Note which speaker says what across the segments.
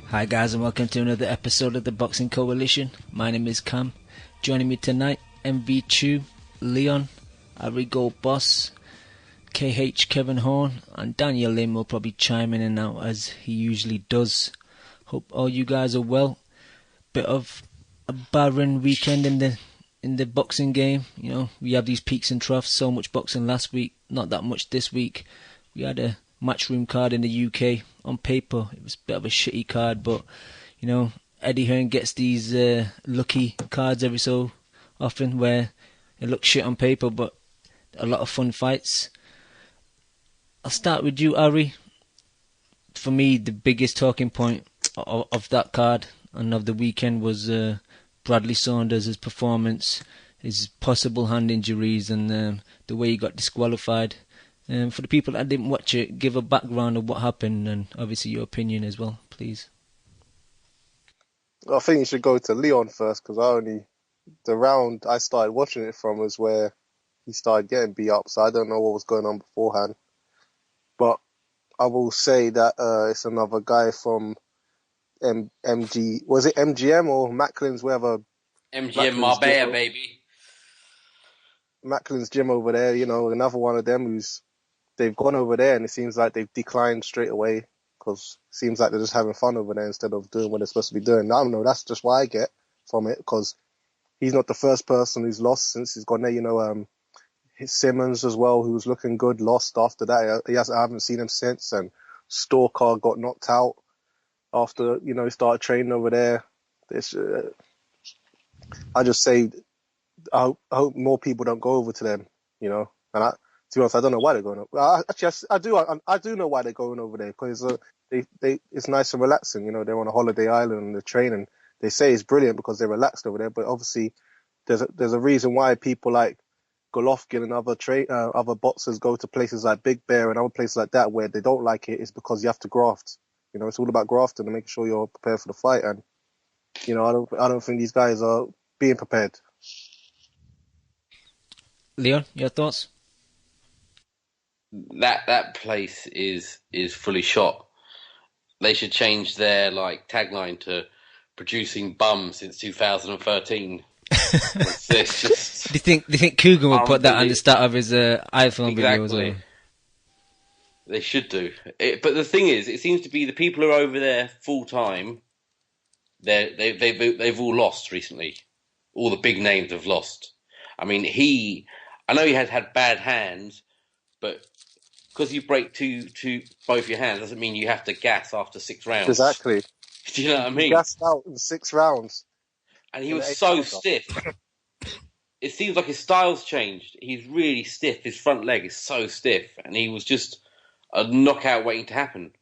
Speaker 1: Hi guys and welcome to another episode of the Boxing Coalition. My name is Cam. Joining me tonight, MV Chew, Leon, Arigo Boss, KH Kevin Horn, and Daniel Lim will probably chime in and out as he usually does. Hope all you guys are well. Bit of a barren weekend in the boxing game. You know, we have these peaks and troughs. So much boxing last week, not that much this week. We had a matchroom card in the UK. On paper, it was a bit of a shitty card, but you know, Eddie Hearn gets these lucky cards every so often where it looks shit on paper, but a lot of fun fights. I'll start with you, Ari. For me, the biggest talking point of that card and of the weekend was Bradley Saunders' performance, his possible hand injuries, and the way he got disqualified. For the people that didn't watch it, give a background of what happened and obviously your opinion as well, please.
Speaker 2: I think you should go to Leon first because the round I started watching it from was where he started getting beat up, so I don't know what was going on beforehand. But I will say that it's another guy from MG. Was it MGM or Macklin's? Wherever.
Speaker 3: MGM Marbella, baby.
Speaker 2: Macklin's gym over there. You know, another one of them they've gone over there and it seems like they've declined straight away because it seems like they're just having fun over there instead of doing what they're supposed to be doing. I don't know. That's just what I get from it because he's not the first person who's lost since he's gone there. You know, Simmons as well, who was looking good, lost after that. I haven't seen him since. And Stalker got knocked out after, you know, he started training over there. I just say, I hope more people don't go over to them, you know. And to be honest, I don't know why they're going over. I do know why they're going over there because it's nice and relaxing. You know, they're on a holiday island and they're training. They say it's brilliant because they're relaxed over there, but obviously there's a reason why people like Golovkin and other boxers go to places like Big Bear and other places like that where they don't like it. Is because you have to graft. You know, it's all about grafting and making sure you're prepared for the fight. And you know, I don't think these guys are being prepared.
Speaker 1: Leon, your thoughts?
Speaker 3: That place is fully shot. They should change their tagline to producing bums since 2013. It's just,
Speaker 1: Do you think Coogan will put that on the start of his iPhone videos? Or?
Speaker 3: They should do. But the thing is, it seems to be the people who are over there full time. They've all lost recently. All the big names have lost. I mean, I know he has had bad hands, but because you break both your hands doesn't mean you have to gas after 6 rounds.
Speaker 2: Exactly.
Speaker 3: Do you know what I mean?
Speaker 2: He gassed out in 6 rounds.
Speaker 3: And he was so stiff. It seems like his style's changed. He's really stiff. His front leg is so stiff. And he was just a knockout waiting to happen.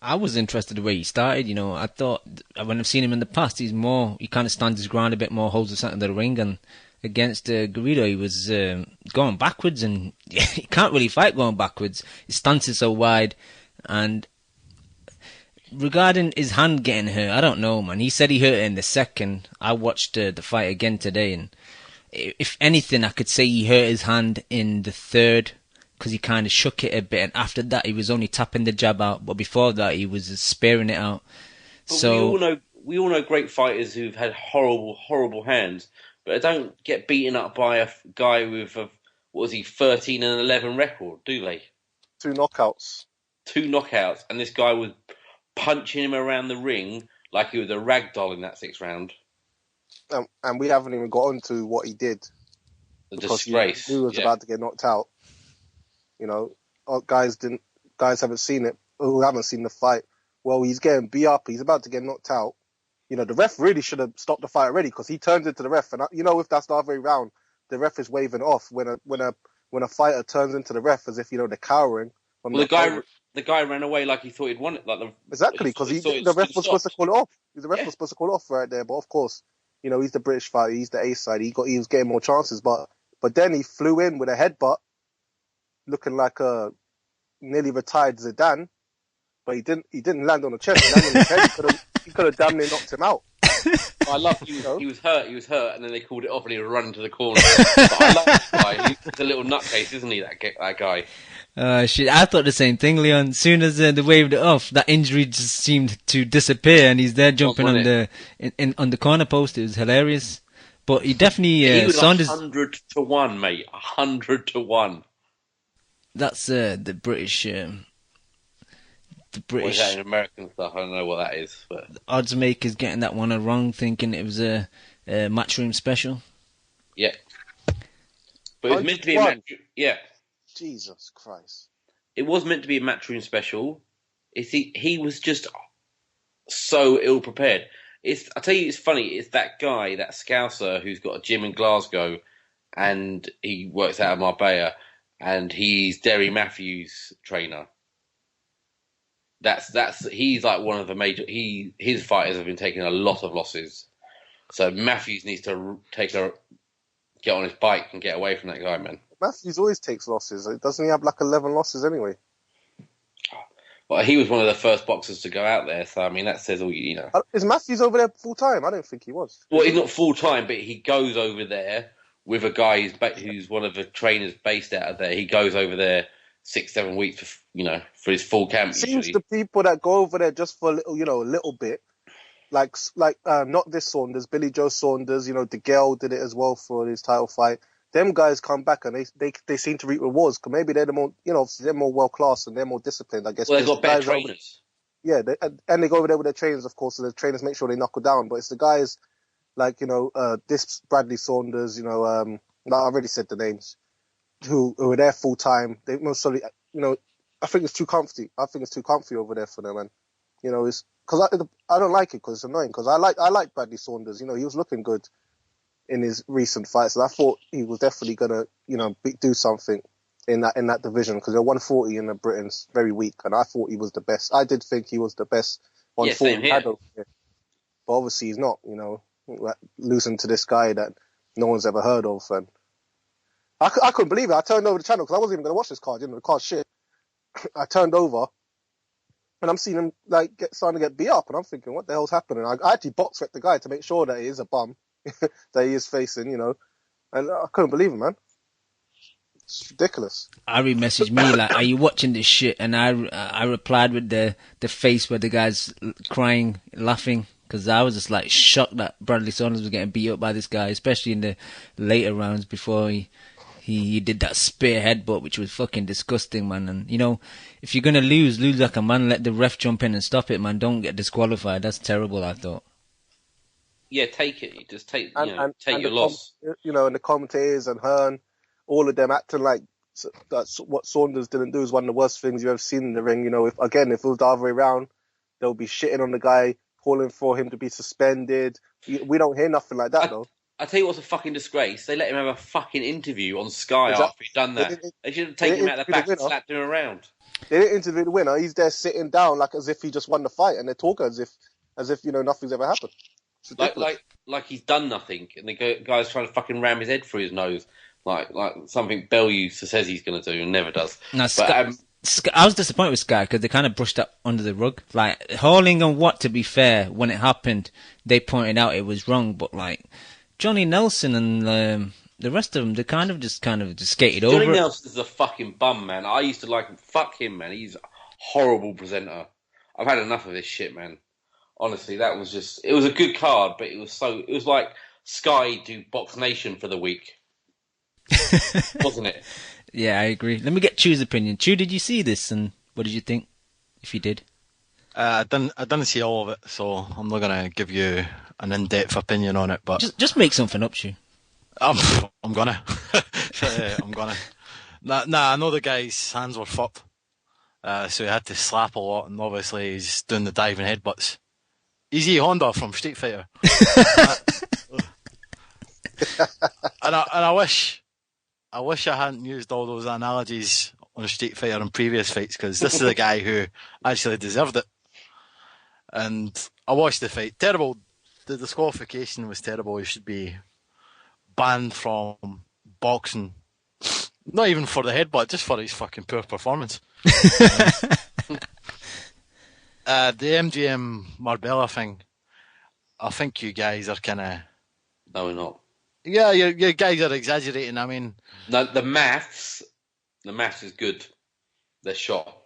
Speaker 1: I was interested in the way he started. You know, I thought when I've seen him in the past, he kind of stands his ground a bit more, holds the center of the ring, and against Garrido, he was going backwards, and he can't really fight going backwards. His stance is so wide, and regarding his hand getting hurt, I don't know, man. He said he hurt it in the second. I watched the fight again today, and if anything, I could say he hurt his hand in the third, because he kind of shook it a bit, and after that he was only tapping the jab out, but before that he was spearing it out.
Speaker 3: But
Speaker 1: so
Speaker 3: we all know great fighters who've had horrible hands, but they don't get beaten up by a guy with 13 and 11 record, do they?
Speaker 2: 2 knockouts.
Speaker 3: 2 knockouts, and this guy was punching him around the ring like he was a rag doll in that 6th round.
Speaker 2: And we haven't even got on to what he did.
Speaker 3: The disgrace.
Speaker 2: He was about to get knocked out. You know, guys haven't seen it, who haven't seen the fight. Well, he's getting beat up. He's about to get knocked out. You know, the ref really should have stopped the fight already because he turned into the ref. And, you know, if that's the other way around, the ref is waving off when a fighter turns into the ref as if, you know, they're cowering.
Speaker 3: Well, the guy ran away like he thought he'd won it.
Speaker 2: Exactly, because the ref was supposed to call it off. The ref was supposed to call it off right there. But, of course, you know, he's the British fighter. He's the A side. He was getting more chances. But then he flew in with a headbutt, looking like a nearly retired Zidane, but he didn't land on the chest. He landed on his head. He could have damn near knocked him out.
Speaker 3: I love he was hurt, and then they called it off, and he was running to the corner. But I love that guy. He's a little nutcase, isn't he? That guy.
Speaker 1: Shit, I thought the same thing, Leon. As soon as they waved it off, that injury just seemed to disappear, and he's there jumping on on the corner post. It was hilarious. But he definitely
Speaker 3: he was
Speaker 1: Saunders.
Speaker 3: 100-1, mate. 100-1.
Speaker 1: That's the British. The British.
Speaker 3: What is that in American stuff? I don't know what that is. But
Speaker 1: Odds makers getting that one wrong, thinking it was a Matchroom special.
Speaker 3: yeah, but it was meant to be a yeah.
Speaker 2: Jesus Christ!
Speaker 3: It was meant to be a Matchroom special. He was just so ill prepared. I tell you, it's funny. It's that guy, that Scouser, who's got a gym in Glasgow, and he works out of Marbella, and he's Derry Matthews' trainer. He's like one of the major. His fighters have been taking a lot of losses, so Matthews needs to get on his bike and get away from that guy, man.
Speaker 2: Matthews always takes losses. Doesn't he have like 11 losses anyway?
Speaker 3: Well, he was one of the first boxers to go out there, so I mean that says all you know.
Speaker 2: Is Matthews over there full time? I don't think he was.
Speaker 3: Well, he's not full time, but he goes over there with a guy who's one of the trainers based out of there. He goes over there 6-7 weeks for his full camp.
Speaker 2: It seems the people that go over there just for a little bit, like not this Saunders, Billy Joe Saunders, DeGale did it as well for his title fight. Them guys come back and they seem to reap rewards because maybe they're the more, they're more well class and they're more disciplined, I guess.
Speaker 3: Well, they've got better trainers.
Speaker 2: Yeah, and they go over there with their trainers, of course, so the trainers make sure they knuckle down. But it's the guys like this Bradley Saunders, like I already said the names, who are there full time. They most certainly, I think it's too comfy. I think it's too comfy over there for them, and it's because I don't like it because it's annoying. Because I like Bradley Saunders. He was looking good in his recent fights, and I thought he was definitely gonna do something in that division because they're 140 in the Britain's very weak, and I thought he was the best. I did think he was the best 140 paddle, but obviously he's not. Losing to this guy that no one's ever heard of, and I couldn't believe it. I turned over the channel because I wasn't even gonna watch this card. The card's shit. I turned over, and I'm seeing him starting to get beat up, and I'm thinking, what the hell's happening? I actually box rep the guy to make sure that he is a bum that he is facing, and I couldn't believe it, man. It's ridiculous.
Speaker 1: Ari messaged me like, "Are you watching this shit?" And I replied with the face where the guy's crying, laughing, because I was just like shocked that Bradley Saunders was getting beat up by this guy, especially in the later rounds before he did that spear headbutt, which was fucking disgusting, man. And if you're gonna lose like a man. Let the ref jump in and stop it, man. Don't get disqualified. That's terrible, I thought.
Speaker 3: Yeah, take it. You just take
Speaker 2: take
Speaker 3: your loss.
Speaker 2: And the commentators and Hearn, all of them acting like that's what Saunders didn't do is one of the worst things you've ever seen in the ring. If it was the other way around, they'll be shitting on the guy, calling for him to be suspended. We don't hear nothing like that, though.
Speaker 3: I tell you what's a fucking disgrace. They let him have a fucking interview on Sky after he'd done that. They should have taken him out of the back and slapped him around.
Speaker 2: They didn't interview the winner. He's there sitting down like as if he just won the fight, and they're talking as if nothing's ever happened.
Speaker 3: Like he's done nothing, and the guy's trying to fucking ram his head through his nose, like something Bellew says he's going to do and never does.
Speaker 1: No, I was disappointed with Sky because they kind of brushed that under the rug. Like Hurling and Watt, to be fair, when it happened, they pointed out it was wrong, but like Johnny Nelson and the rest of them, they kind of just skated over.
Speaker 3: Johnny Nelson's a fucking bum, man. I used to like him. Fuck him, man. He's a horrible presenter. I've had enough of this shit, man. Honestly, it was a good card, but it was like Sky do Box Nation for the week. Wasn't it?
Speaker 1: Yeah, I agree. Let me get Chew's opinion. Chew, did you see this, and what did you think, if you did?
Speaker 4: I didn't see all of it, so I'm not going to give you an in-depth opinion on it, but...
Speaker 1: Just make something up, Chew.
Speaker 4: I'm gonna. I'm gonna. Nah, I know the guy's hands were fucked, so he had to slap a lot, and obviously he's doing the diving headbutts. Easy Honda from Street Fighter. and I wish I hadn't used all those analogies on Street Fighter in previous fights, because this is a guy who actually deserved it. And I watched the fight. Terrible. The disqualification was terrible. He should be banned from boxing. Not even for the headbutt, just for his fucking poor performance. The MGM Marbella thing, I think you guys are kind of...
Speaker 3: No, we're not.
Speaker 4: Yeah, you guys are exaggerating. I mean...
Speaker 3: No, the maths is good. They're shot.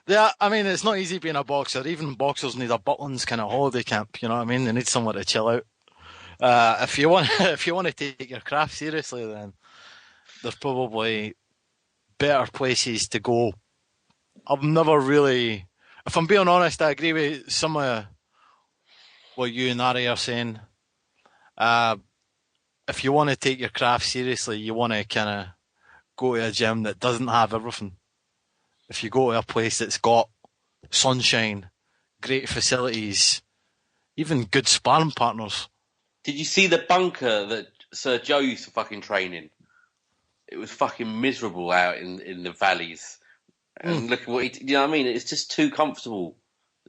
Speaker 4: Yeah, I mean, it's not easy being a boxer. Even boxers need a Butlins kind of holiday camp. You know what I mean? They need somewhere to chill out. If you want to take your craft seriously, then there's probably better places to go. I've never really, if I'm being honest, I agree with some of what you and Ari are saying. If you want to take your craft seriously, you want to kind of go to a gym that doesn't have everything. If you go to a place that's got sunshine, great facilities, even good sparring partners.
Speaker 3: Did you see the bunker that Sir Joe used to fucking train in? It was fucking miserable out in the valleys. And look at what you know what I mean? It's just too comfortable.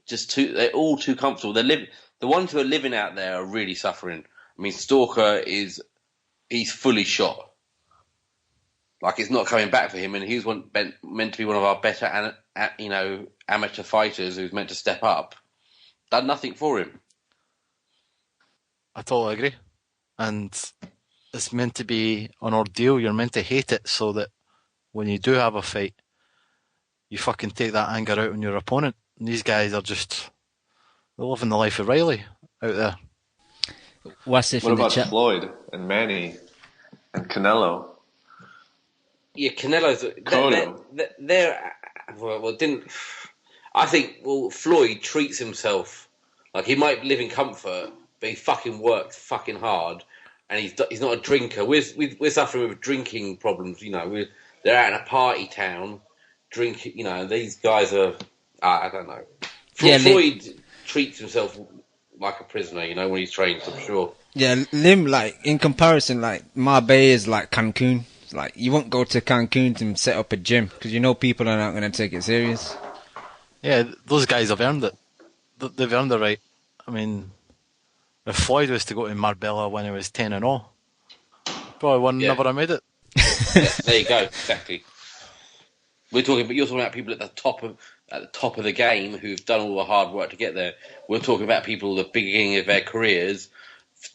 Speaker 3: They're all too comfortable. The ones who are living out there are really suffering. I mean, Stalker he's fully shot. Like, it's not coming back for him, and he was meant to be one of our better, amateur fighters who's meant to step up. Done nothing for him.
Speaker 4: I totally agree. And it's meant to be an ordeal. You're meant to hate it so that when you do have a fight, you fucking take that anger out on your opponent. And these guys are they're living the life of Riley out there.
Speaker 1: What
Speaker 5: about Floyd and Manny and Canelo?
Speaker 3: Yeah, Canelo's. I think Floyd treats himself like he might live in comfort, but he fucking works fucking hard, and he's not a drinker. We're suffering with drinking problems. You know, they're out in a party town, drinking. You know, these guys are. I don't know. Floyd treats himself like a prisoner. You know, when he's trained, I'm sure.
Speaker 1: Yeah, Lim, like, in comparison, like, Marbella is like Cancun. Like, you won't go to Cancun to set up a gym because you know people are not going to take it serious.
Speaker 4: Yeah, those guys have earned it. They've earned the right. I mean, if Floyd was to go to Marbella when he was 10-0, probably never have made it.
Speaker 3: Yeah, there you go, exactly. You're talking about people at the top of the game who've done all the hard work to get there. We're talking about people at the beginning of their careers,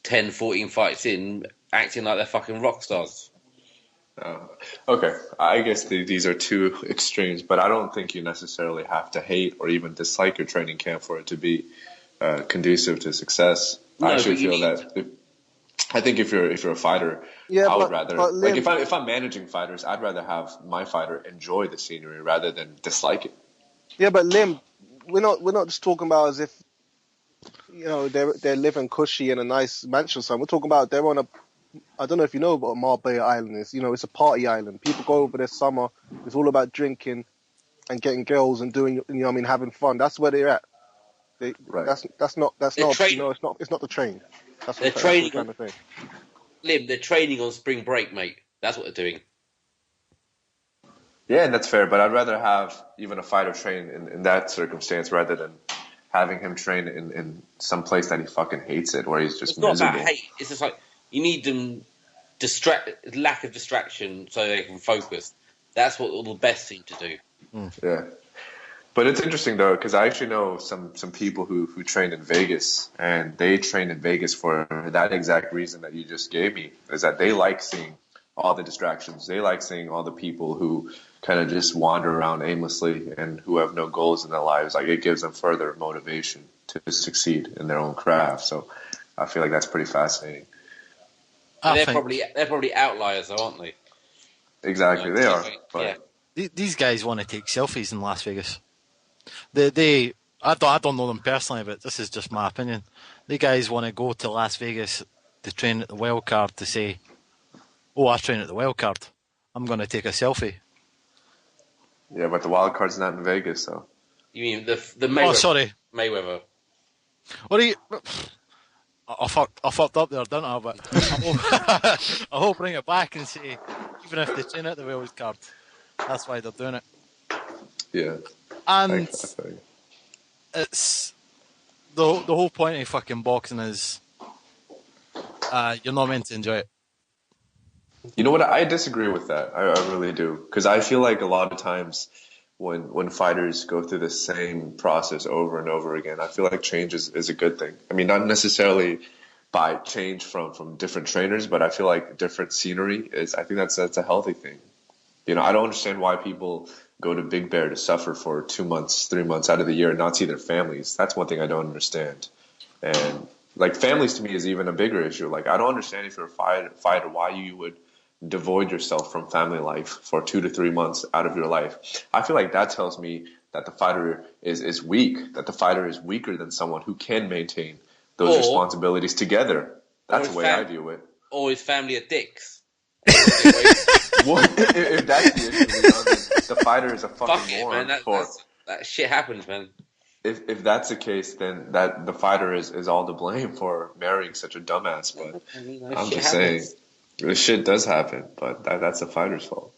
Speaker 3: 10, 14 fights in, acting like they're fucking rock stars.
Speaker 5: Okay, I guess these are two extremes, but I don't think you necessarily have to hate or even dislike your training camp for it to be conducive to success.
Speaker 3: No,
Speaker 5: I actually feel that. I think if you're a fighter, I would rather like if I'm managing fighters, I'd rather have my fighter enjoy the scenery rather than dislike it.
Speaker 2: Yeah, but Lim, we're not just talking about as if they're living cushy in a nice mansion or something. We're talking about they're on a. I don't know if you know what Marbella Island is. You know, it's a party island. People go over there summer. It's all about drinking and getting girls and doing, having fun. That's where they're at.
Speaker 5: Right.
Speaker 2: It's not the train.
Speaker 3: They're training kind of thing. Lim, they're training on spring break, mate. That's what they're doing.
Speaker 5: Yeah, and that's fair. But I'd rather have even a fighter train in that circumstance rather than having him train in some place that he fucking hates it, where he's just miserable.
Speaker 3: It's not about hate. It's just like you need them lack of distraction so they can focus. That's what the best thing to do.
Speaker 5: Yeah. But it's interesting, though, because I actually know some people who train in Vegas, and they train in Vegas for that exact reason that you just gave me, is that they like seeing all the distractions. They like seeing all the people who kind of just wander around aimlessly and who have no goals in their lives. Like, it gives them further motivation to succeed in their own craft. So I feel like that's pretty fascinating.
Speaker 3: They're probably outliers, though, aren't they?
Speaker 5: Exactly, they are. But
Speaker 4: yeah. These guys want to take selfies in Las Vegas. I don't know them personally, but this is just my opinion. The guys want to go to Las Vegas to train at the wild card to say, "Oh, I train at the wild card. I'm going to take a selfie."
Speaker 5: Yeah, but the wild card's not in Vegas, so.
Speaker 3: You mean the Mayweather?
Speaker 4: Oh, sorry,
Speaker 3: Mayweather.
Speaker 4: What are you? I fucked up there, didn't I? But I hope bring it back and say, even if they train at the wild card, that's why they're doing it.
Speaker 5: Yeah.
Speaker 4: And it's the whole point of fucking boxing is you're not meant to enjoy it.
Speaker 5: You know what? I disagree with that. I really do, because I feel like a lot of times when fighters go through the same process over and over again, I feel like change is a good thing. I mean, not necessarily by change from different trainers, but I feel like different scenery is. I think that's a healthy thing. I don't understand why people go to Big Bear to suffer for 2 months, 3 months out of the year and not see their families. That's one thing I don't understand. And like families to me is even a bigger issue. Like I don't understand if you're a fighter why you would devoid yourself from family life for 2 to 3 months out of your life. I feel like that tells me that the fighter is weak, that the fighter is weaker than someone who can maintain those responsibilities together. That's the way I view it.
Speaker 3: Or his family are dicks.
Speaker 5: Well, if that's the issue, the fighter is a fucking moron.
Speaker 3: That shit happens, man.
Speaker 5: If that's the case, then that the fighter is all to blame for marrying such a dumbass. But I'm just saying, this shit does happen, but that's the fighter's fault.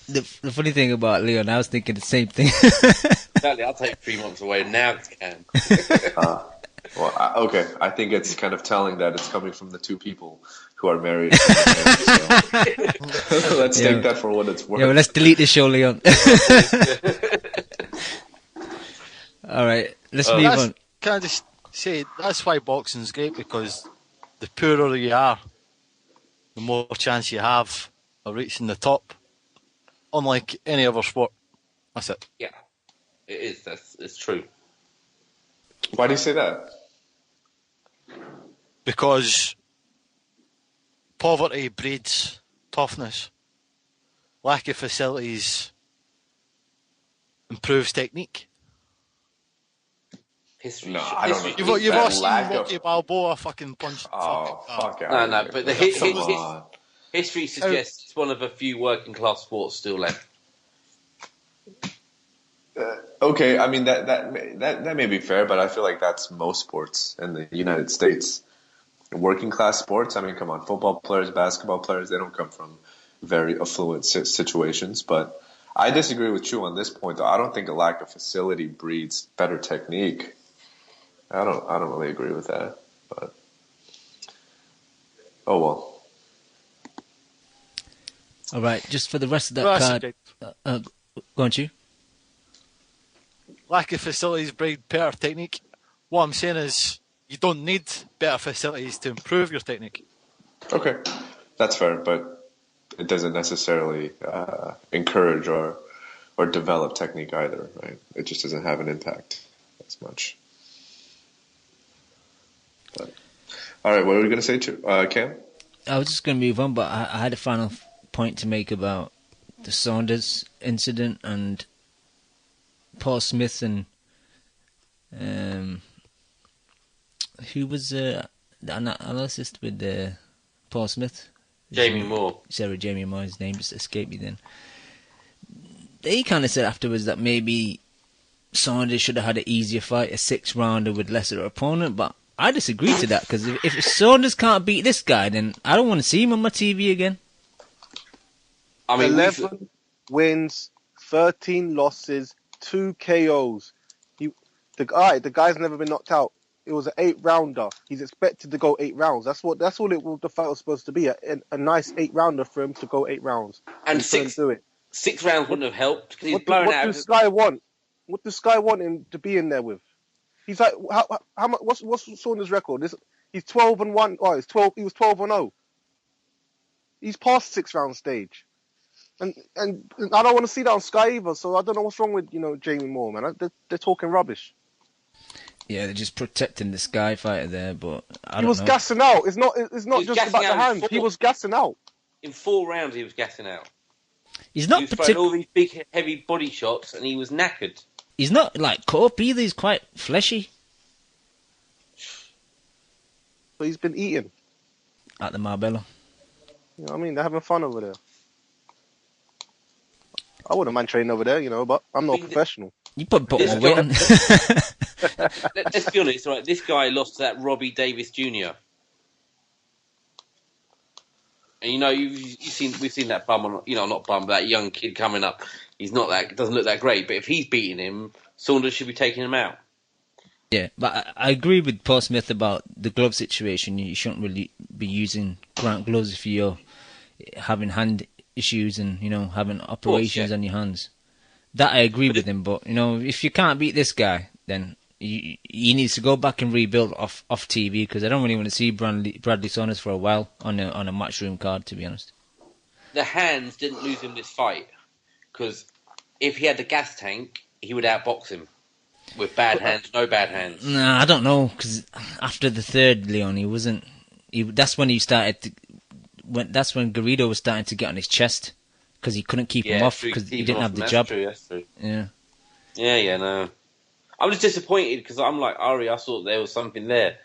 Speaker 1: The funny thing about Leon, I was thinking the same thing.
Speaker 3: Exactly, I'll take 3 months away now if I can.
Speaker 5: Okay. I think it's kind of telling that it's coming from the two people who are married. So let's take that for what it's worth.
Speaker 1: Yeah, well, let's delete this show, Leon. All right, let's move on.
Speaker 4: Can I just say, that's why boxing's great, because the poorer you are, the more chance you have of reaching the top. Unlike any other sport. That's it.
Speaker 3: Yeah, it is. It's true.
Speaker 5: Why do you say that?
Speaker 4: Because poverty breeds toughness. Lack of facilities improves technique.
Speaker 3: History.
Speaker 5: No, I don't know.
Speaker 4: You've all seen Rocky Balboa fucking punch.
Speaker 5: Fuck
Speaker 3: No, but the history suggests it's one of a few working class sports still left.
Speaker 5: Okay, I mean that may be fair, but I feel like that's most sports in the United States. Working class sports, I mean, come on, football players, basketball players, they don't come from very affluent situations. But I disagree with you on this point, though. I don't think a lack of facility breeds better technique. I don't really agree with that. But oh well.
Speaker 1: All right, just for the rest of that card, go on, you.
Speaker 4: Lack of facilities breed better technique. What I'm saying is, you don't need better facilities to improve your technique.
Speaker 5: Okay, that's fair, but it doesn't necessarily encourage or develop technique either, right? It just doesn't have an impact as much. But, all right, what are we going to say, Cam?
Speaker 1: I was just going to move on, but I had a final point to make about the Saunders incident and Paul Smith and who was the analyst with Paul Smith?
Speaker 3: Jamie Moore.
Speaker 1: Sorry, Jamie Moore. His name just escaped me then. They kind of said afterwards that maybe Saunders should have had an easier fight, a 6-rounder with lesser opponent, but I disagree to that, because if Saunders can't beat this guy, then I don't want to see him on my TV again.
Speaker 2: I mean, 11 wins, 13 losses, 2 KOs. The guy's never been knocked out. It was an 8-rounder. He's expected to go 8 rounds. That's all the fight was supposed to be. A nice 8-rounder for him to go 8 rounds.
Speaker 3: And
Speaker 2: do it.
Speaker 3: 6 rounds wouldn't have helped because he's blown out.
Speaker 2: What does Sky want? What does Sky want him to be in there with? He's like, how much? What's Saunders' record? He's 12-1. Oh, he was 12-0. He's past 6-round stage, and I don't want to see that on Sky either. So I don't know what's wrong with Jamie Moore, man. They're talking rubbish.
Speaker 1: Yeah, they're just protecting the Sky fighter there, but
Speaker 2: he was gassing out. It's not just about the hands. He was gassing out.
Speaker 3: In 4 rounds, he was gassing out.
Speaker 1: He was
Speaker 3: throwing all these big, heavy body shots, and he was knackered.
Speaker 1: He's not like Corp either. He's quite fleshy.
Speaker 2: But he's been eating
Speaker 1: at the Marbella.
Speaker 2: You know what I mean? They're having fun over there. I wouldn't mind training over there, but I'm not a professional.
Speaker 1: You put more weight on.
Speaker 3: Let's be honest, right? This guy lost to that Robbie Davis Jr. And we've seen that bum on, not bum, but that young kid coming up. Doesn't look that great. But if he's beating him, Saunders should be taking him out.
Speaker 1: Yeah, but I agree with Paul Smith about the glove situation. You shouldn't really be using Grant gloves if you're having hand issues and having operations on your hands. That I agree with him. But if you can't beat this guy, then he needs to go back and rebuild off TV, because I don't really want to see Bradley Saunders for a while on a matchroom card, to be honest.
Speaker 3: The hands didn't lose him this fight. because if he had the gas tank, he would outbox him with bad hands, no bad hands.
Speaker 1: Nah, I don't know, because after the third, Leon, he wasn't. That's when he started. That's when Garrido was starting to get on his chest because he couldn't keep him off because he didn't have the job.
Speaker 3: That's true.
Speaker 1: Yeah.
Speaker 3: Yeah, no. I'm just disappointed because I'm like Ari. I thought there was something there,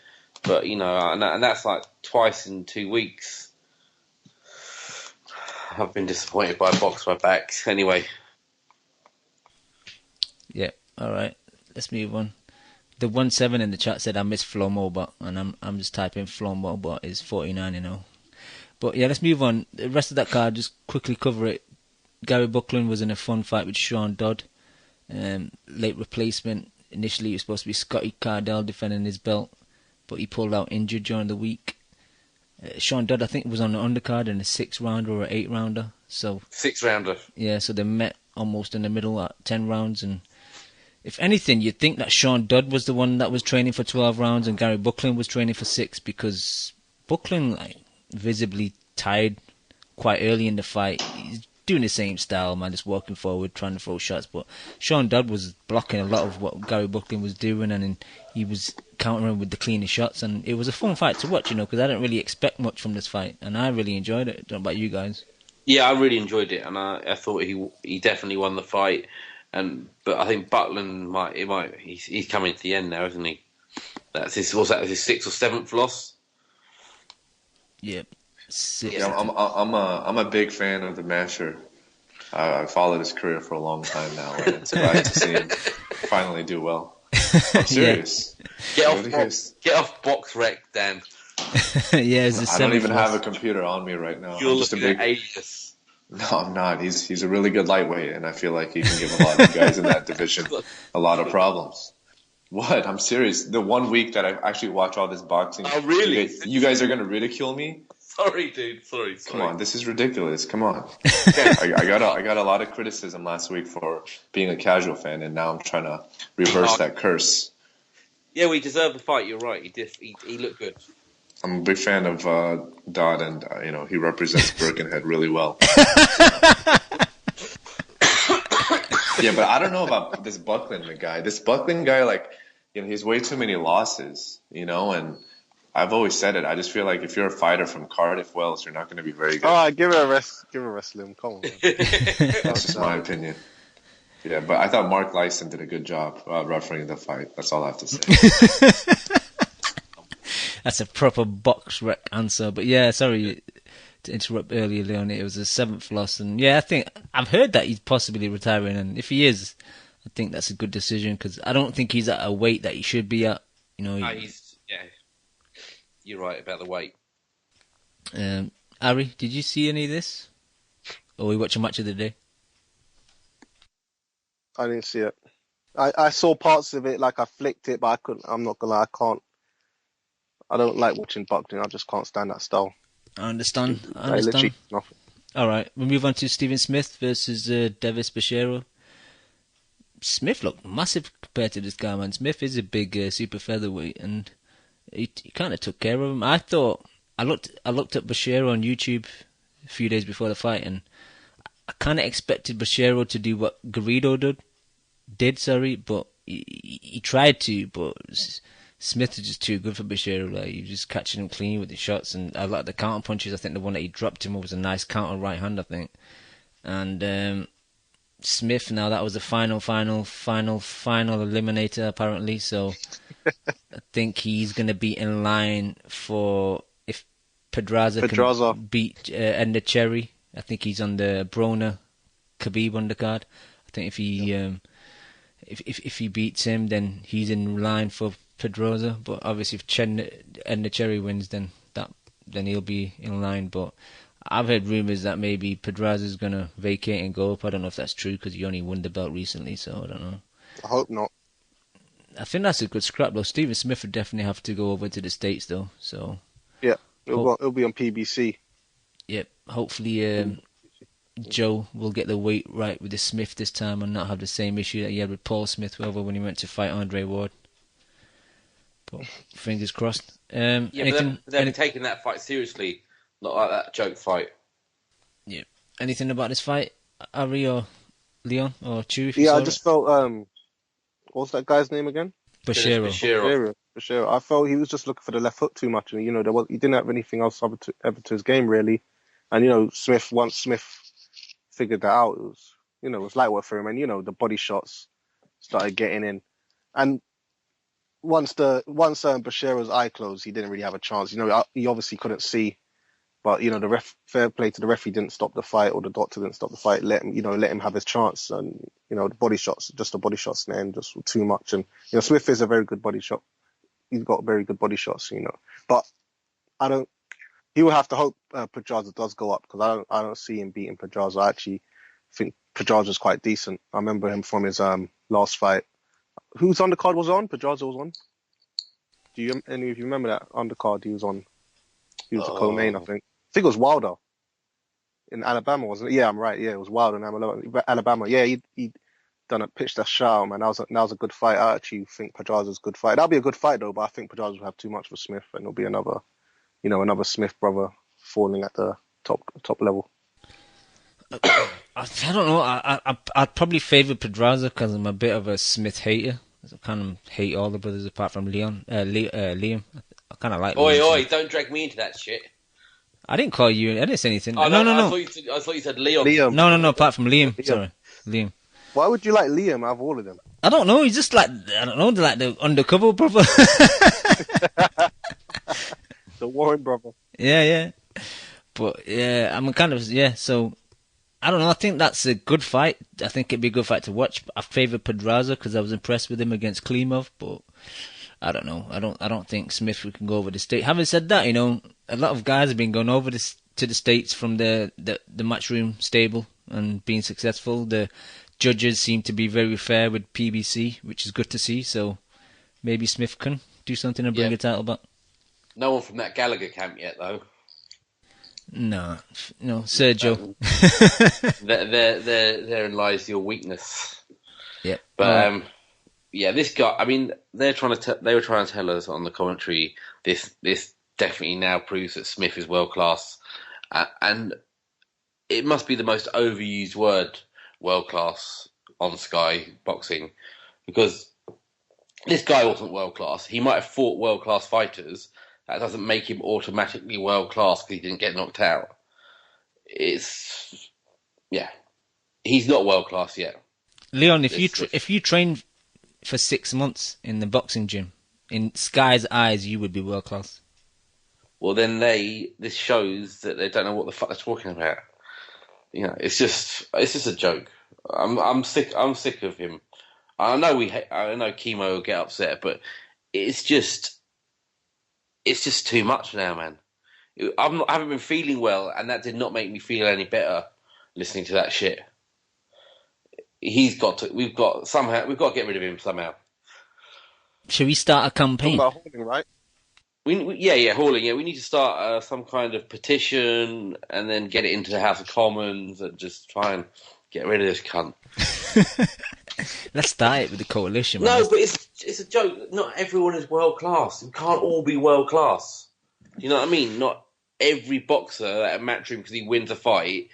Speaker 3: but and that's like twice in 2 weeks. I've been disappointed by box my back. Anyway.
Speaker 1: Yeah. All right. Let's move on. The 1-7 in the chat said I miss Flo Mobot, and I'm just typing Flo Mobot is 49-0. But yeah, let's move on. The rest of that card, just quickly cover it. Gary Buckland was in a fun fight with Sean Dodd. Late replacement. Initially, it was supposed to be Scotty Cardell defending his belt, but he pulled out injured during the week. Sean Dodd, I think, was on the undercard in a 6-rounder or an 8-rounder. So
Speaker 3: 6-rounder.
Speaker 1: Yeah, so they met almost in the middle at 10 rounds. And if anything, you'd think that Sean Dodd was the one that was training for 12 rounds and Gary Buckland was training for 6, because Buckland visibly tired quite early in the fight. He's doing the same style, man, just walking forward, trying to throw shots. But Sean Dodd was blocking a lot of what Gary Buckland was doing, and he was countering with the cleaner shots. And it was a fun fight to watch, because I didn't really expect much from this fight, and I really enjoyed it. I don't know about you guys.
Speaker 3: Yeah, I really enjoyed it, and I thought he definitely won the fight. But I think Buckland he's coming to the end now, isn't he? That's his 6th or 7th loss.
Speaker 1: Yep.
Speaker 5: Yeah, I'm a big fan of the Masher. I followed his career for a long time now, and it's glad to see him finally do well. I'm serious.
Speaker 3: Yeah. Get off box rec, Dan.
Speaker 1: Yeah, it's
Speaker 5: I don't even have a computer on me right now.
Speaker 3: You're looking at Alias.
Speaker 5: No, I'm not. He's a really good lightweight, and I feel like he can give a lot of guys in that division a lot of problems. What? I'm serious. The 1 week that I actually watch all this boxing.
Speaker 3: Oh, really?
Speaker 5: You guys are going to ridicule me?
Speaker 3: Sorry, dude. Sorry.
Speaker 5: Come on, this is ridiculous. Come on. I got a lot of criticism last week for being a casual fan, and now I'm trying to reverse that curse.
Speaker 3: Yeah, we deserve the fight. You're right. He looked good.
Speaker 5: I'm a big fan of Dodd, and he represents Birkenhead really well. Yeah, but I don't know about this Buckland guy. This Buckland guy, he's way too many losses, and I've always said it. I just feel like if you're a fighter from Cardiff, Wales, you're not going to be very good.
Speaker 2: All right, give her a rest. Give her a rest, Liam. Come on, man.
Speaker 5: That's just my opinion. Yeah, but I thought Mark Lyson did a good job refereeing the fight. That's all I have to say.
Speaker 1: That's a proper box rec answer. But yeah, sorry to interrupt earlier, Leon. It was a 7th loss, and yeah, I think I've heard that he's possibly retiring, and if he is, I think that's a good decision, because I don't think he's at a weight that he should be at.
Speaker 3: You're right about the weight.
Speaker 1: Ari, did you see any of this? Or were we watching Match of the Day?
Speaker 2: I didn't see it. I saw parts of it, I flicked it, but I couldn't. I'm not gonna lie, I can't. I don't like watching boxing. I just can't stand that style.
Speaker 1: I understand.
Speaker 2: Literally nothing.
Speaker 1: All right, we'll move on to Stephen Smith versus Davis Bashiro. Smith looked massive compared to this guy, man. Smith is a big super featherweight, and he kind of took care of him. I looked at Bashiro on YouTube a few days before the fight, and I kind of expected Bashiro to do what Garrido did, but he tried to, but Smith is just too good for Bashiro. He was just catching him clean with the shots, and I like the counter punches. I think the one that he dropped him was a nice counter right hand, I think. And Smith, now that was the final eliminator apparently, so I think he's going to be in line for if Pedraza can beat Edna Cherry. I think he's on the Broner Khabib undercard. I think if he if he beats him, then he's in line for Pedraza. But obviously, if Edna Cherry wins, then he'll be in line. But I've heard rumours that maybe Pedraza's gonna vacate and go up. I don't know if that's true because he only won the belt recently, so I don't know.
Speaker 2: I hope not.
Speaker 1: I think that's a good scrap though. Stephen Smith would definitely have to go over to the States though. So
Speaker 2: yeah, it'll be on PBC.
Speaker 1: Yep. Hopefully, Joe will get the weight right with the Smith this time and not have the same issue that he had with Paul Smith over when he went to fight Andre Ward. But fingers crossed.
Speaker 3: They've been taking that fight seriously, not like that joke fight.
Speaker 1: Yeah. Anything about this fight, Ari, or Leon or Chu, if you
Speaker 2: Yeah,
Speaker 1: saw
Speaker 2: I just felt what's that guy's name again?
Speaker 1: it?
Speaker 3: Dennis
Speaker 1: Bashiro.
Speaker 3: Bashirov.
Speaker 2: For sure. I felt he was just looking for the left hook too much, and he didn't have anything else ever to his game really. And once Smith figured that out, it was light work for him, and the body shots started getting in, and once Bashiro's eye closed, he didn't really have a chance. He obviously couldn't see, but the fair play to the ref, he didn't stop the fight, or the doctor didn't stop the fight. Let him have his chance, and the body shots in the end just were too much. And Smith is a very good body shot. He's got very good body shots, but I don't. He will have to hope Pedraza does go up, because I don't see him beating Pedraza. I actually think Pedraza's quite decent. I remember him from his last fight. Whose undercard was on? Pedraza was on. Do any of you remember that undercard he was on? He was a co-main, I think. I think it was Wilder in Alabama, wasn't it? Yeah, I'm right. Yeah, it was Wilder in Alabama. Yeah, he pitched a shot, man. That was a good fight. I actually think Pedraza's a good fight. That'll be a good fight though, but I think Pedraza will have too much for Smith, and it'll be another Smith brother falling at the top level.
Speaker 1: I don't know. I'd probably favour Pedraza because I'm a bit of a Smith hater. I kind of hate all the brothers apart from Liam. I kind of like.
Speaker 3: Oi! Don't drag me into that shit.
Speaker 1: I didn't call you. I didn't say anything.
Speaker 3: Oh,
Speaker 1: no.
Speaker 3: I thought you said Leon.
Speaker 1: No. Apart from Liam. Sorry, Liam.
Speaker 2: Why would you like Liam out of all of them?
Speaker 1: I don't know. He's just like the undercover brother.
Speaker 2: The Warren brother.
Speaker 1: Yeah. But yeah, I'm kind of So I don't know. I think that's a good fight. I think it'd be a good fight to watch. I favour Pedraza because I was impressed with him against Klimov, but I don't know. I don't think Smith can go over the state. Having said that, a lot of guys have been going over to the States from the Matchroom stable and being successful. The judges seem to be very fair with PBC, which is good to see. So maybe Smith can do something and bring a title back.
Speaker 3: No one from that Gallagher camp yet, though.
Speaker 1: No, Sergio.
Speaker 3: Therein lies your weakness.
Speaker 1: Yep.
Speaker 3: But this guy. I mean, they were trying to tell us on the commentary. This definitely now proves that Smith is world class, and it must be the most overused word, world class, on Sky Boxing, because this guy wasn't world class. He might have fought world class fighters. That doesn't make him automatically world class because he didn't get knocked out. He's not world class yet.
Speaker 1: Leon, if you train for 6 months in the boxing gym, in Sky's eyes, you would be world class.
Speaker 3: Well, then this shows that they don't know what the fuck they're talking about. It's just a joke. I'm sick of him. I know Chemo will get upset, but it's just too much now, man. I haven't been feeling well, and that did not make me feel any better listening to that shit. We've got to get rid of him somehow.
Speaker 1: Should we start a campaign?
Speaker 2: Talking about Hawling, right?
Speaker 3: Hawling. Yeah, we need to start some kind of petition and then get it into the House of Commons and just try and get rid of this cunt.
Speaker 1: Let's start it with the coalition.
Speaker 3: No, but it's a joke. Not everyone is world class. We can't all be world class. You know what I mean? Not every boxer at a Matchroom, because he wins a fight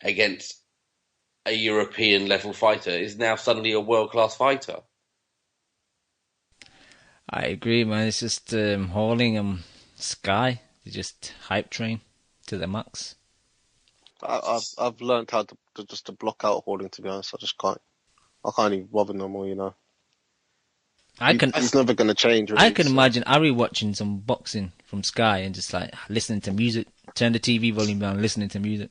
Speaker 3: against a European level fighter, is now suddenly a world class fighter.
Speaker 1: I agree, man. It's just Hawling and Sky. They just hype train to the max.
Speaker 2: I've learned how to block out Hawling. To be honest, I can't even bother no more. He's never going to change. Really,
Speaker 1: I can imagine Ari watching some boxing from Sky and just like listening to music, turn the TV volume down, listening to music,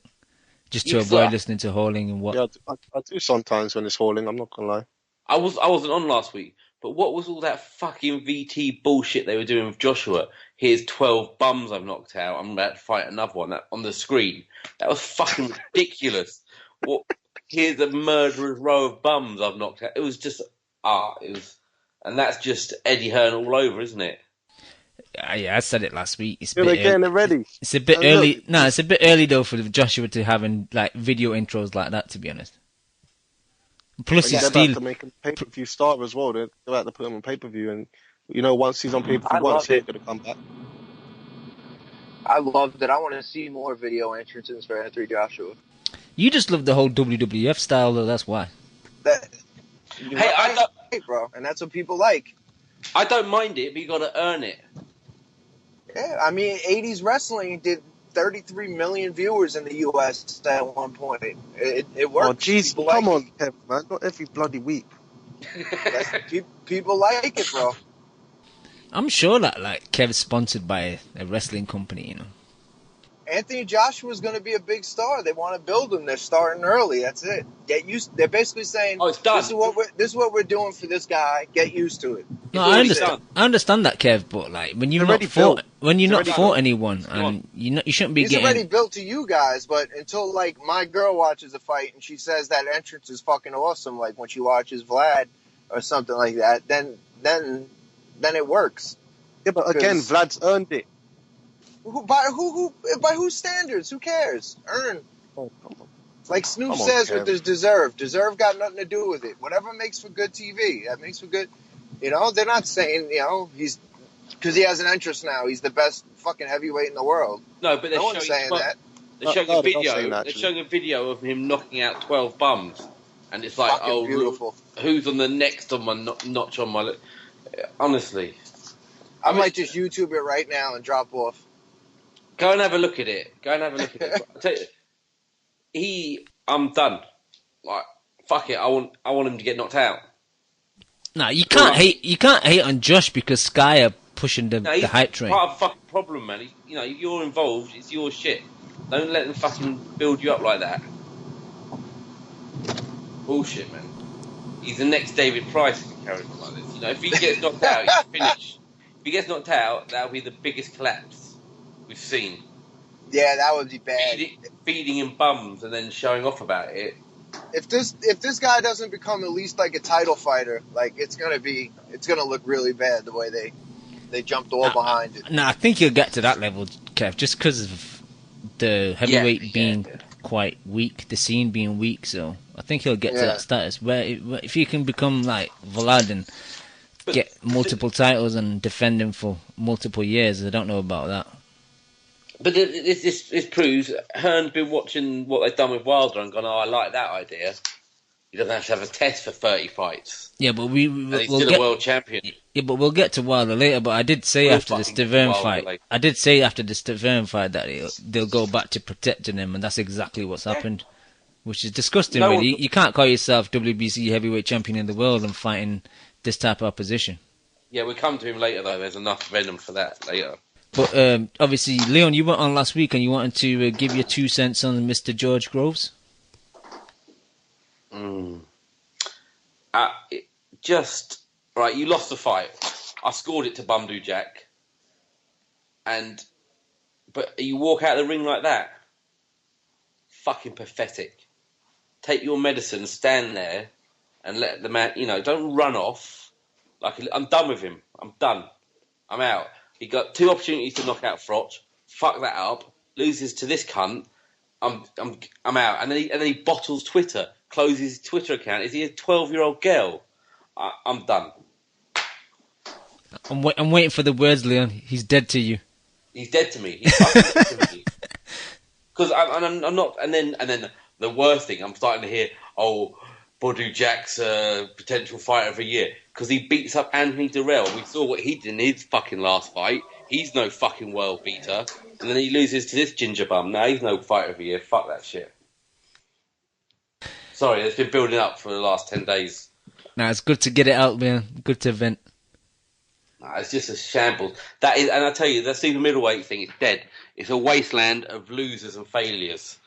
Speaker 1: just to avoid listening to Hawling and what.
Speaker 2: Yeah, I do sometimes when it's Hawling. I'm not gonna lie.
Speaker 3: I wasn't on last week, but what was all that fucking VT bullshit they were doing with Joshua? Here's 12 bums I've knocked out. I'm about to fight another one on the screen. That was fucking ridiculous. Here's a murderer's row of bums I've knocked out. It was just and that's just Eddie Hearn all over, isn't it?
Speaker 1: Yeah, I said it last week.
Speaker 2: They're getting it ready.
Speaker 1: It's a bit early. No, it's a bit early though for Joshua to having like video intros like that. To be honest. Plus,
Speaker 2: they're about to make a pay-per-view star as well. They're about to put him on pay-per-view, and once he's on pay-per-view once, he's going to come back.
Speaker 6: I love that. I want to see more video entrances for Anthony Joshua.
Speaker 1: You just love the whole WWF style, though. That's why.
Speaker 3: Hey, I don't,
Speaker 6: Right, bro, and that's what people like.
Speaker 3: I don't mind it, but you got to earn it.
Speaker 6: Yeah, I mean, 80s wrestling did 33 million viewers in the U.S. at one point. It worked.
Speaker 2: Oh, jeez,
Speaker 6: People
Speaker 2: come
Speaker 6: like
Speaker 2: on, Kev, man. Not every bloody week.
Speaker 6: People like it, bro.
Speaker 1: I'm sure that like Kev's sponsored by a wrestling company, you know.
Speaker 6: Anthony Joshua's going to be a big star. They want to build him. They're starting early. That's it. Get used. They're basically saying,
Speaker 3: Oh, it's done.
Speaker 6: This is what we're doing for this guy. Get used to it.
Speaker 1: No,
Speaker 3: It's
Speaker 1: I
Speaker 3: already
Speaker 1: understand.
Speaker 3: done.
Speaker 1: I understand that, Kev, but like when you've
Speaker 2: It's
Speaker 1: not
Speaker 2: already
Speaker 1: fought,
Speaker 2: built.
Speaker 1: when you've not
Speaker 2: It's
Speaker 1: fought
Speaker 2: already
Speaker 1: anyone, and you shouldn't be
Speaker 6: He's already
Speaker 1: getting.
Speaker 6: built to you guys, but until like my girl watches a fight and she says that entrance is fucking awesome, like when she watches Vlad or something like that, then it works.
Speaker 2: Yeah, but again,
Speaker 6: Because-
Speaker 2: Vlad's earned it.
Speaker 6: By whose standards? Who cares? Earn.
Speaker 2: Oh, come on.
Speaker 6: Like Snoop
Speaker 2: Come on,
Speaker 6: says
Speaker 2: Kev.
Speaker 6: with his Deserve. Deserve got nothing to do with it. Whatever makes for good TV, that makes for good. You know, they're not saying, he's because he has an entrance now. He's the best fucking heavyweight in the world.
Speaker 3: No, but they're
Speaker 6: No one's
Speaker 3: showing
Speaker 6: saying that.
Speaker 3: They're showing
Speaker 2: No,
Speaker 3: a
Speaker 2: they're not
Speaker 3: video.
Speaker 2: saying that,
Speaker 3: They're
Speaker 2: actually.
Speaker 3: showing a video of him knocking out 12 bums, and it's like,
Speaker 6: Fucking beautiful.
Speaker 3: who's on the next on my notch on my list? Honestly,
Speaker 6: I might just YouTube it right now and drop off.
Speaker 3: go and have a look at it. I tell you, I'm done. Like, fuck it. I want him to get knocked out.
Speaker 1: Nah, you can't hate. You can't hate on Josh because Sky are pushing the
Speaker 3: No, he's
Speaker 1: hype train.
Speaker 3: part of the fucking problem, man. If you're involved, it's your shit. Don't let them fucking build you up like that. Bullshit, man. He's the next David Price if he carries on like this. If he gets knocked out, he's finished. If he gets knocked out, that'll be the biggest collapse we've seen.
Speaker 6: Yeah, that would be bad.
Speaker 3: Feeding him bums and then showing off about it.
Speaker 6: If this guy doesn't become at least like a title fighter, like it's gonna look really bad the way they jumped all behind it.
Speaker 1: Nah, I think you'll get to that level, Kev, just because of the heavyweight being quite weak, the scene being weak. So I think he'll get to that status where if you can become like Vlad and get multiple titles and defend him for multiple years, I don't know about that.
Speaker 3: But this proves Hearn's been watching what they've done with Wilder and gone, I like that idea. He doesn't have to have a test for 30 fights.
Speaker 1: Yeah, but
Speaker 3: And he's
Speaker 1: we'll
Speaker 3: still
Speaker 1: get
Speaker 3: a world champion.
Speaker 1: Yeah, but we'll get to Wilder later. But I did say
Speaker 3: We'll
Speaker 1: after the
Speaker 3: fucking get
Speaker 1: Stavern
Speaker 3: Wilder
Speaker 1: fight,
Speaker 3: later.
Speaker 1: I did say after the Stavern fight that they'll go back to protecting him, and that's exactly what's happened, which is disgusting.
Speaker 3: No
Speaker 1: really,
Speaker 3: one-
Speaker 1: you can't call yourself WBC heavyweight champion in the world and fighting this type of opposition.
Speaker 3: Yeah, we'll come to him later, though. There's enough venom for that later.
Speaker 1: But obviously, Leon, you went on last week and you wanted to give your 2 cents on Mr. George Groves.
Speaker 3: Right, you lost the fight. I scored it to Bumdu Jack. But you walk out of the ring like that? Fucking pathetic. Take your medicine, stand there, and let the man, don't run off. I'm done with him. I'm done. I'm out. He got 2 opportunities to knock out Froch. Fuck that up. Loses to this cunt. I'm out. And then he bottles Twitter. Closes his Twitter account. Is he a 12-year-old girl? I'm done.
Speaker 1: I'm waiting for the words, Leon. He's dead to you.
Speaker 3: He's dead to me. He's fucking dead to me. Because I'm not. And then the worst thing, I'm starting to hear, Bumdu Jack's a potential fighter of the year because he beats up Anthony Durrell. We saw what he did in his fucking last fight. He's no fucking world beater. And then he loses to this ginger bum. Now he's no fighter of the year. Fuck that shit. Sorry, it's been building up for the last 10 days.
Speaker 1: Nah, it's good to get it out, man. Good to vent.
Speaker 3: Nah, it's just a shambles. That is, and I tell you, that super middleweight thing is dead. It's a wasteland of losers and failures.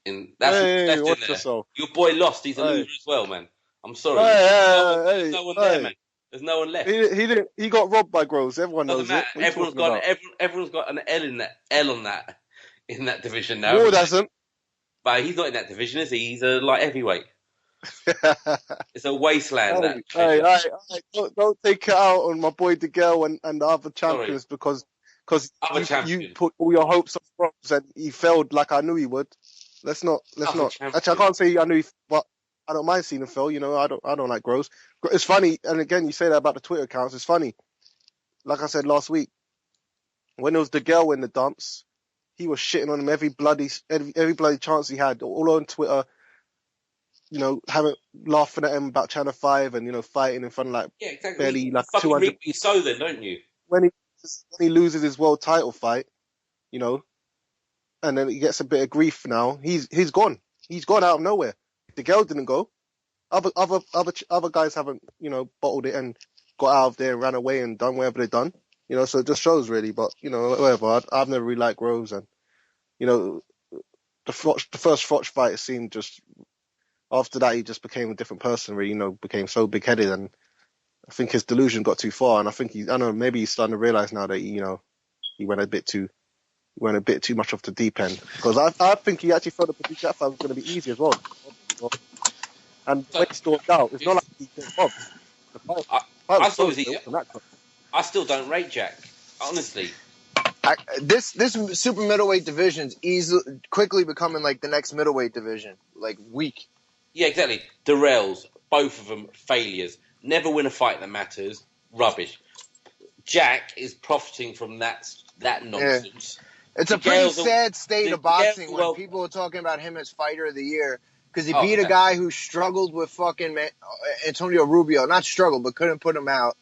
Speaker 3: That's in
Speaker 2: watch
Speaker 3: there.
Speaker 2: yourself.
Speaker 3: Your boy lost. He's a
Speaker 2: Hey.
Speaker 3: loser as well, man. I'm sorry. There's no one there, man. There's no one left.
Speaker 2: He didn't. He got robbed by Groves. Everyone knows
Speaker 3: Doesn't
Speaker 2: it.
Speaker 3: matter.
Speaker 2: What are you talking about?
Speaker 3: Everyone's got an L on that in that division now.
Speaker 2: Ward hasn't.
Speaker 3: But he's not in that division, is he? He's a light heavyweight. It's a wasteland. that
Speaker 2: Hey,
Speaker 3: division.
Speaker 2: don't take it out on my boy DeGale and the other champions because
Speaker 3: Other
Speaker 2: you
Speaker 3: champion.
Speaker 2: put all your hopes on Groves and he failed like I knew he would. Let's not.
Speaker 3: Other
Speaker 2: Actually, I
Speaker 3: champion.
Speaker 2: can't say I knew, but I don't mind seeing him fail. I don't like Groves. It's funny, and again, you say that about the Twitter accounts. It's funny. Like I said last week, when it was DeGale in the dumps, he was shitting on him every bloody chance he had, all on Twitter. You know, laughing at him about Channel 5 and, you know, fighting in front of like
Speaker 3: Yeah, exactly.
Speaker 2: barely
Speaker 3: You
Speaker 2: like
Speaker 3: fucking
Speaker 2: 200
Speaker 3: reap what you sow then, don't you?
Speaker 2: when he loses his world title fight, you know, and then he gets a bit of grief now. He's gone. He's gone out of nowhere. The girl didn't go. Other guys haven't, you know, bottled it and got out of there and ran away and done whatever they've done. You know, so it just shows really. But, you know, whatever. I've never really liked Groves, and, you know, the first Froch fight, it seemed just, after that he just became a different person, really, you know, became so big-headed, and I think his delusion got too far, and I think I don't know, maybe he's starting to realise now that, you know, he went a bit too much off the deep end. Because I think he actually thought the Paddy fight was going to be easy as well. And when he stormed out, it's not like he did Bob.
Speaker 3: I still don't rate Jack, honestly.
Speaker 6: This super middleweight division's quickly becoming like the next middleweight division, like weak.
Speaker 3: Yeah, exactly. Darrell's, both of them failures. Never win a fight that matters. Rubbish. Jack is profiting from that nonsense.
Speaker 6: Yeah. It's a pretty sad state of boxing when people are talking about him as fighter of the year, because he beat a guy who struggled with fucking Antonio Rubio. Not struggled, but couldn't put him out.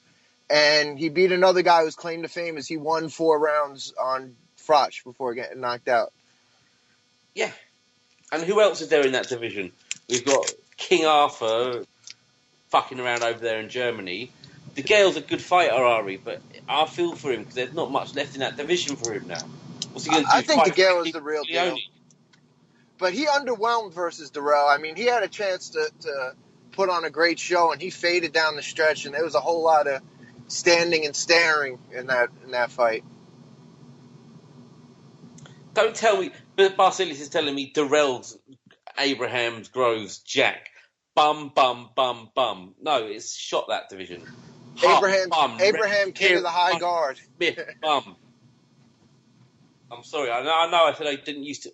Speaker 6: And he beat another guy whose claim to fame is he won 4 rounds on Froch before getting knocked out.
Speaker 3: Yeah. And who else is there in that division? We've got King Arthur fucking around over there in Germany. De Gale's a good fighter, Ari, but I feel for him because there's not much left in that division for him now. What's he going to do?
Speaker 6: I think De Gale is the real deal. But he underwhelmed versus Darrell. I mean, he had a chance to put on a great show, and he faded down the stretch, and there was a whole lot of standing and staring in that fight.
Speaker 3: Don't tell me, but Barcelos is telling me Darrell's, Abrahams, Groves, Jack. Bum. No, it's shot that division.
Speaker 6: Abraham came to the high guard.
Speaker 3: Smith, bum. I'm sorry. I know. I said I didn't used to.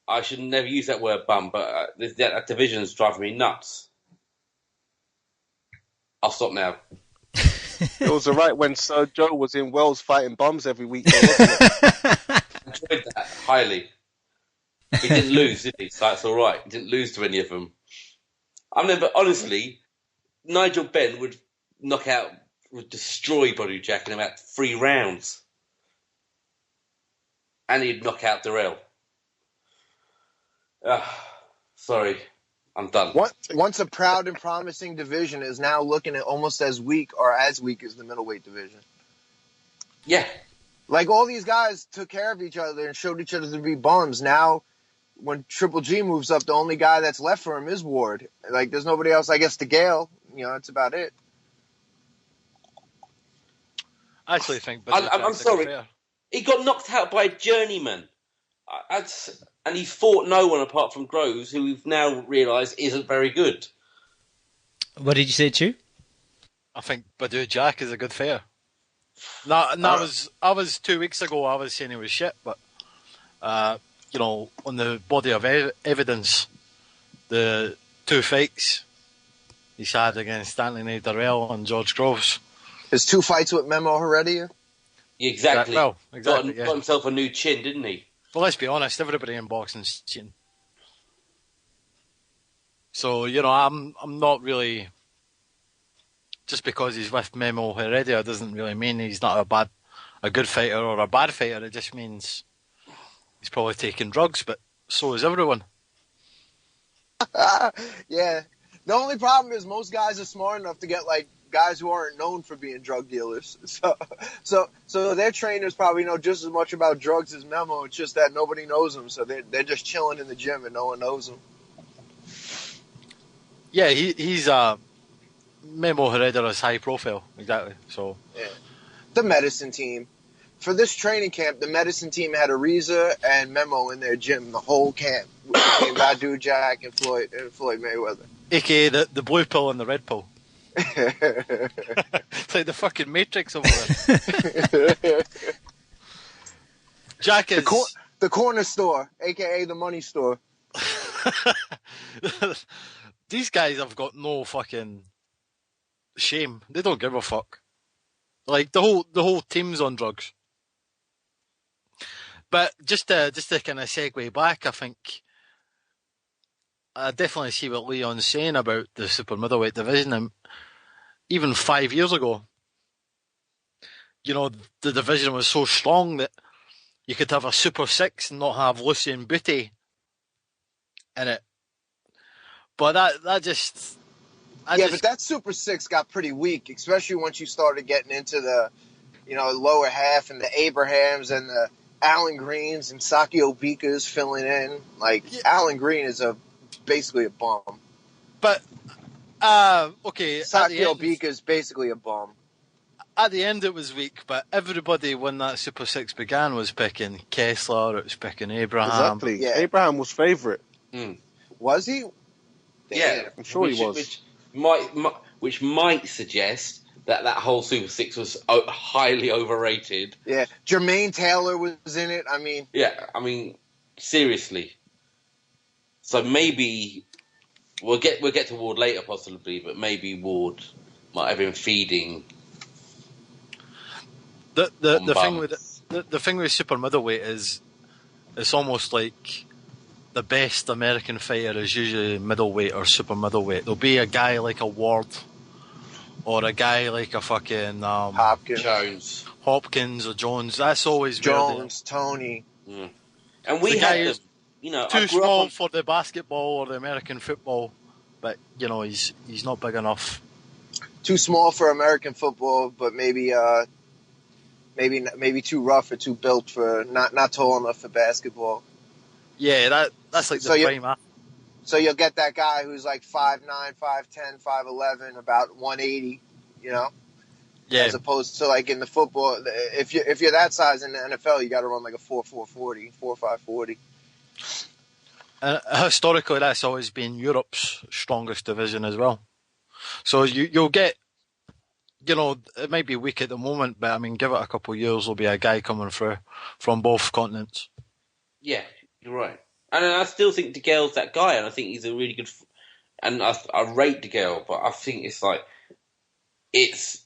Speaker 3: I should never use that word bum, but that division's driving me nuts. I'll stop now.
Speaker 2: It was alright when Sir Joe was in Wales fighting bums every week. I
Speaker 3: enjoyed that highly. He didn't lose, did he? So that's alright. He didn't lose to any of them. But honestly, Nigel Benn would destroy Badou Jack in about 3 rounds. And he'd knock out Darrell. Sorry. I'm done.
Speaker 6: Once a proud and promising division is now looking at almost as weak as the middleweight division.
Speaker 3: Yeah.
Speaker 6: Like, all these guys took care of each other and showed each other to be bums. Now, when Triple G moves up, the only guy that's left for him is Ward. Like, there's nobody else. I guess De Gale, you know, that's about it.
Speaker 4: I actually think...
Speaker 3: I'm sorry. He got knocked out by a journeyman. And he fought no one apart from Groves, who we've now realised isn't very good.
Speaker 1: What did you say, Chu?
Speaker 4: I think Badou Jack is a good fighter. I was 2 weeks ago, I was saying he was shit, but, you know, on the body of evidence, the 2 fights he's had against Anthony Darrell and George Groves.
Speaker 6: His 2 fights with Memo Heredia?
Speaker 3: Exactly.
Speaker 4: Exactly.
Speaker 3: Got himself a new chin, didn't he?
Speaker 4: Well, let's be honest, everybody in boxing's cheating. So, you know, I'm not really... Just because he's with Memo Heredia doesn't really mean he's not a good fighter or a bad fighter. It just means he's probably taking drugs, but so is everyone.
Speaker 6: Yeah. The only problem is most guys are smart enough to get, like, guys who aren't known for being drug dealers. So their trainers probably know just as much about drugs as Memo. It's just that nobody knows them. So they're just chilling in the gym and no one knows them.
Speaker 4: Yeah, he's Memo Heredia is high profile. Exactly. So
Speaker 6: yeah. The medicine team. For this training camp, the medicine team had Ariza and Memo in their gym the whole camp. Badou Jack and Floyd Mayweather.
Speaker 4: AKA the blue pill and the red pill. It's like the fucking Matrix over there. Jack is...
Speaker 6: The corner store, a.k.a. the money store.
Speaker 4: These guys have got no fucking shame. They don't give a fuck. Like, the whole team's on drugs. But just to kind of segue back, I think I definitely see what Leon's saying about the super middleweight division. And even 5 years ago, the division was so strong that you could have a Super Six and not have Lucien Boutte in it. But that just...
Speaker 6: but that Super Six got pretty weak, especially once you started getting into the, lower half and the Abrahams and the Alan Greens and Saki Obika's filling in. Alan Green is basically a bum.
Speaker 4: But, okay.
Speaker 6: Saki Obika is basically a bum.
Speaker 4: At the end it was weak, but everybody when that Super Six began was picking Kessler, it was picking Abraham.
Speaker 2: Exactly. Yeah. Abraham was favourite.
Speaker 6: Was he?
Speaker 3: Yeah,
Speaker 2: I'm sure he was.
Speaker 3: Which might suggest that whole Super Six was highly overrated.
Speaker 6: Yeah, Jermaine Taylor was in it.
Speaker 3: Seriously. So maybe we'll get to Ward later, possibly, but maybe Ward might have been feeding.
Speaker 4: The thing with super middleweight is it's almost like the best American fighter is usually middleweight or super middleweight. There'll be a guy like a Ward or a guy like a fucking Hopkins or Jones. That's always
Speaker 6: Jones, Tony.
Speaker 3: And we had
Speaker 4: too small for the basketball or the American football, but he's not big enough.
Speaker 6: Too small for American football, but maybe too rough or too built for not tall enough for basketball.
Speaker 4: Yeah, that's like the prime.
Speaker 6: So you'll get that guy who's like 5'9", 5'10", 5'11", about 180, Yeah. As opposed to like in the football, if you're that size in the NFL, you got to run like a 4.40, 4.540.
Speaker 4: Historically, that's always been Europe's strongest division as well. So you'll get, it might be weak at the moment, but give it a couple of years, there'll be a guy coming through from both continents.
Speaker 3: Yeah, you're right. And I still think DeGale's that guy, and I think he's a really good. And I rate DeGale, but I think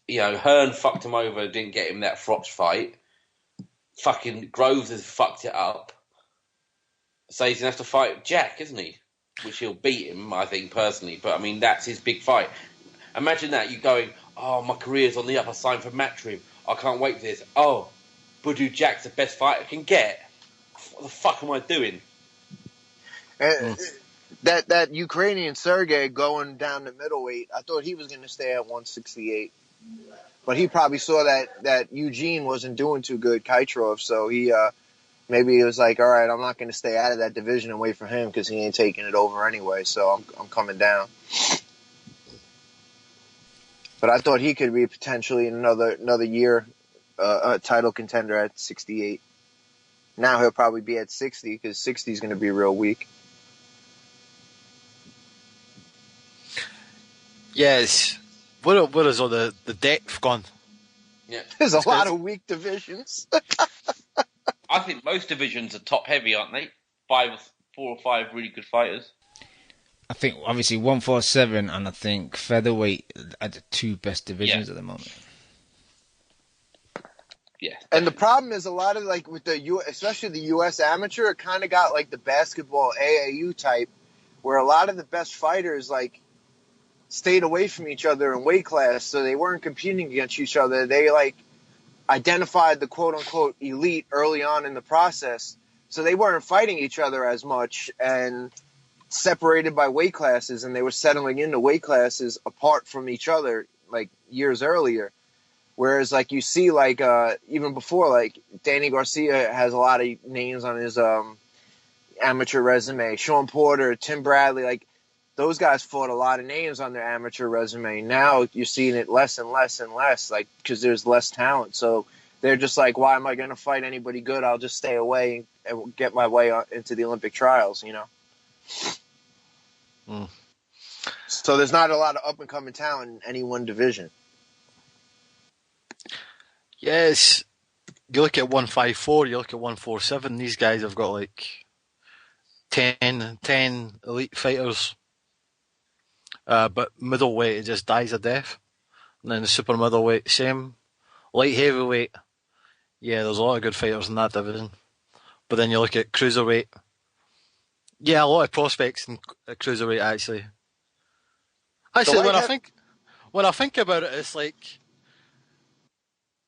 Speaker 3: Hearn fucked him over, didn't get him that Froch fight. Fucking Groves has fucked it up. So he's going to have to fight Jack, isn't he? Which he'll beat him, I think, personally. But, that's his big fight. Imagine that, you going, oh, my career's on the up, I signed for Matchroom. I can't wait for this. Oh, Budu Jack's the best fight I can get. What the fuck am I doing?
Speaker 6: That Ukrainian Sergey going down to middleweight, I thought he was going to stay at 168. But he probably saw that Eugene wasn't doing too good, Kaitrov, so he maybe he was like, all right, I'm not going to stay out of that division and wait for him because he ain't taking it over anyway, so I'm coming down. But I thought he could be potentially in another year a title contender at 68. Now he'll probably be at 60 because 60 is going to be real weak.
Speaker 4: Yes. Where is all the depth gone?
Speaker 3: Yeah.
Speaker 6: There's a lot of weak divisions.
Speaker 3: I think most divisions are top heavy, aren't they? 4 or 5 really good fighters.
Speaker 1: I think obviously 147 and I think featherweight are the two best divisions at the moment.
Speaker 3: Yeah.
Speaker 6: And the problem is a lot of like with especially the US amateur, it kind of got like the basketball AAU type where a lot of the best fighters like stayed away from each other in weight class, so they weren't competing against each other. They like identified the quote unquote elite early on in the process, so they weren't fighting each other as much and separated by weight classes, and they were settling into weight classes apart from each other like years earlier. Whereas like you see like even before, like Danny Garcia has a lot of names on his amateur resume. Sean Porter, Tim Bradley, like those guys fought a lot of names on their amateur resume. Now you're seeing it less and less and less, like because there's less talent. So they're just like, why am I going to fight anybody good? I'll just stay away and get my way into the Olympic trials, So there's not a lot of up-and-coming talent in any one division.
Speaker 4: Yes. You look at 154, you look at 147, these guys have got like 10 elite fighters. But middleweight, it just dies a death. And then the super middleweight, same. Light heavyweight, yeah, there's a lot of good fighters in that division. But then you look at cruiserweight. Yeah, a lot of prospects in cruiserweight actually. Actually, when I think about it, it's like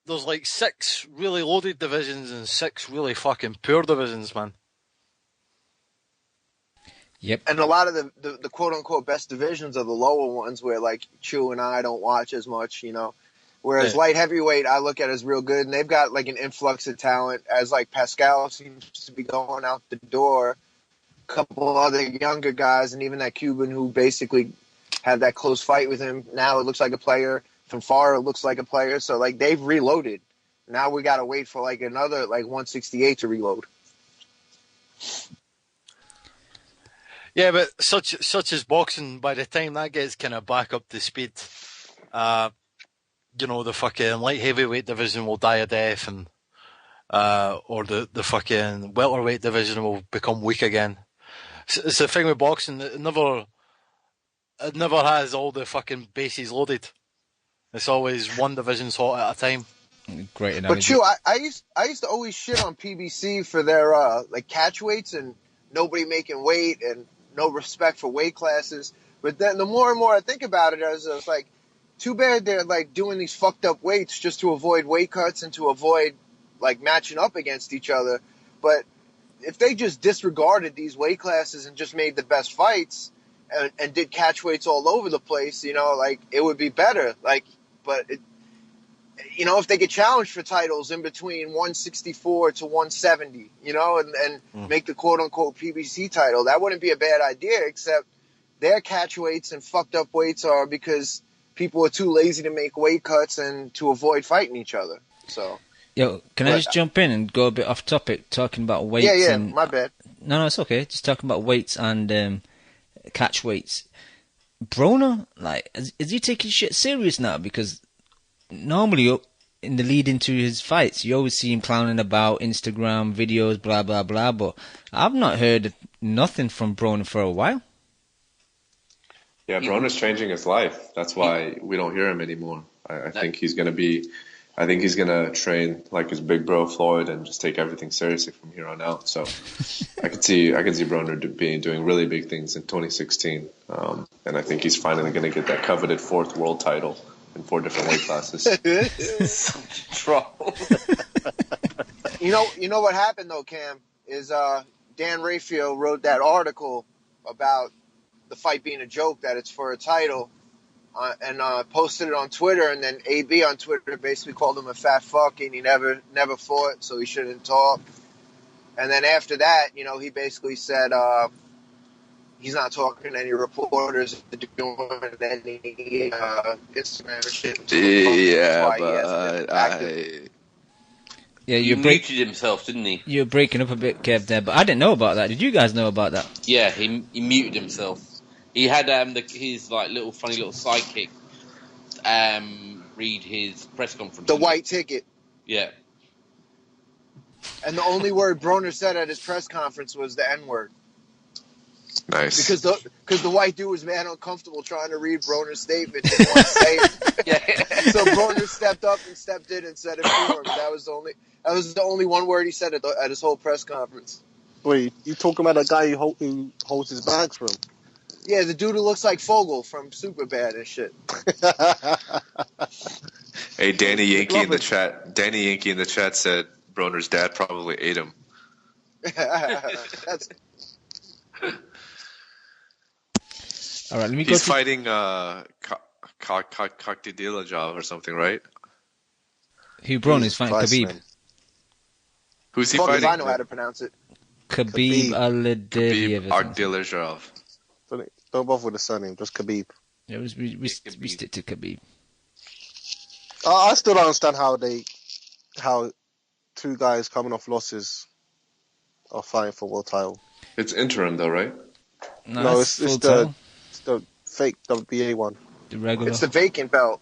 Speaker 4: there's like 6 really loaded divisions and 6 really fucking poor divisions, man.
Speaker 1: Yep.
Speaker 6: And a lot of the quote unquote best divisions are the lower ones where like Chew and I don't watch as much, you know. Whereas light heavyweight I look at as real good, and they've got like an influx of talent as like Pascal seems to be going out the door. A couple other younger guys, and even that Cuban who basically had that close fight with him. Now it looks like a player. From far, it looks like a player. So, like, they've reloaded. Now we got to wait for, like, another, like, 168 to reload.
Speaker 4: Yeah, but such as boxing, by the time that gets kind of back up to speed, you know, the fucking light heavyweight division will die a death, and or the fucking welterweight division will become weak again. It's the thing with boxing, it never has all the fucking bases loaded. It's always one division's hot at a time.
Speaker 1: Great analogy.
Speaker 6: But Chew, I used to always shit on PBC for their like catch weights and nobody making weight and no respect for weight classes. But then the more and more I think about it, it's like, too bad they're like doing these fucked up weights just to avoid weight cuts and to avoid like matching up against each other. But if they just disregarded these weight classes and just made the best fights and did catch weights all over the place, you know, like it would be better. Like, but it, you know, if they get challenged for titles in between 164 to 170, you know, and make the quote unquote PBC title, that wouldn't be a bad idea, except their catch weights and fucked up weights are because people are too lazy to make weight cuts and to avoid fighting each other. So,
Speaker 1: yo, can I just jump in and go a bit off topic, talking about weights?
Speaker 6: Yeah,
Speaker 1: and,
Speaker 6: my bad.
Speaker 1: No, it's okay. Just talking about weights and catch weights. Broner, like, is he taking shit serious now? Because normally in the lead into his fights, you always see him clowning about Instagram videos, blah blah blah. But I've not heard nothing from Broner for a while.
Speaker 5: Yeah, Broner's changing his life. That's why we don't hear him anymore. I think he's gonna train like his big bro Floyd and just take everything seriously from here on out. So I can see Broner doing really big things in 2016, and I think he's finally gonna get that coveted 4th world title in 4 different weight classes.
Speaker 3: Trouble.
Speaker 6: You know what happened though, Cam, is Dan Rafael wrote that article about the fight being a joke, that it's for a title, and posted it on Twitter, and then AB on Twitter basically called him a fat fuck and he never fought, so he shouldn't talk. And then after that, you know, he basically said he's not talking to any reporters, doing any Instagram shit.
Speaker 5: Yeah, but
Speaker 1: Yeah,
Speaker 3: he muted himself, didn't he?
Speaker 1: You're breaking up a bit, Kev, there, but I didn't know about that. Did you guys know about that?
Speaker 3: Yeah, he muted himself. He had his like funny little sidekick read his press conference.
Speaker 6: The white ticket.
Speaker 3: Yeah.
Speaker 6: And the only word Broner said at his press conference was the N-word.
Speaker 5: Nice.
Speaker 6: Because the white dude was mad uncomfortable trying to read Broner's statement. Didn't want to say it. So Broner stepped up and stepped in and said it for him. That was the only one word he said at his whole press conference.
Speaker 2: Wait, you talking about a guy who holds his bags for him?
Speaker 6: Yeah, the dude who looks like Fogel from Superbad and shit.
Speaker 5: Hey, Danny Yankee in the chat. Danny Yankee in the chat said Broner's dad probably ate him.
Speaker 6: That's...
Speaker 1: All right, let me go.
Speaker 5: He's fighting Kakdilajov or something, right?
Speaker 1: Hugh Broner is fighting Khabib.
Speaker 2: Man.
Speaker 5: Who's he
Speaker 6: Fuck
Speaker 5: fighting?
Speaker 6: if I know how to pronounce it.
Speaker 1: Khabib
Speaker 5: Kakdilajov.
Speaker 2: Don't bother with the surname, just Khabib.
Speaker 1: Yeah, we stick to Khabib.
Speaker 2: I still don't understand how 2 guys coming off losses are fighting for world title.
Speaker 5: It's interim though, right?
Speaker 2: No, it's the fake WBA one.
Speaker 1: The regular.
Speaker 6: It's the vacant belt.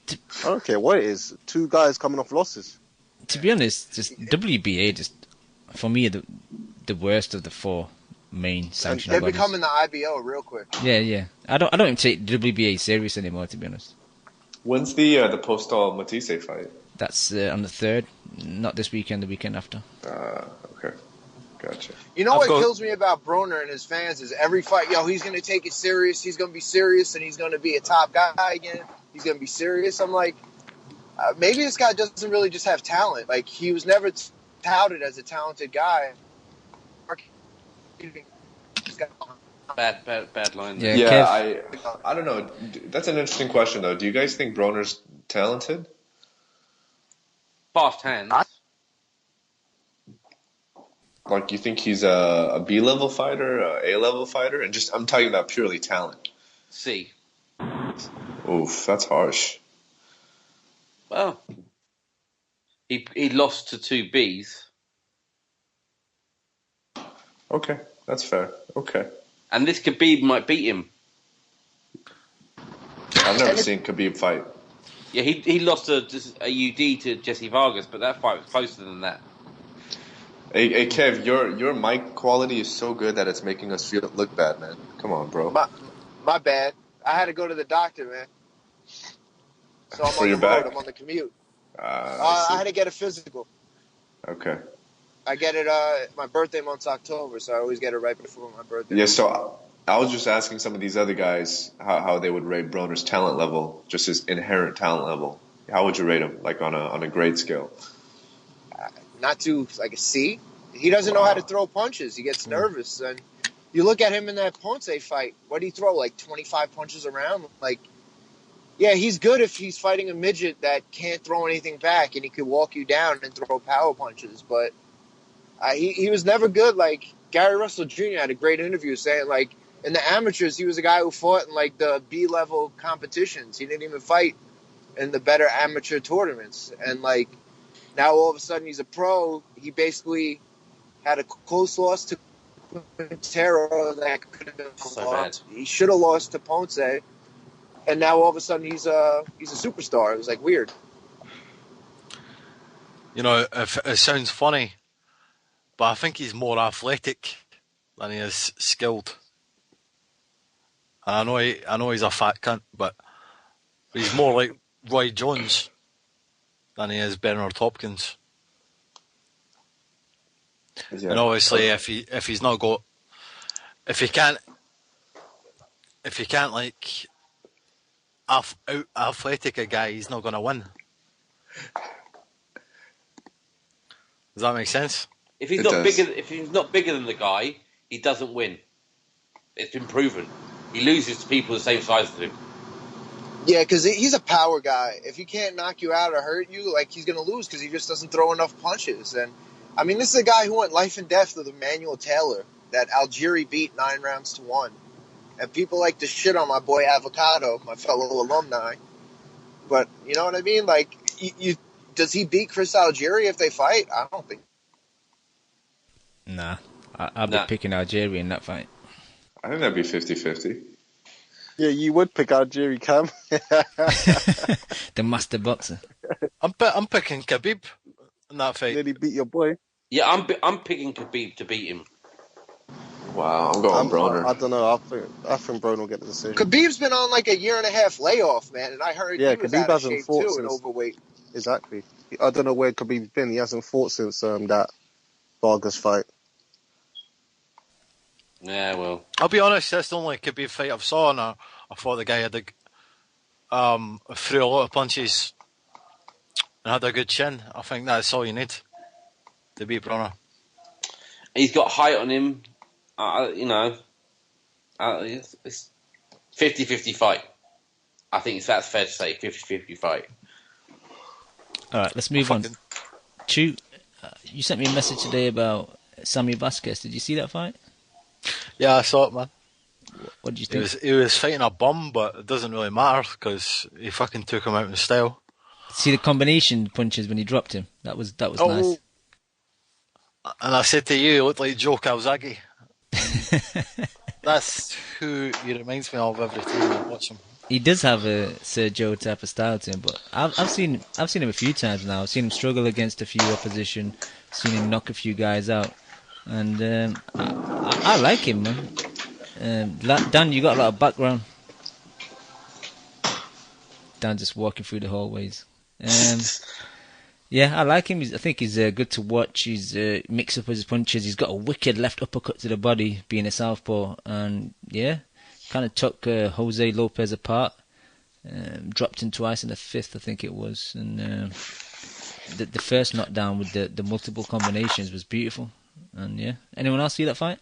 Speaker 2: I don't care what it is. 2 guys coming off losses.
Speaker 1: To be honest, just WBA, just for me, the worst of the 4 main sanctioned
Speaker 6: They're
Speaker 1: bodies.
Speaker 6: becoming the IBO real quick.
Speaker 1: Yeah. I don't even take WBA serious anymore, to be honest.
Speaker 5: When's the Postal Matisse fight?
Speaker 1: That's on the 3rd. Not this weekend, the weekend after.
Speaker 5: Okay. Gotcha.
Speaker 6: You know what kills me about Broner and his fans is every fight, he's going to take it serious. He's going to be serious, and he's going to be a top guy again. He's going to be serious. I'm like, maybe this guy doesn't really just have talent. Like, he was never touted as a talented guy.
Speaker 3: Bad line.
Speaker 5: Yeah, I don't know. That's an interesting question, though. Do you guys think Broner's talented?
Speaker 3: Fast hands.
Speaker 5: Like, you think he's a B-level fighter, a A-level fighter? And I'm talking about purely talent.
Speaker 3: C.
Speaker 5: Oof, that's harsh.
Speaker 3: Well, he lost to 2 Bs.
Speaker 5: Okay, that's fair. Okay.
Speaker 3: And this Khabib might beat him.
Speaker 5: I've never seen Khabib fight.
Speaker 3: Yeah, he lost a UD to Jesse Vargas, but that fight was closer than that.
Speaker 5: Hey Kev, your mic quality is so good that it's making us look bad, man. Come on, bro.
Speaker 6: My bad. I had to go to the doctor, man. So I'm on the road. I'm on the commute. I had to get a physical.
Speaker 5: Okay.
Speaker 6: I get it. My birthday month's October, so I always get it right before my birthday.
Speaker 5: Yeah. So I was just asking some of these other guys how they would rate Broner's talent level, just his inherent talent level. How would you rate him, like on a grade scale?
Speaker 6: Not too like a C. He doesn't know how to throw punches. He gets nervous, and you look at him in that Ponce fight. What did he throw? Like 25 punches around. Like, yeah, he's good if he's fighting a midget that can't throw anything back, and he could walk you down and throw power punches, but. He was never good. Like, Gary Russell Jr. had a great interview saying, like, in the amateurs, he was a guy who fought in, like, the B-level competitions. He didn't even fight in the better amateur tournaments. And, like, now all of a sudden he's a pro. He basically had a close loss to Quintero that could have been lost. He should have lost to Ponce. And now all of a sudden he's a superstar. It was, like, weird.
Speaker 4: You know, it sounds funny, but I think he's more athletic than he is skilled. And I know he's a fat cunt, but he's more like Roy Jones than he is Bernard Hopkins. Yeah. And obviously, if he can't like out athletic a guy, he's not going to win. Does that make sense?
Speaker 3: If he's not bigger than the guy, he doesn't win. It's been proven. He loses to people the same size as him.
Speaker 6: Yeah, because he's a power guy. If he can't knock you out or hurt you, like, he's going to lose because he just doesn't throw enough punches. And I mean, this is a guy who went life and death with Emmanuel Taylor that Algieri beat 9 rounds to 1. And people like to shit on my boy Avocado, my fellow alumni. But you know what I mean? Like, does he beat Chris Algieri if they fight? I don't think.
Speaker 1: Nah, I'll be picking Algieri in that fight.
Speaker 5: I think that'd be 50-50.
Speaker 2: Yeah, you would pick Algieri, Cam.
Speaker 1: The master boxer.
Speaker 4: I'm picking Khabib in that fight.
Speaker 2: Did he beat your boy?
Speaker 3: Yeah, I'm picking Khabib to beat him.
Speaker 5: Wow, I'm going Broner.
Speaker 2: I don't know. I think Broner will get the decision.
Speaker 6: Khabib's been on like a 1.5 layoff, man, and I heard he was out of shape too and overweight.
Speaker 2: Exactly. I don't know where Khabib's been. He hasn't fought since that Vargas fight.
Speaker 3: Yeah, well,
Speaker 4: I'll be honest. That's the only Khabib fight I've saw, and I thought the guy had threw a lot of punches and had a good chin. I think that's all you need to beat Broner.
Speaker 3: He's got height on him. It's 50-50 fight. I think that's fair to say, 50-50 fight.
Speaker 1: All right, let's move on. Chu, you sent me a message today about Sammy Vasquez. Did you see that fight?
Speaker 4: Yeah, I saw it, man.
Speaker 1: What did you think?
Speaker 4: He was fighting a bum, but it doesn't really matter because he fucking took him out in style.
Speaker 1: See the combination punches when he dropped him? That was nice.
Speaker 4: And I said to you, he looked like Joe Calzaghe. That's who he reminds me of every time I watch him.
Speaker 1: He does have a Sergio type of style to him, but I've seen him a few times now. I've seen him struggle against a few opposition, seen him knock a few guys out, and I like him, man. Dan, you got a lot of background. Dan just walking through the hallways. Yeah, I like him. I think he's good to watch. He's mix up his punches. He's got a wicked left uppercut to the body, being a southpaw, and yeah, kind of took Jose Lopez apart. Dropped him twice in the fifth, I think it was, and the first knockdown with the multiple combinations was beautiful. And yeah, anyone else see that fight?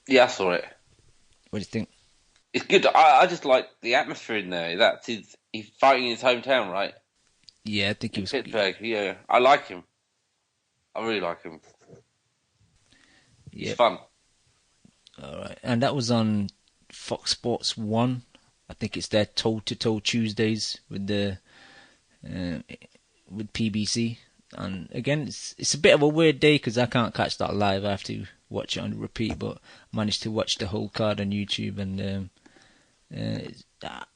Speaker 3: Yeah, I saw it.
Speaker 1: What do you think?
Speaker 3: It's good. I just like the atmosphere in there. He's fighting in his hometown, right?
Speaker 1: Yeah, I think he was.
Speaker 3: Pittsburgh. Yeah, I like him. I really like him.
Speaker 1: Yeah.
Speaker 3: It's fun.
Speaker 1: All right, and that was on Fox Sports 1. I think it's their toe-to-toe Tuesdays with the with PBC. And again, it's a bit of a weird day because I can't catch that live. I have to watch it on repeat, but I managed to watch the whole card on YouTube, and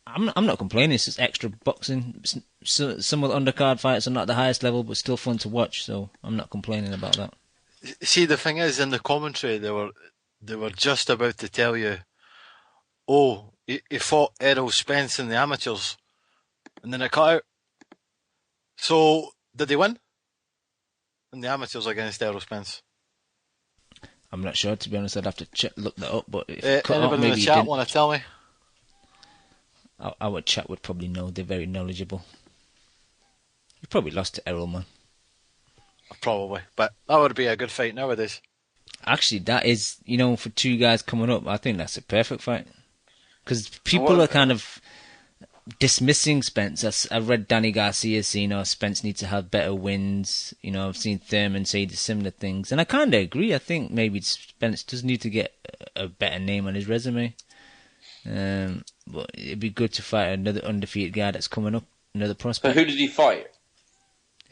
Speaker 1: I'm not complaining. It's just extra boxing. Some of the undercard fights are not the highest level, but still fun to watch. So I'm not complaining about that.
Speaker 4: See, the thing is, in the commentary, they were just about to tell you, oh, he fought Errol Spence in the amateurs, and then it cut out. So did they win in the amateurs against Errol Spence?
Speaker 1: I'm not sure, to be honest. I'd have to look that up. But if
Speaker 4: anybody in the chat want to tell me?
Speaker 1: Our chat would probably know. They're very knowledgeable. You probably lost to Errol, man.
Speaker 4: Probably, but that would be a good fight nowadays.
Speaker 1: Actually, that is, for two guys coming up, I think that's a perfect fight. Because people are kind of dismissing Spence. I read Danny Garcia saying, Spence needs to have better wins. I've seen Thurman say the similar things. And I kind of agree. I think maybe Spence does need to get a better name on his resume. But it'd be good to fight another undefeated guy that's coming up, another prospect.
Speaker 3: So who did he fight?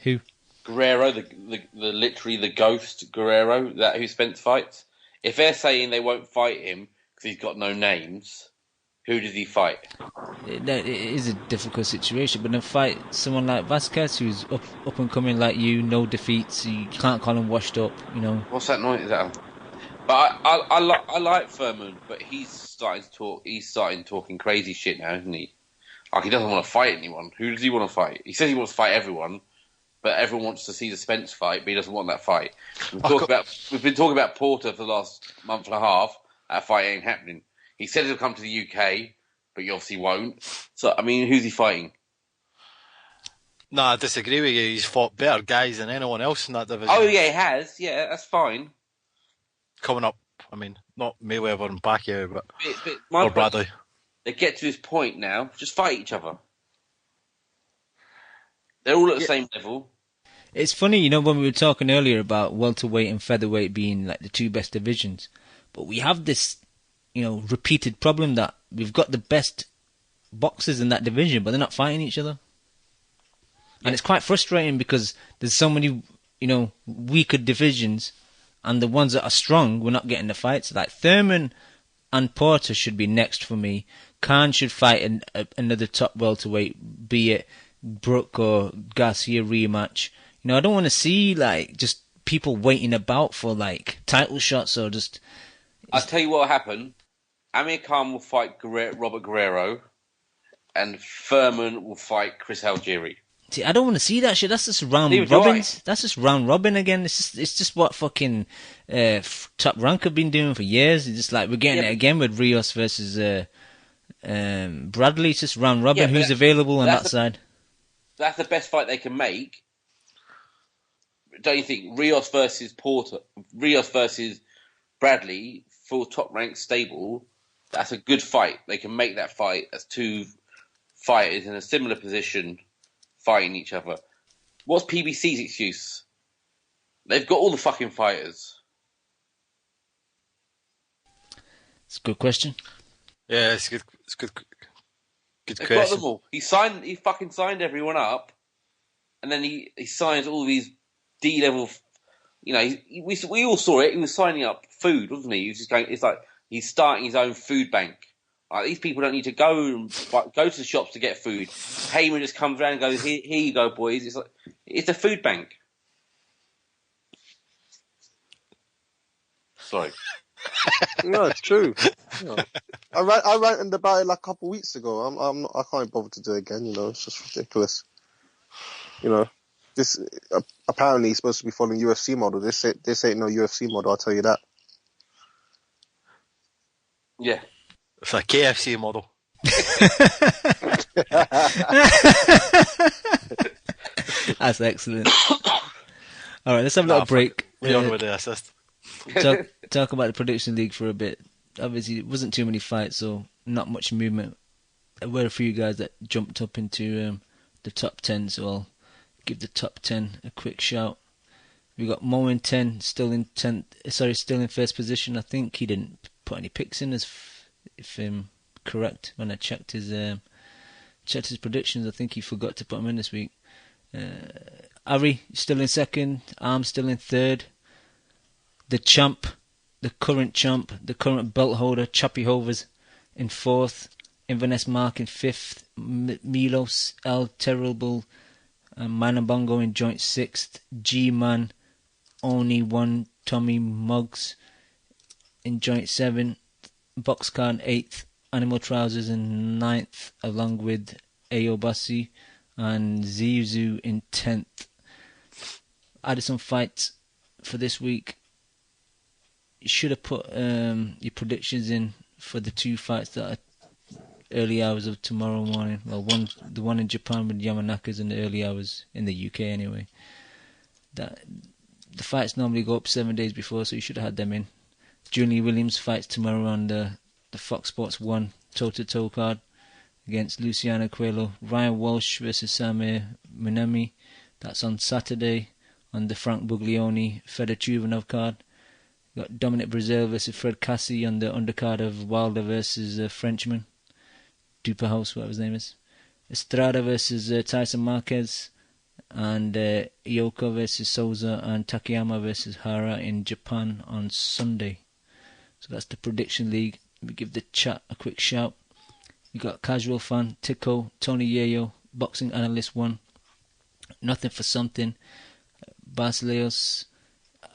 Speaker 1: Who?
Speaker 3: Guerrero, the literally the ghost Guerrero, that who Spence fights. If they're saying they won't fight him because he's got no names, who does he fight?
Speaker 1: It is a difficult situation, but then fight someone like Vasquez, who's up and coming like you, no defeats. You can't call him washed up,
Speaker 3: What's that noise? Is that? But I like Thurman, but he's starting to talk. He's starting talking crazy shit now, isn't he? Like he doesn't want to fight anyone. Who does he want to fight? He says he wants to fight everyone. But everyone wants to see the Spence fight, but he doesn't want that fight. We've been talking about Porter for the last month and a half. That fight ain't happening. He said he'll come to the UK, but he obviously won't. So, I mean, who's he fighting?
Speaker 4: No, I disagree with you. He's fought better guys than anyone else in that division.
Speaker 3: Oh, yeah, he has. Yeah, that's fine.
Speaker 4: Coming up, I mean, not Mayweather and Pacquiao, but
Speaker 3: or
Speaker 4: Bradley.
Speaker 3: They get to this point now, just fight each other. They're all at the same level.
Speaker 1: It's funny, when we were talking earlier about welterweight and featherweight being like the two best divisions, but we have this, repeated problem that we've got the best boxers in that division, but they're not fighting each other. And it's quite frustrating because there's so many, weaker divisions, and the ones that are strong, we're not getting the fights. Like Thurman and Porter should be next for me. Khan should fight another top welterweight, be it Brook or Garcia rematch. I don't want to see just people waiting about for title shots or just.
Speaker 3: I'll tell you what will happen. Amir Khan will fight Robert Guerrero, and Thurman will fight Chris Algieri.
Speaker 1: See, I don't want to see that shit. That's just round robins. That's just round robin again. It's just what fucking Top Rank have been doing for years. It's just we're getting it again with Rios versus Bradley. It's just round robin. Who's available on that side?
Speaker 3: That's the best fight they can make. Don't you think? Rios versus Bradley, full Top Rank stable. That's a good fight. They can make that fight as two fighters in a similar position fighting each other. What's PBC's excuse? They've got all the fucking fighters.
Speaker 1: It's a good question.
Speaker 4: Yeah, it's good. It's good. Good
Speaker 3: They've
Speaker 4: question.
Speaker 3: got them all. He fucking signed everyone up, and then he signs all these D-level. We all saw it. He was signing up food, wasn't he? He was just going. It's like he's starting his own food bank. Like these people don't need to go to the shops to get food. Heyman just comes around and goes, "Here you go, boys." It's a food bank. Sorry.
Speaker 2: No, it's true. I ranted about it a couple of weeks ago. I can't bother to do it again. It's just ridiculous. this apparently he's supposed to be following UFC model. This ain't no UFC model. I'll tell you that.
Speaker 3: Yeah,
Speaker 4: It's a KFC model.
Speaker 1: That's excellent. All right, let's have a little break.
Speaker 4: Leon with the assist.
Speaker 1: Talk about the Prediction League for a bit. Obviously, it wasn't too many fights, so not much movement. There were a few guys that jumped up into the top 10, so I'll give the top 10 a quick shout. We got Mo in 10, still in first position. I think he didn't put any picks in, if I'm correct. When I checked his predictions, I think he forgot to put them in this week. Ari still in second. I'm still in third. The current belt holder, Choppy Hovers, in fourth. Inverness Mark in fifth. Milos El Terrible Manabongo in joint sixth. G-Man Only One Tommy Muggs in joint seventh. Boxcar in eighth. Animal Trousers in ninth, along with Ayobasi and Ziuzu in 10th. Added some fights for this week. You should have put your predictions in for the two fights that are early hours of tomorrow morning. Well, the one in Japan with Yamanakas in the early hours in the UK anyway. The fights normally go up 7 days before, so you should have had them in. Julie Williams fights tomorrow on the Fox Sports 1 toe-to-toe card against Luciano Coelho. Ryan Walsh versus Samir Minami. That's on Saturday on the Frank Buglioni Fedor Chuvanov card. Got Dominic Brazil versus Fred Cassie on the undercard of Wilder versus Frenchman. Duperhouse, whatever his name is. Estrada versus Tyson Marquez. And Ioka versus Souza and Takayama versus Hara in Japan on Sunday. So that's the Prediction League. We give the chat a quick shout. We got Casual Fan, Tico, Tony Yayo, Boxing Analyst 1, Nothing for Something, Basileos,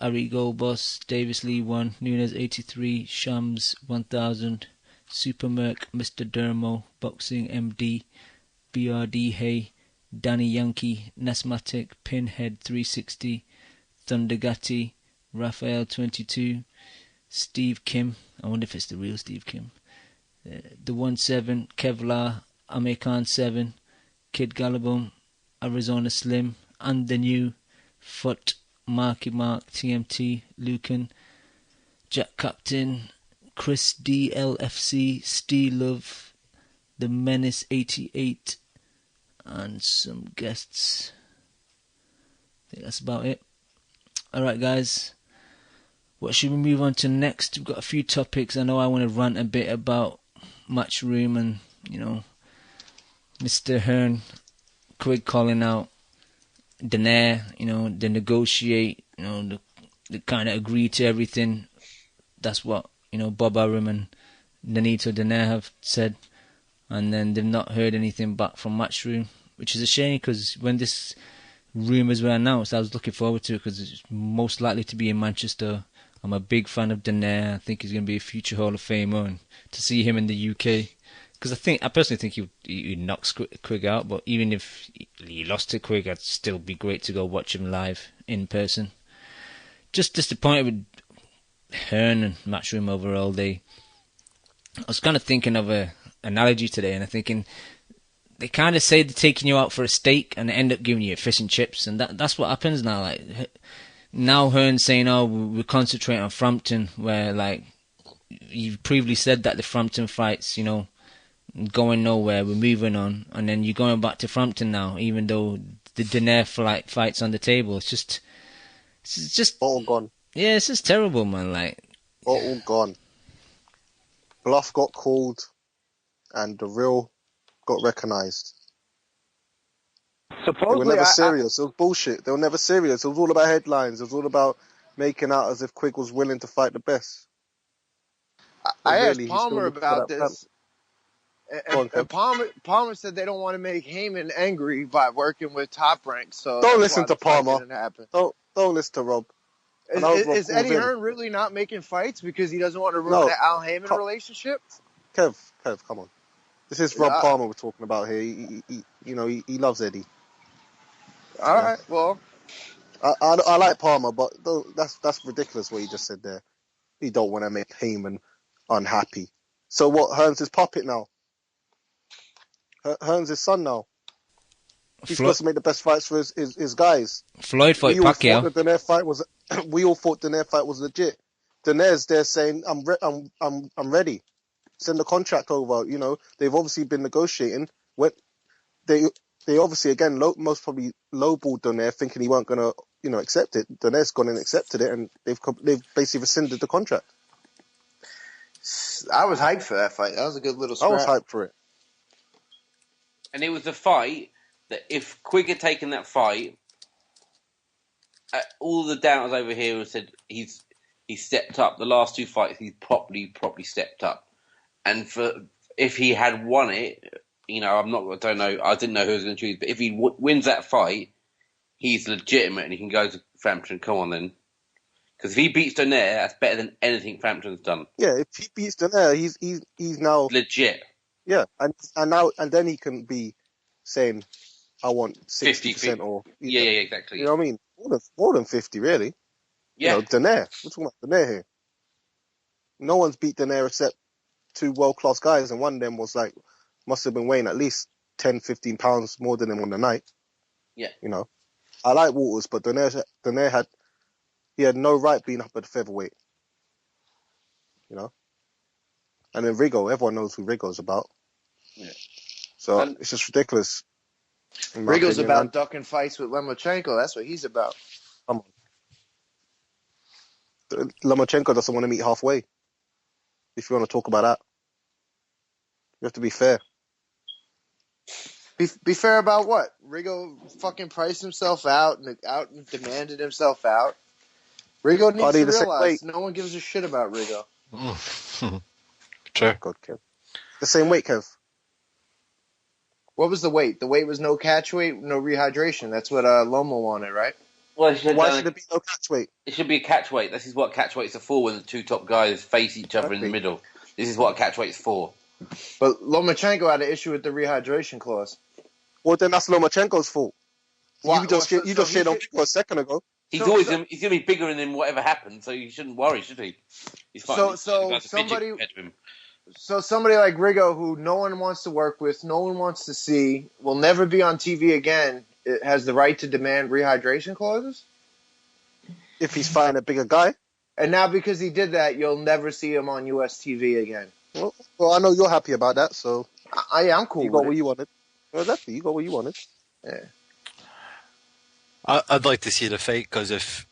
Speaker 1: Arrigo Boss, Davis Lee 1, Nunes 83, Shams 1000, Super Merc, Mr. Dermo, Boxing MD, BRD Hay, Danny Yankee, Nesmatic, Pinhead 360, Thundergatti, Raphael 22, Steve Kim. I wonder if it's the real Steve Kim. The 1-7, Kevlar, Amekan 7, Kid Gallabum, Arizona Slim, and the new Foot, Marky Mark, TMT, Lucan, Jack Captain, Chris DLFC, Steve Love, The Menace 88, and some guests. I think that's about it. Alright guys, what should we move on to next? We've got a few topics. I know I want to rant a bit about Matchroom and, Mr. Hearn, Quigg calling out Donaire, they negotiate, they kind of agree to everything. That's what, Bob Arum and Nonito Donaire have said. And then they've not heard anything back from Matchroom, which is a shame because when this rumours were announced, I was looking forward to it because it's most likely to be in Manchester. I'm a big fan of Donaire. I think he's going to be a future Hall of Famer, and to see him in the UK, because I personally think he knocks Quigg out. But even if he lost to Quigg, it'd still be great to go watch him live in person. Just disappointed with Hearn and Matchroom overall. I was kind of thinking of a analogy today, and I'm thinking they kind of say they're taking you out for a steak, and they end up giving you fish and chips, and that's what happens now. Like. Now Hearn's saying, we're concentrating on Frampton, where, like, you've previously said that the Frampton fights, going nowhere, we're moving on, and then you're going back to Frampton now, even though the Donaire fight's on the table. It's just...
Speaker 2: All gone.
Speaker 1: Yeah, it's just terrible, man, like...
Speaker 2: All gone. Bluff got called, and the real got recognised.
Speaker 6: Supposedly,
Speaker 2: they were never serious. It was bullshit. They were never serious. It was all about headlines. It was all about making out as if Quigg was willing to fight the best.
Speaker 6: I asked Palmer about this, and Palmer said they don't want to make Heyman angry by working with Top Rank. So
Speaker 2: don't listen to Palmer. Don't listen to Rob.
Speaker 6: Is Eddie Hearn really not making fights because he doesn't want to ruin the Al Heyman relationship?
Speaker 2: Kev, come on. This is Rob Palmer we're talking about here. He loves Eddie.
Speaker 6: All right, well,
Speaker 2: I like Palmer, but that's ridiculous what he just said there. He don't want to make Heyman unhappy. So what? Hearns is puppet now. Hearns is son now. He's supposed to make the best fights for his guys.
Speaker 1: Floyd fought Pacquiao.
Speaker 2: We all thought the Donaire fight was legit. Donaire's there saying, I'm ready. Send the contract over. You know, they've obviously been negotiating. They obviously, again, most probably lowballed Donaire, thinking he weren't going to, you know, accept it. Donaire's gone and accepted it, and they've basically rescinded the contract.
Speaker 6: I was hyped for that fight. That was a good little scrap.
Speaker 2: I was hyped for it.
Speaker 3: And it was a fight that if Quigg had taken that fight, all the doubters over here have said he's stepped up. The last two fights, he's properly stepped up. And if he had won it, you know, I didn't know who was going to choose, but if he wins that fight, he's legitimate and he can go to Frampton. Come on then. Because if he beats Donaire, that's better than anything Frampton's done.
Speaker 2: Yeah, if he beats Donaire, he's now
Speaker 3: legit.
Speaker 2: Yeah, and then he can be saying, "I want 60% or
Speaker 3: yeah, exactly.
Speaker 2: You know what I mean? More than 50, really.
Speaker 3: Yeah,
Speaker 2: you know, Donaire. We're talking about Donaire here. No one's beat Donaire except two world-class guys, and one of them must have been weighing at least 10, 15 pounds more than him on the night.
Speaker 3: Yeah,
Speaker 2: you know, I like Waters, but Donaire had no right being up at the featherweight. You know. And then Rigo, everyone knows who Rigo's about.
Speaker 3: Yeah.
Speaker 2: So it's just ridiculous.
Speaker 6: Rigo's about ducking fights with Lomachenko. That's what he's about.
Speaker 2: Come on. Lomachenko doesn't want to meet halfway. If you want to talk about that. You have to be fair.
Speaker 6: Be fair about what? Rigo fucking priced himself out and demanded himself out. Rigo needs to realize no one gives a shit about Rigo.
Speaker 4: True.
Speaker 2: God, Kev. The same weight, Kev.
Speaker 6: What was the weight? The weight was no catch weight, no rehydration. That's what Loma wanted, right?
Speaker 3: Well,
Speaker 2: why should it be no catch weight?
Speaker 3: It should be a catch weight. This is what catch weights are for when the two top guys face each other in the middle. This is what a catch weight's for.
Speaker 6: But Lomachenko had an issue with the rehydration clause.
Speaker 2: Well, then that's Lomachenko's fault. You just shared on Rigo a second ago.
Speaker 3: He's going to be bigger than him, whatever happens, so you shouldn't worry, should he? He's fine.
Speaker 6: So somebody like Rigo, who no one wants to work with, no one wants to see, will never be on TV again, it has the right to demand rehydration clauses?
Speaker 2: If he's fighting a bigger guy.
Speaker 6: And now because he did that, you'll never see him on US TV again.
Speaker 2: Well, I know you're happy about that, so...
Speaker 6: I'm cool.
Speaker 2: You got what you wanted. Well, exactly, you got what you wanted.
Speaker 6: Yeah.
Speaker 4: I'd like to see the fight, because if,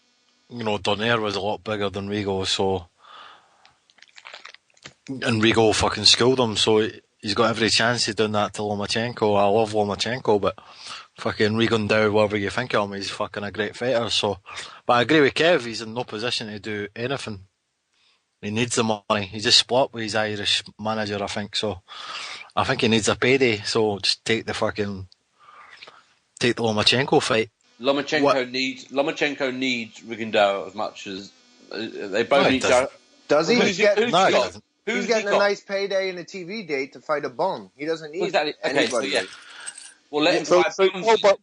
Speaker 4: you know, Donaire was a lot bigger than Rigo, so... And Rigo fucking schooled him, so he's got every chance of doing that to Lomachenko. I love Lomachenko, but fucking Rigo Dow, whatever you think of him, he's fucking a great fighter, so... But I agree with Kev, he's in no position to do anything. He needs the money. He just split up with his Irish manager, I think, so... I think he needs a payday, so just take the Lomachenko fight.
Speaker 3: Lomachenko needs Rigondeaux as much as they both need.
Speaker 6: Does he? He's getting
Speaker 3: a
Speaker 6: nice payday and a TV date to fight a bum. He doesn't need anybody.
Speaker 3: Okay, so yeah. Well, let him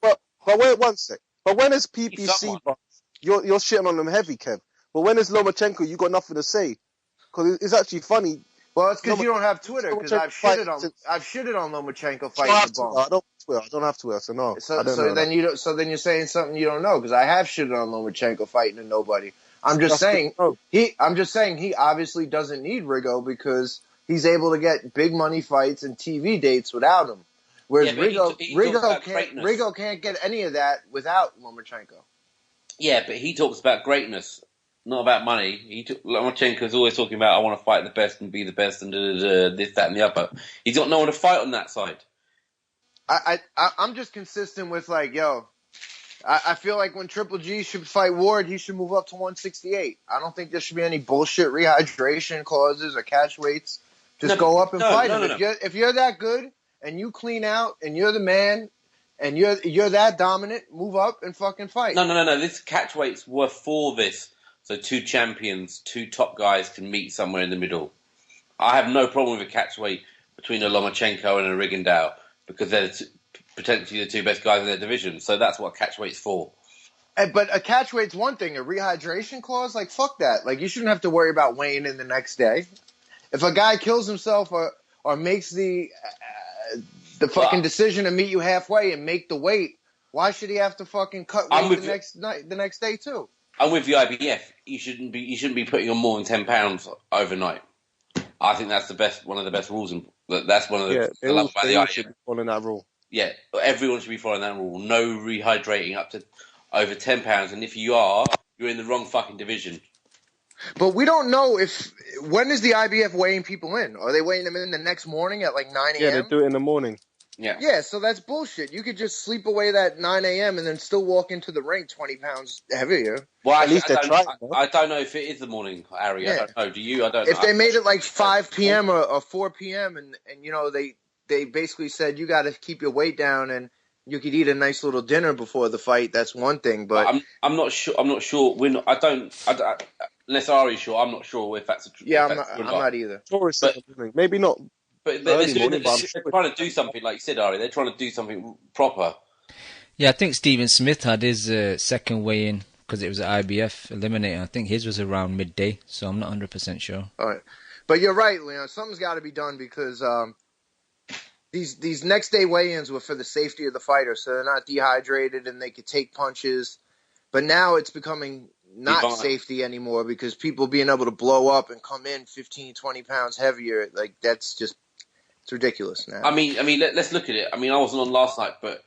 Speaker 2: but wait one sec. But when is PPC? You're shitting on them heavy, Kev. But when is Lomachenko? You got nothing to say because it's actually funny.
Speaker 6: Well, it's because you don't have Twitter. Because I've shitted on Lomachenko fighting the bum.
Speaker 2: I don't have Twitter, so no.
Speaker 6: So then you're saying something you don't know because I have shitted on Lomachenko fighting a nobody. I'm just saying he obviously doesn't need Rigo because he's able to get big money fights and TV dates without him. Whereas Rigo can't get any of that without Lomachenko.
Speaker 3: Yeah, but he talks about greatness, not about money. Lomachenko's always talking about I want to fight the best and be the best and this, that, and the other. He's got no one to fight on that side.
Speaker 6: I'm just consistent with I feel like when Triple G should fight Ward, he should move up to 168. I don't think there should be any bullshit rehydration clauses or catch weights. Just go up and fight him. If you're that good and you clean out and you're the man and you're that dominant, move up and fucking fight.
Speaker 3: No. This catch weights were for this. So two champions, two top guys can meet somewhere in the middle. I have no problem with a catch weight between a Lomachenko and a Rigondeaux because they're potentially the two best guys in their division. So that's what catch weight's for.
Speaker 6: But a catch weight's one thing. A rehydration clause, like, fuck that. Like, you shouldn't have to worry about weighing in the next day. If a guy kills himself or makes the fucking decision to meet you halfway and make the weight, why should he have to fucking cut weight the next day too?
Speaker 3: I'm with the IBF. You shouldn't be putting on more than 10 pounds overnight. I think that's one of the best rules. That's one of the I love about the IBF.
Speaker 2: Should be following that rule.
Speaker 3: Yeah, everyone should be following that rule. No rehydrating up to over 10 pounds, and if you are, you're in the wrong fucking division.
Speaker 6: But we don't know when is the IBF weighing people in? Are they weighing them in the next morning at like 9 a.m.?
Speaker 2: Yeah, they do it in the morning.
Speaker 6: Yeah, so that's bullshit. You could just sleep away that 9 a.m. and then still walk into the ring 20 pounds heavier.
Speaker 3: Well, at least they're trying. I don't know if it is the morning, Ari. Yeah. I don't know. Do you? I don't know.
Speaker 6: If they made it like 5 p.m. or 4 p.m. and you know, they basically said you got to keep your weight down and you could eat a nice little dinner before the fight, that's one thing. But
Speaker 3: I'm not sure. I'm not sure. Unless Ari's sure, I'm not sure if that's a true.
Speaker 6: Yeah, I'm not either.
Speaker 2: Maybe not.
Speaker 3: But they're trying to do something, like you said, Ari. They're trying to do something proper.
Speaker 1: Yeah, I think Stephen Smith had his second weigh-in because it was an IBF eliminator. I think his was around midday, so I'm not 100% sure.
Speaker 6: All right. But you're right, Leon. Something's got to be done because these next day weigh-ins were for the safety of the fighter, so they're not dehydrated and they could take punches. But now it's becoming not safety anymore because people being able to blow up and come in 15, 20 pounds heavier, like that's just it's ridiculous now.
Speaker 3: I mean, let's look at it. I mean, I wasn't on last night, but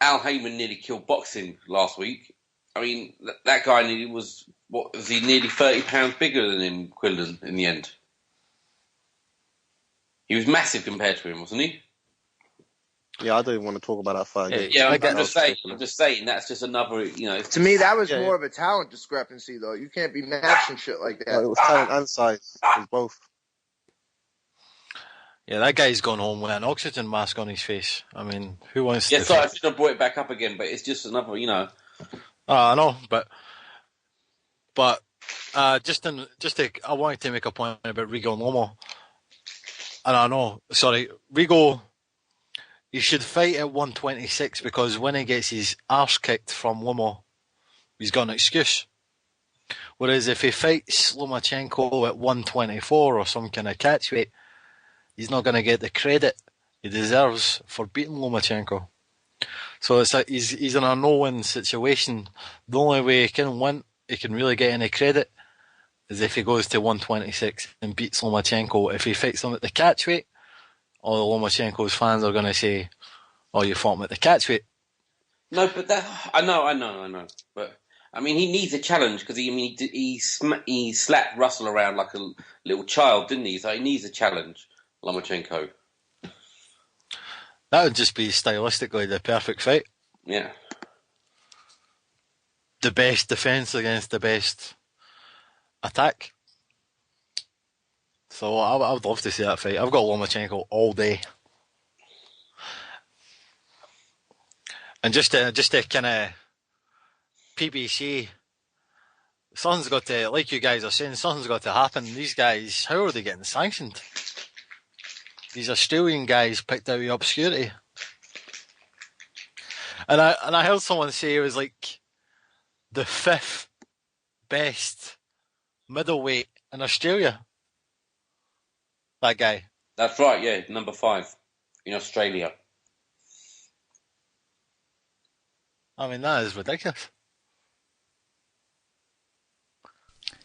Speaker 3: Al Heyman nearly killed boxing last week. I mean, that guy was he nearly 30 pounds bigger than him, Quinlan, in the end. He was massive compared to him, wasn't he?
Speaker 2: Yeah, I don't even want to talk about that fight.
Speaker 3: Yeah, I'm just saying that's just another, you know.
Speaker 6: To me, that was more of a talent discrepancy, though. You can't be matching shit like that.
Speaker 2: No, it was talent and size. It was both.
Speaker 4: Yeah, that guy's gone home with an oxygen mask on his face. I mean, who wants to...
Speaker 3: Yeah, sorry, I should have brought it back up again, but it's just another, you know...
Speaker 4: I know, but I wanted to make a point about Rigo and Lomo. And I know, sorry, Rigo, he should fight at 126 because when he gets his arse kicked from Lomo, he's got an excuse. Whereas if he fights Lomachenko at 124 or some kind of catch weight, he's not going to get the credit he deserves for beating Lomachenko. So he's in a no-win situation. The only way he can win, he can really get any credit, is if he goes to 126 and beats Lomachenko. If he fights him at the catch weight, all Lomachenko's fans are going to say, "Oh, you fought him at the catch weight."
Speaker 3: No, but I know. But I mean, he needs a challenge because he slapped Russell around like a little child, didn't he? So he needs a challenge, Lomachenko.
Speaker 4: That would just be stylistically the perfect fight.
Speaker 3: Yeah.
Speaker 4: The best defense against the best attack. So I would love to see that fight. I've got Lomachenko all day. And just to kind of PBC, something's got to, like you guys are saying, something's got to happen. These guys, how are they getting sanctioned? These Australian guys picked out of obscurity. And I heard someone say it was like the 5th best middleweight in Australia. That guy.
Speaker 3: That's right, yeah, number 5 in Australia.
Speaker 4: I mean, that is ridiculous.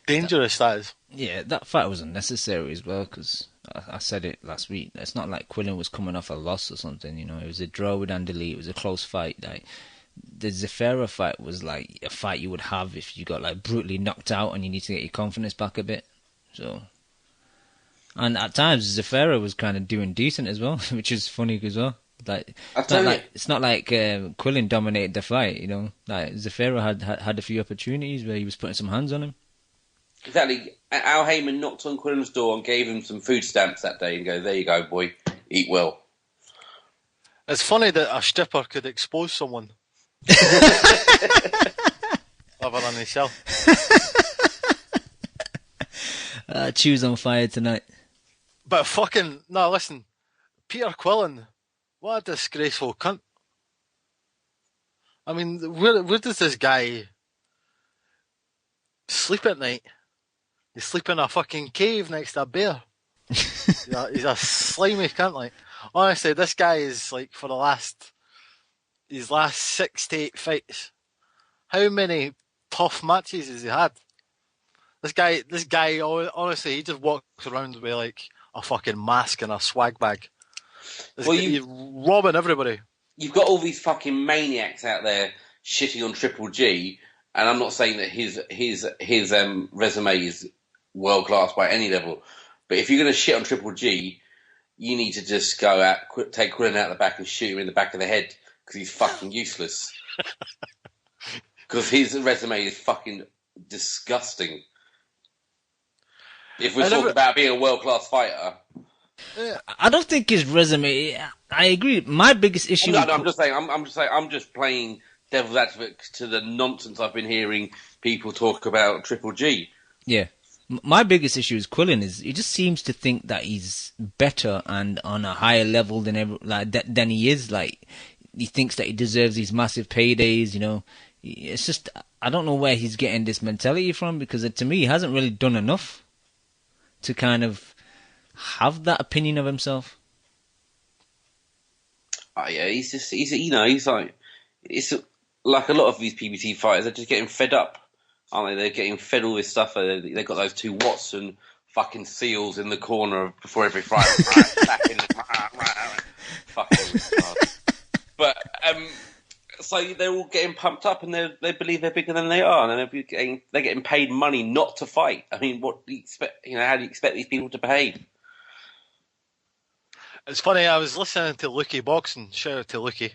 Speaker 4: Dangerous, that is.
Speaker 1: Yeah, that fight was unnecessary as well, because I said it last week. It's not like Quinlan was coming off a loss or something, you know. It was a draw with Andy Lee. It was a close fight. Like, the Zafira fight was like a fight you would have if you got like brutally knocked out and you need to get your confidence back a bit. So, and at times Zafira was kind of doing decent as well, which is funny as well. Like, it's not like Quinlan dominated the fight, you know. Like, Zafira had a few opportunities where he was putting some hands on him.
Speaker 3: Exactly. Al Heyman knocked on Quinlan's door and gave him some food stamps that day and go, "There you go, boy, eat well."
Speaker 4: It's funny that a stripper could expose someone. Other than himself.
Speaker 1: Chew's on fire tonight.
Speaker 4: But fucking, no, listen. Peter Quillen What a disgraceful cunt. I mean, where does this guy sleep at night? He's sleeping in a fucking cave next to a bear. He's a slimy cunt, like. Honestly, this guy is, like, for his last 6 to 8 fights, how many tough matches has he had? This guy, honestly, he just walks around with, like, a fucking mask and a swag bag. He's robbing everybody.
Speaker 3: You've got all these fucking maniacs out there shitting on Triple G, and I'm not saying that his resume is world class by any level, but if you're going to shit on Triple G, you need to just go out, take Quillen out the back and shoot him in the back of the head because he's fucking useless. Because his resume is fucking disgusting. If we're talking about being a world class fighter.
Speaker 1: I don't think his resume. I agree. My biggest issue.
Speaker 3: No, I'm just saying. I'm just playing devil's advocate to the nonsense I've been hearing people talk about Triple G.
Speaker 1: Yeah, my biggest issue is Quillen. He just seems to think that he's better and on a higher level than he is. Like, he thinks that he deserves these massive paydays. You know, it's just I don't know where he's getting this mentality from, because to me he hasn't really done enough to kind of have that opinion of himself.
Speaker 3: Oh yeah, he's like, it's like a lot of these PBC fighters. They're just getting fed up, aren't they? They're getting fed all this stuff. They've got those 2 Watson fucking seals in the corner before every fight. Fucking but so they're all getting pumped up, and they believe they're bigger than they are, and they're getting paid money not to fight. I mean, what do you expect? How do you expect these people to behave?
Speaker 4: It's funny, I was listening to Lukey Boxing, shout out to Lukey.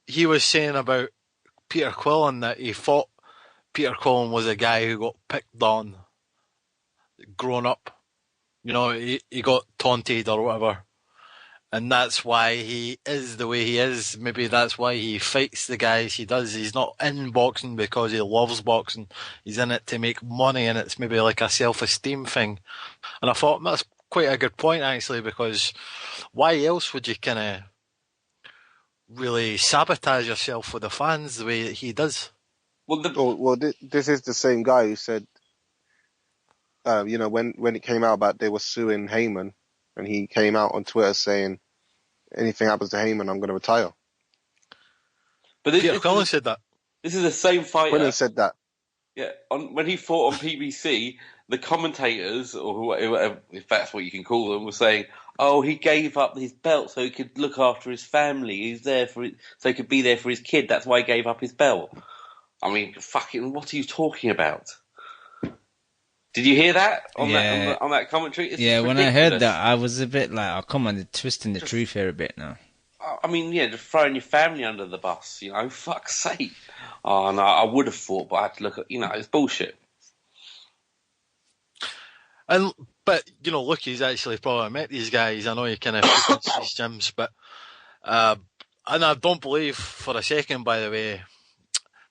Speaker 4: He was saying about Peter Quillen that he thought Peter Quillen was a guy who got picked on, grown up. You know, he got taunted or whatever. And that's why he is the way he is. Maybe that's why he fights the guys he does. He's not in boxing because he loves boxing. He's in it to make money, and it's maybe like a self-esteem thing. And I thought that's quite a good point, actually, because why else would you kind of really sabotage yourself for the fans the way that he does?
Speaker 2: This is the same guy who said, when it came out about they were suing Heyman, and he came out on Twitter saying, anything happens to Heyman, I'm going to retire.
Speaker 3: But
Speaker 4: Peter Quillen said that.
Speaker 3: This is the same fighter.
Speaker 2: Quillen said that.
Speaker 3: Yeah, when he fought on PBC, the commentators, or whoever, if that's what you can call them, were saying, "Oh, he gave up his belt so he could look after his family. He's there so he could be there for his kid. That's why he gave up his belt." I mean, fucking, what are you talking about? Did you hear that on that commentary? It's
Speaker 1: ridiculous. When I heard that, I was a bit like, "Oh, come on, they're twisting the truth here a bit now."
Speaker 3: I mean, just throwing your family under the bus, fuck's sake. Oh, no, I would have thought, but I had to look at, it's bullshit.
Speaker 4: But, look, he's actually probably met these guys. I know he kind of frequents these gyms, but, and I don't believe for a second, by the way,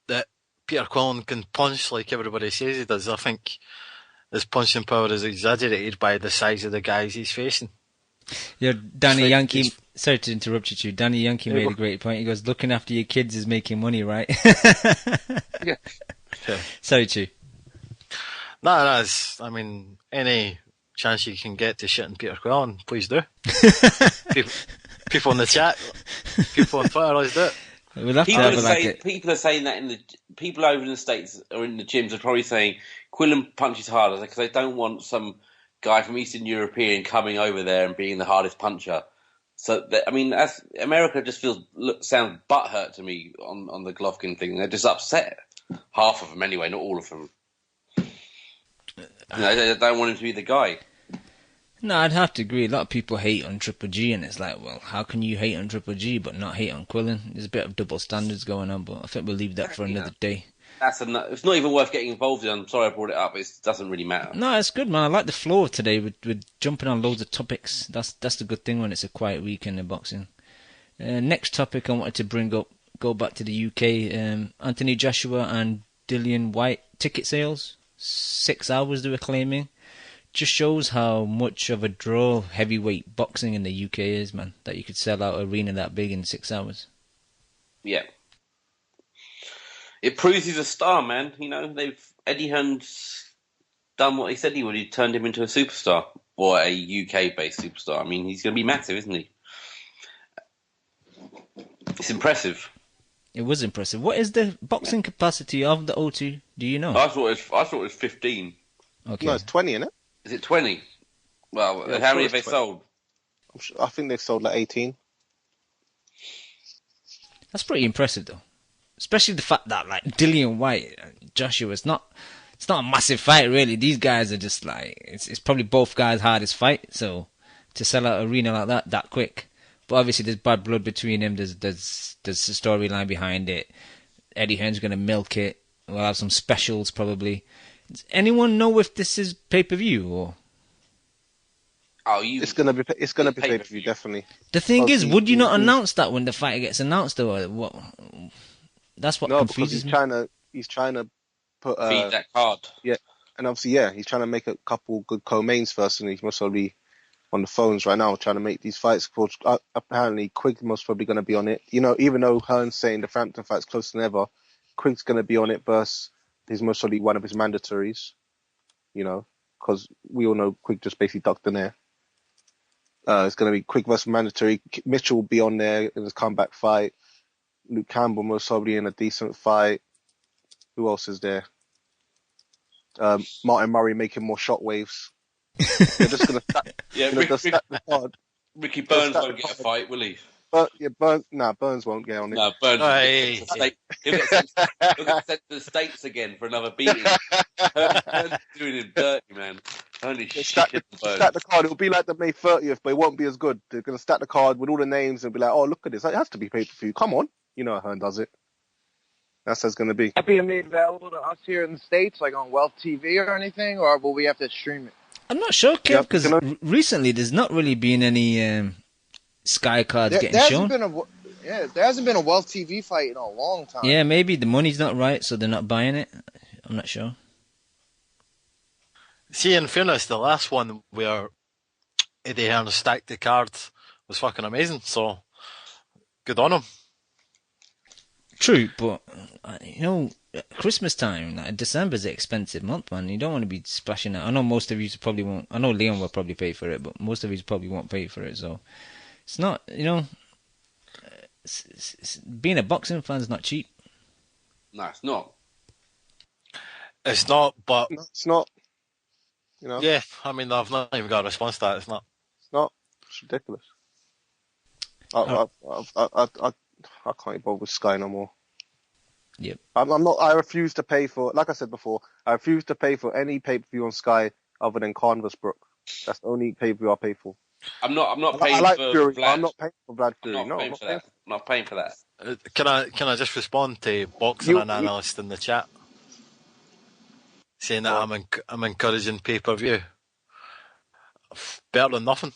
Speaker 4: that Peter Quillen can punch like everybody says he does. I think his punching power is exaggerated by the size of the guys he's facing.
Speaker 1: Yeah, Danny Yankee. Sorry to interrupt you, Chu. Danny Yankee made a great point. He goes, "Looking after your kids is making money, right?"
Speaker 3: Yeah.
Speaker 1: Sorry, Chu.
Speaker 4: No, I mean, any chance you can get to shit on Peter Quillen, please do. people in the chat, people on Twitter, let's do it.
Speaker 1: We'll have to
Speaker 3: people are saying that people over in the States or in the gyms are probably saying Quillen punches harder because they don't want some guy from Eastern European coming over there and being the hardest puncher. So, America just sounds butthurt to me on the Golovkin thing. They're just upset. Half of them anyway, not all of them. They don't want him to be the guy.
Speaker 1: No, I'd have to agree. A lot of people hate on Triple G, and it's like, well, how can you hate on Triple G but not hate on Quillen? There's a bit of double standards going on, but I think we'll leave that for another day. It's
Speaker 3: not even worth getting involved in. I'm sorry I brought it up. It doesn't really matter.
Speaker 1: No, it's good, man. I like the flow of today. We're jumping on loads of topics. That's the good thing when it's a quiet weekend in boxing. Next topic I wanted to bring up, go back to the UK. Anthony Joshua and Dillian Whyte ticket sales. 6 hours they were claiming. just shows how much of a draw heavyweight boxing in the UK is, man. That you could sell out an arena that big in 6 hours.
Speaker 3: Yeah. It proves he's a star, man. Eddie Hearn's done what he said he would. He turned him into a superstar, or a UK-based superstar. I mean, he's going to be massive, isn't he? It's impressive.
Speaker 1: It was impressive. What is the boxing capacity of the O2? Do you know?
Speaker 3: I thought it was 15.
Speaker 1: Okay.
Speaker 2: No, it's 20, isn't it?
Speaker 3: Is it 20? Well,
Speaker 2: Yeah,
Speaker 3: how
Speaker 2: sure
Speaker 3: many have they
Speaker 2: it's 20.
Speaker 3: sold?
Speaker 2: I think they've sold like 18.
Speaker 1: That's pretty impressive, though. Especially the fact that, like, Dillian White and Joshua, it's not a massive fight, really. These guys are just like, it's probably both guys' hardest fight. So to sell out an arena like that quick. But obviously there's bad blood between them. There's a storyline behind it. Eddie Hearn's going to milk it. We'll have some specials probably. Does anyone know if this is pay-per-view or?
Speaker 2: It's gonna be pay-per-view, definitely.
Speaker 1: The thing is, would you not
Speaker 2: he-
Speaker 1: announce that when the fight gets announced, or what? That's what
Speaker 2: No, because
Speaker 1: confuses me.
Speaker 2: he's trying to put
Speaker 3: Feed that card.
Speaker 2: and obviously he's trying to make a couple good co-mains first, and he's most probably on the phones right now trying to make these fights. Apparently, Quigg most probably going to be on it. Even though Hearn's saying the Frampton fight's closer than ever, Quigg's going to be on it versus he's most probably one of his mandatories. Because we all know Quigg just basically ducked in there. It's going to be Quigg versus mandatory. Mitchell will be on there in his comeback fight. Luke Campbell most probably in a decent fight. Who else is there? Martin Murray making more shockwaves. They're just going to stack, stack the card.
Speaker 3: Ricky Burns won't get a fight, will he?
Speaker 2: Burns won't get on it.
Speaker 3: No, Burns
Speaker 4: Hey.
Speaker 3: he'll get sent to the States again for another beating. Burns is doing him dirty, man. Holy shit,
Speaker 2: Stack
Speaker 3: Burns.
Speaker 2: the card. It'll be like the May 30th, but it won't be as good. They're going to stack the card with all the names and be like, oh, look at this. It has to be pay-per-view. Come on. You know how Hearn does it. That's how it's going to be.
Speaker 6: That being made available to us here in the States, like on Wealth TV or anything, or will we have to stream it?
Speaker 1: I'm not sure, Kev, because
Speaker 2: Yeah,
Speaker 1: recently there's not really been any Sky cards getting shown.
Speaker 6: There hasn't been a Wealth TV fight in a long time.
Speaker 1: Yeah, maybe the money's not right, so they're not buying it. I'm not sure.
Speaker 4: See, in fairness, the last one where Eddie Hearn stacked the cards was fucking amazing, so good on him.
Speaker 1: True, but Christmas time, like December's an expensive month, man. You don't want to be splashing out. I know most of you probably won't. I know Leon will probably pay for it, but most of you probably won't pay for it. So it's not, being a boxing fan is not cheap.
Speaker 3: No, it's not.
Speaker 4: It's not, but
Speaker 2: It's not.
Speaker 4: yeah, I mean, I've not even got a response to that. It's not.
Speaker 2: It's not. It's ridiculous. I can't bother with Sky no more.
Speaker 1: Yep.
Speaker 2: I'm not. I refuse to pay for. Like I said before, I refuse to pay for any pay-per-view on Sky other than Canvasbrook. That's the only pay-per-view I pay for.
Speaker 3: I'm not paying
Speaker 2: I like
Speaker 3: for
Speaker 2: Fury.
Speaker 3: Vlad.
Speaker 2: I'm not paying for Vlad Fury.
Speaker 3: I'm not paying for that. I'm not paying for that.
Speaker 4: Can I just respond to boxing analyst in the chat, saying that I'm encouraging pay-per-view? Better than nothing.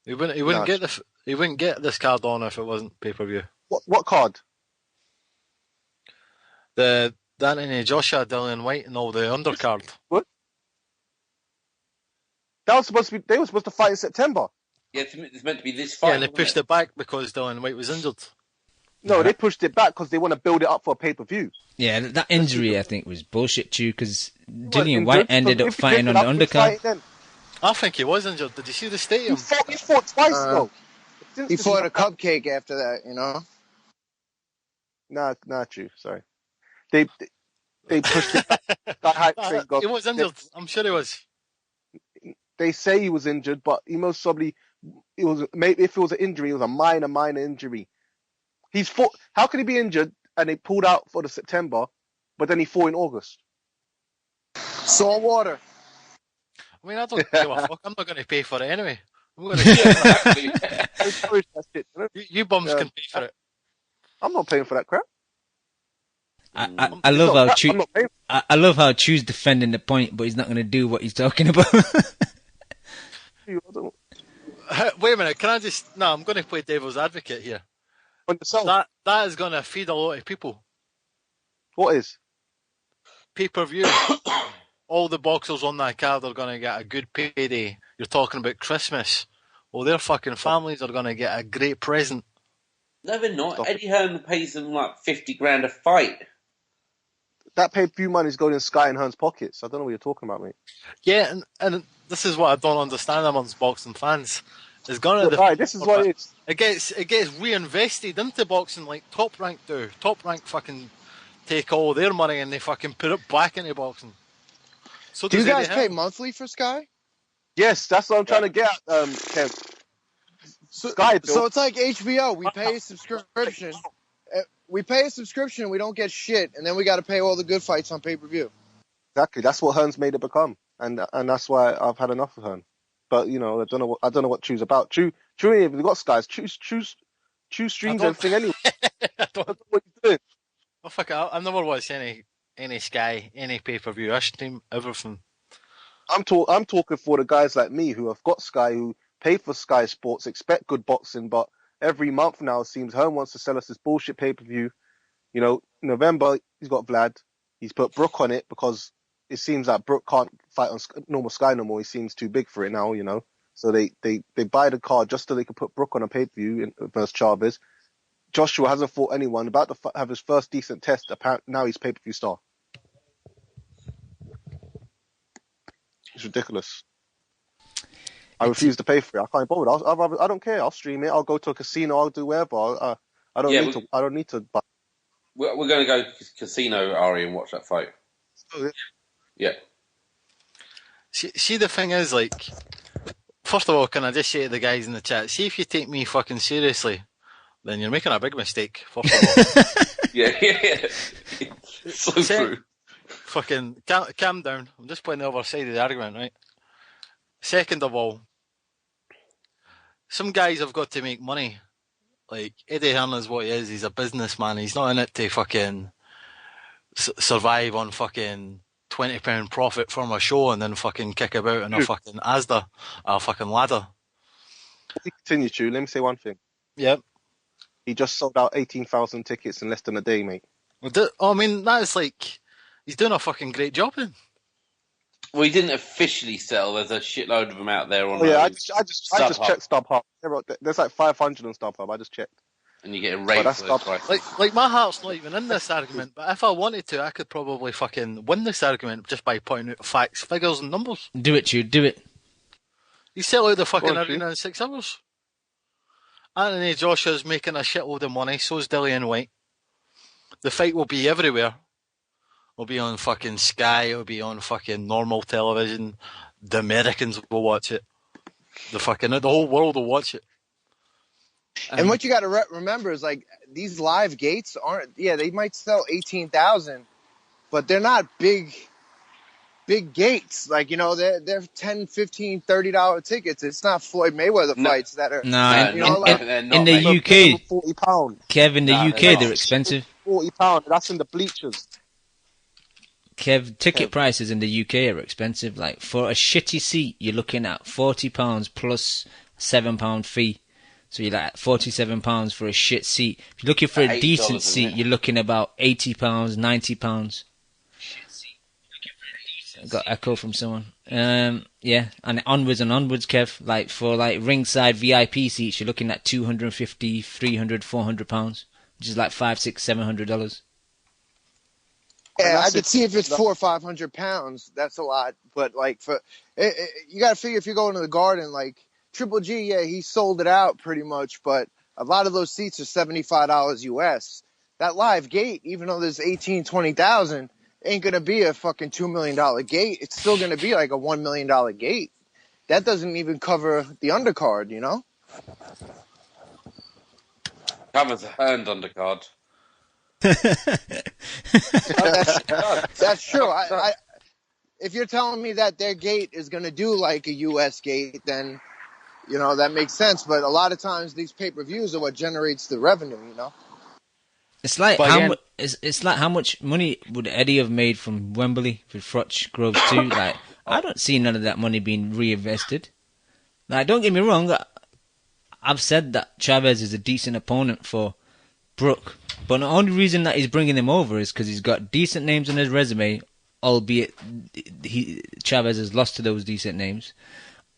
Speaker 4: He wouldn't get this card on if it wasn't pay-per-view.
Speaker 2: What card?
Speaker 4: The Anthony Joshua, Dillian White, and all the undercard.
Speaker 2: What? That was supposed to be. They were supposed to fight in September.
Speaker 3: Yeah, it's meant to be this fight.
Speaker 4: Yeah, and they pushed it back because Dillian White was injured.
Speaker 2: No, they pushed it back because they want to build it up for a pay-per-view.
Speaker 1: Yeah, that injury I think was bullshit too, because Dillian White ended up fighting on the undercard.
Speaker 4: I think he was injured. Did you see the stadium?
Speaker 2: He fought twice though.
Speaker 6: He fought a cupcake after that,
Speaker 2: Nah, true. Sorry. They pushed it back. That hype train got.
Speaker 4: He was injured. I'm sure he was.
Speaker 2: They say he was injured, but he most probably it was. Maybe if it was an injury, it was a minor injury. He's fought. How can he be injured and they pulled out for the September, but then he fought in August?
Speaker 6: Salt water.
Speaker 4: I mean, I don't give a fuck. I'm not going to pay for it anyway. I'm going to. You bums can pay for it.
Speaker 2: I'm not paying for that crap.
Speaker 1: I love how Chu's defending the point, but he's not going to do what he's talking about.
Speaker 4: Wait a minute, can I just... No, I'm going to play devil's advocate here. That is going to feed a lot of people.
Speaker 2: What is?
Speaker 4: Pay-per-view all the boxers on that card are going to get a good payday. You're talking about Christmas. Well, their fucking families are going to get a great present.
Speaker 3: No, they're not. Eddie Hearn pays them like 50 grand a fight.
Speaker 2: That pay-per-view money is going in Sky and Hearn's pockets. I don't know what you're talking about, mate.
Speaker 4: Yeah, and this is what I don't understand amongst boxing fans. It's gonna.
Speaker 2: Right, this is what it is.
Speaker 4: It gets reinvested into boxing like Top Rank do. Top Rank fucking take all their money and they fucking put it back into boxing. So
Speaker 6: do you guys pay monthly for Sky?
Speaker 2: Yes, that's what I'm trying to get at, Kev.
Speaker 6: Sky, so it's like HBO. We pay a subscription. We pay a subscription, we don't get shit, and then we got to pay all the good fights on pay-per-view.
Speaker 2: Exactly. That's what Hearn's made it become, and that's why I've had enough of Hearn. But I don't know what Chu's about. Chu, if you've got Skies, Chu streams everything anyway.
Speaker 4: I don't know
Speaker 2: what he's doing.
Speaker 4: Oh fuck! I've never watched any Sky, any pay-per-view. I stream everything.
Speaker 2: I'm talking for the guys like me who have got Sky, who pay for Sky Sports, expect good boxing, but every month now it seems Hearn wants to sell us this bullshit pay-per-view. November he's got Vlad. He's put Brook on it because it seems like Brook can't fight on normal Sky no more. He seems too big for it now, So they buy the card just so they can put Brook on a pay-per-view versus Chavez. Joshua hasn't fought anyone. About to have his first decent test. Apparently now he's pay-per-view star. It's ridiculous. I refuse to pay for it. I can't bother. I don't care. I'll stream it. I'll go to a casino. I'll do whatever. I don't need to buy.
Speaker 3: We're going to go to casino, Ari, and watch that fight.
Speaker 2: Oh,
Speaker 3: yeah.
Speaker 4: See, the thing is, like, first of all, can I just say to the guys in the chat, see if you take me fucking seriously, then you're making a big mistake. First of all.
Speaker 3: yeah. So true.
Speaker 4: Fucking calm down. I'm just playing the other side of the argument, right? Second of all, some guys have got to make money. Like, Eddie Hearn is what he is. He's a businessman. He's not in it to fucking survive on fucking £20 profit from a show and then fucking kick about in a fucking Asda, a fucking ladder.
Speaker 2: Continue, Stu. Let me say one thing.
Speaker 4: Yep.
Speaker 2: He just sold out 18,000 tickets in less than a day, mate.
Speaker 4: I mean, that's like, he's doing a fucking great job in.
Speaker 3: Well, he didn't officially sell. There's a shitload of them out there on.
Speaker 2: I just checked StubHub. There's like 500 on StubHub. I just checked.
Speaker 3: And you get a rate for the price.
Speaker 4: Like my heart's not even in this argument, but if I wanted to, I could probably fucking win this argument just by pointing out facts, figures, and numbers.
Speaker 1: Do it, you do it.
Speaker 4: You sell out the fucking arena in 6 hours. Anthony Joshua's making a shitload of money. So's Dillian White. The fight will be everywhere. It'll be on fucking Sky. It'll be on fucking normal television. The Americans will watch it. The whole world will watch it.
Speaker 6: And what you got to remember is, like, these live gates aren't. Yeah, they might sell 18,000, but they're not big gates. Like, they're $10, $15, $30 tickets. It's not Floyd Mayweather fights that are.
Speaker 1: No, in the UK,
Speaker 2: £40.
Speaker 1: Kev, in the UK, they're expensive.
Speaker 2: £40. That's in the bleachers.
Speaker 1: Kev, ticket prices in the UK are expensive. Like, for a shitty seat, you're looking at £40 plus £7 fee. So you're like £47 for a shit seat. If you're looking for a decent seat, you're looking about £80, £90. I got echo from someone. Yeah, and onwards, Kev. Like, for like ringside VIP seats, you're looking at $250, $300, £400, which is like $500, $600, $700.
Speaker 6: Yeah, I could see if it's £400 or £500. That's a lot, but like you got to figure if you're going to the Garden, like Triple G, yeah, he sold it out pretty much, but a lot of those seats are $75 US. That live gate, even though there's 18,000, 20,000, ain't gonna be a fucking $2 million gate. It's still gonna be like a $1 million gate. That doesn't even cover the undercard,
Speaker 3: Covers a earned undercard.
Speaker 6: That's true. If you're telling me that their gate is going to do like a US gate, then that makes sense. But a lot of times these pay-per-views are what generates the revenue.
Speaker 1: It's like it's like how much money would Eddie have made from Wembley for Froch Groves 2? Like, I don't see none of that money being reinvested. Like, don't get me wrong. I've said that Chavez is a decent opponent for Brook. But the only reason that he's bringing him over is because he's got decent names on his resume albeit Chavez has lost to those decent names.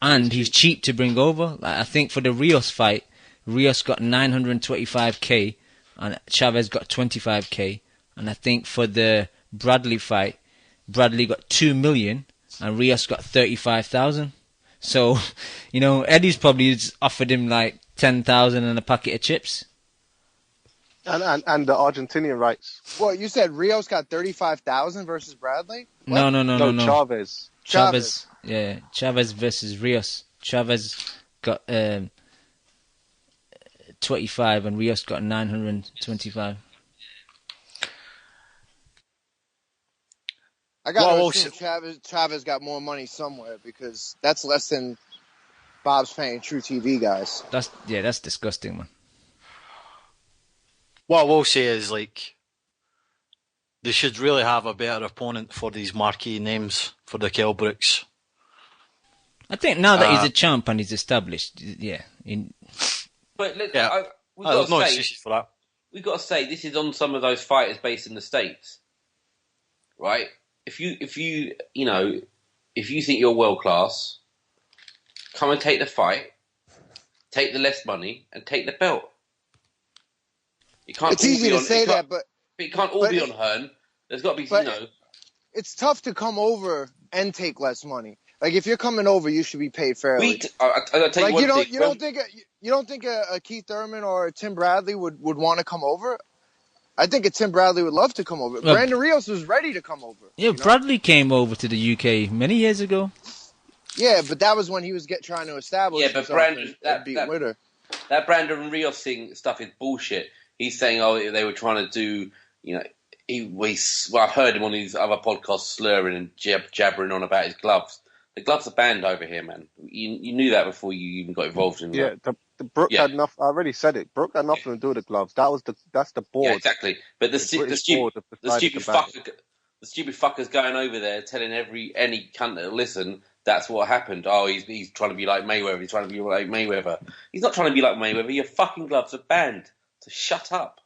Speaker 1: And he's cheap to bring over. Like, I think for the Rios fight, Rios got 925k and Chavez got 25k. And I think for the Bradley fight, Bradley got 2 million and Rios got 35,000. So, Eddie's probably offered him like 10,000 and a packet of chips.
Speaker 2: And the Argentinian rights.
Speaker 6: What, you said Rios got 35,000 versus Bradley? What?
Speaker 2: No, Chavez.
Speaker 1: Chavez. Yeah, Chavez versus Rios. Chavez got 25 and Rios got 925.
Speaker 6: I got to assume Chavez got more money somewhere because that's less than Bob's paying True TV guys.
Speaker 1: That's disgusting, man.
Speaker 4: What I will say is, like, they should really have a better opponent for these marquee names for the Kell Brooks.
Speaker 1: I think now that he's a champ and he's established, yeah.
Speaker 3: But we've
Speaker 4: no excuses for that.
Speaker 3: We've got to say this is on some of those fighters based in the States, right? If you think you're world class, come and take the fight, take the less money, and take the belt. You can't.
Speaker 6: It's easy to say that, but
Speaker 3: it can't all be on Hearn. There's got to be,
Speaker 6: It's tough to come over and take less money. Like, if you're coming over, you should be paid fairly. You don't think a Keith Thurman or a Tim Bradley would want to come over? I think a Tim Bradley would love to come over. Brandon Rios was ready to come over.
Speaker 1: Yeah, Bradley came over to the UK many years ago.
Speaker 6: Yeah, but that was when he was trying to establish himself
Speaker 3: Brandon,
Speaker 6: and beat Witter.
Speaker 3: That Brandon Rios stuff is bullshit. He's saying, they were trying to do, I've heard him on these other podcasts slurring and jabbering on about his gloves. The gloves are banned over here, man. You knew that before you even got involved in that.
Speaker 2: Yeah, the Brook had enough. I already said it. Brook had nothing to do with the gloves. That's the board.
Speaker 3: Yeah, exactly. But the stupid fucker's going over there telling any cunt that'll listen that's what happened. Oh, he's trying to be like Mayweather. He's trying to be like Mayweather. He's not trying to be like Mayweather. Your fucking gloves are banned. So shut up.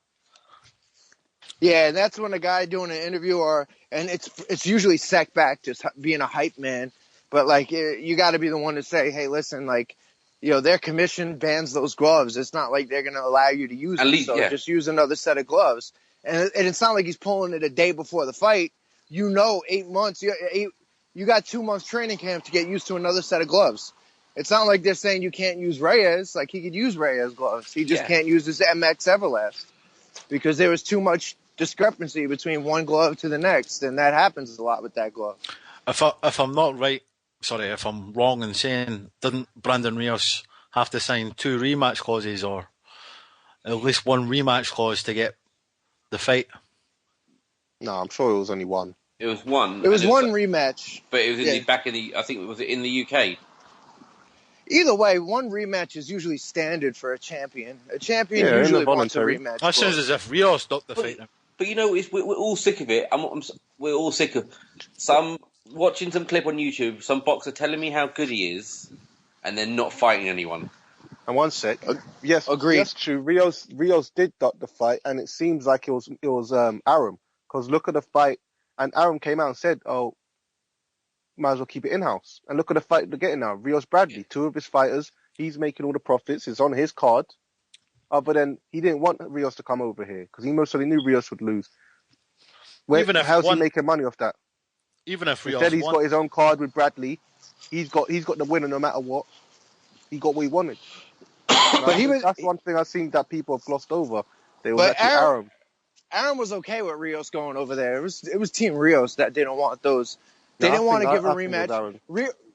Speaker 6: Yeah, and that's when a guy doing an interview and it's usually set back just being a hype man. But, like, you got to be the one to say, hey, listen, like, their commission bans those gloves. It's not like they're going to allow you to use them. Just use another set of gloves. And it's not like he's pulling it a day before the fight. 8 months. You got 2 months training camp to get used to another set of gloves. It's not like they're saying you can't use Reyes. Like, he could use Reyes gloves. He just can't use his MX Everlast because there was too much discrepancy between one glove to the next, and that happens a lot with that glove.
Speaker 4: If I'm not right, if I'm wrong in saying, didn't Brandon Rios have to sign 2 rematch clauses or at least 1 rematch clause to get the fight?
Speaker 2: No, I'm sure it was only 1.
Speaker 3: It was 1.
Speaker 6: It was 1 rematch.
Speaker 3: But it was I think it was in the UK.
Speaker 6: Either way, 1 rematch is usually standard for a champion. A champion usually wants a rematch.
Speaker 4: That sounds as if Rios stopped the fight.
Speaker 3: But we're all sick of it. We're all sick of watching some clip on YouTube, some boxer telling me how good he is, and then not fighting anyone.
Speaker 2: And 1 sec. Yes,
Speaker 6: agreed.
Speaker 2: That's true. Rios did duck the fight, and it seems like it was Arum. Because look at the fight, and Arum came out and said, "Oh, might as well keep it in house." And look at the fight they're getting now. Rios Bradley, 2 of his fighters. He's making all the profits. It's on his card. But then he didn't want Rios to come over here because he most certainly knew Rios would lose. How's he making money off that?
Speaker 4: Even if Rios
Speaker 2: Instead, he's got his own card with Bradley. He's got the winner no matter what. He got what he wanted. That's one thing I've seen that people have glossed over. They were actually Arum.
Speaker 6: Arum was okay with Rios going over there. It was Team Rios that didn't want those. They didn't want to give a rematch.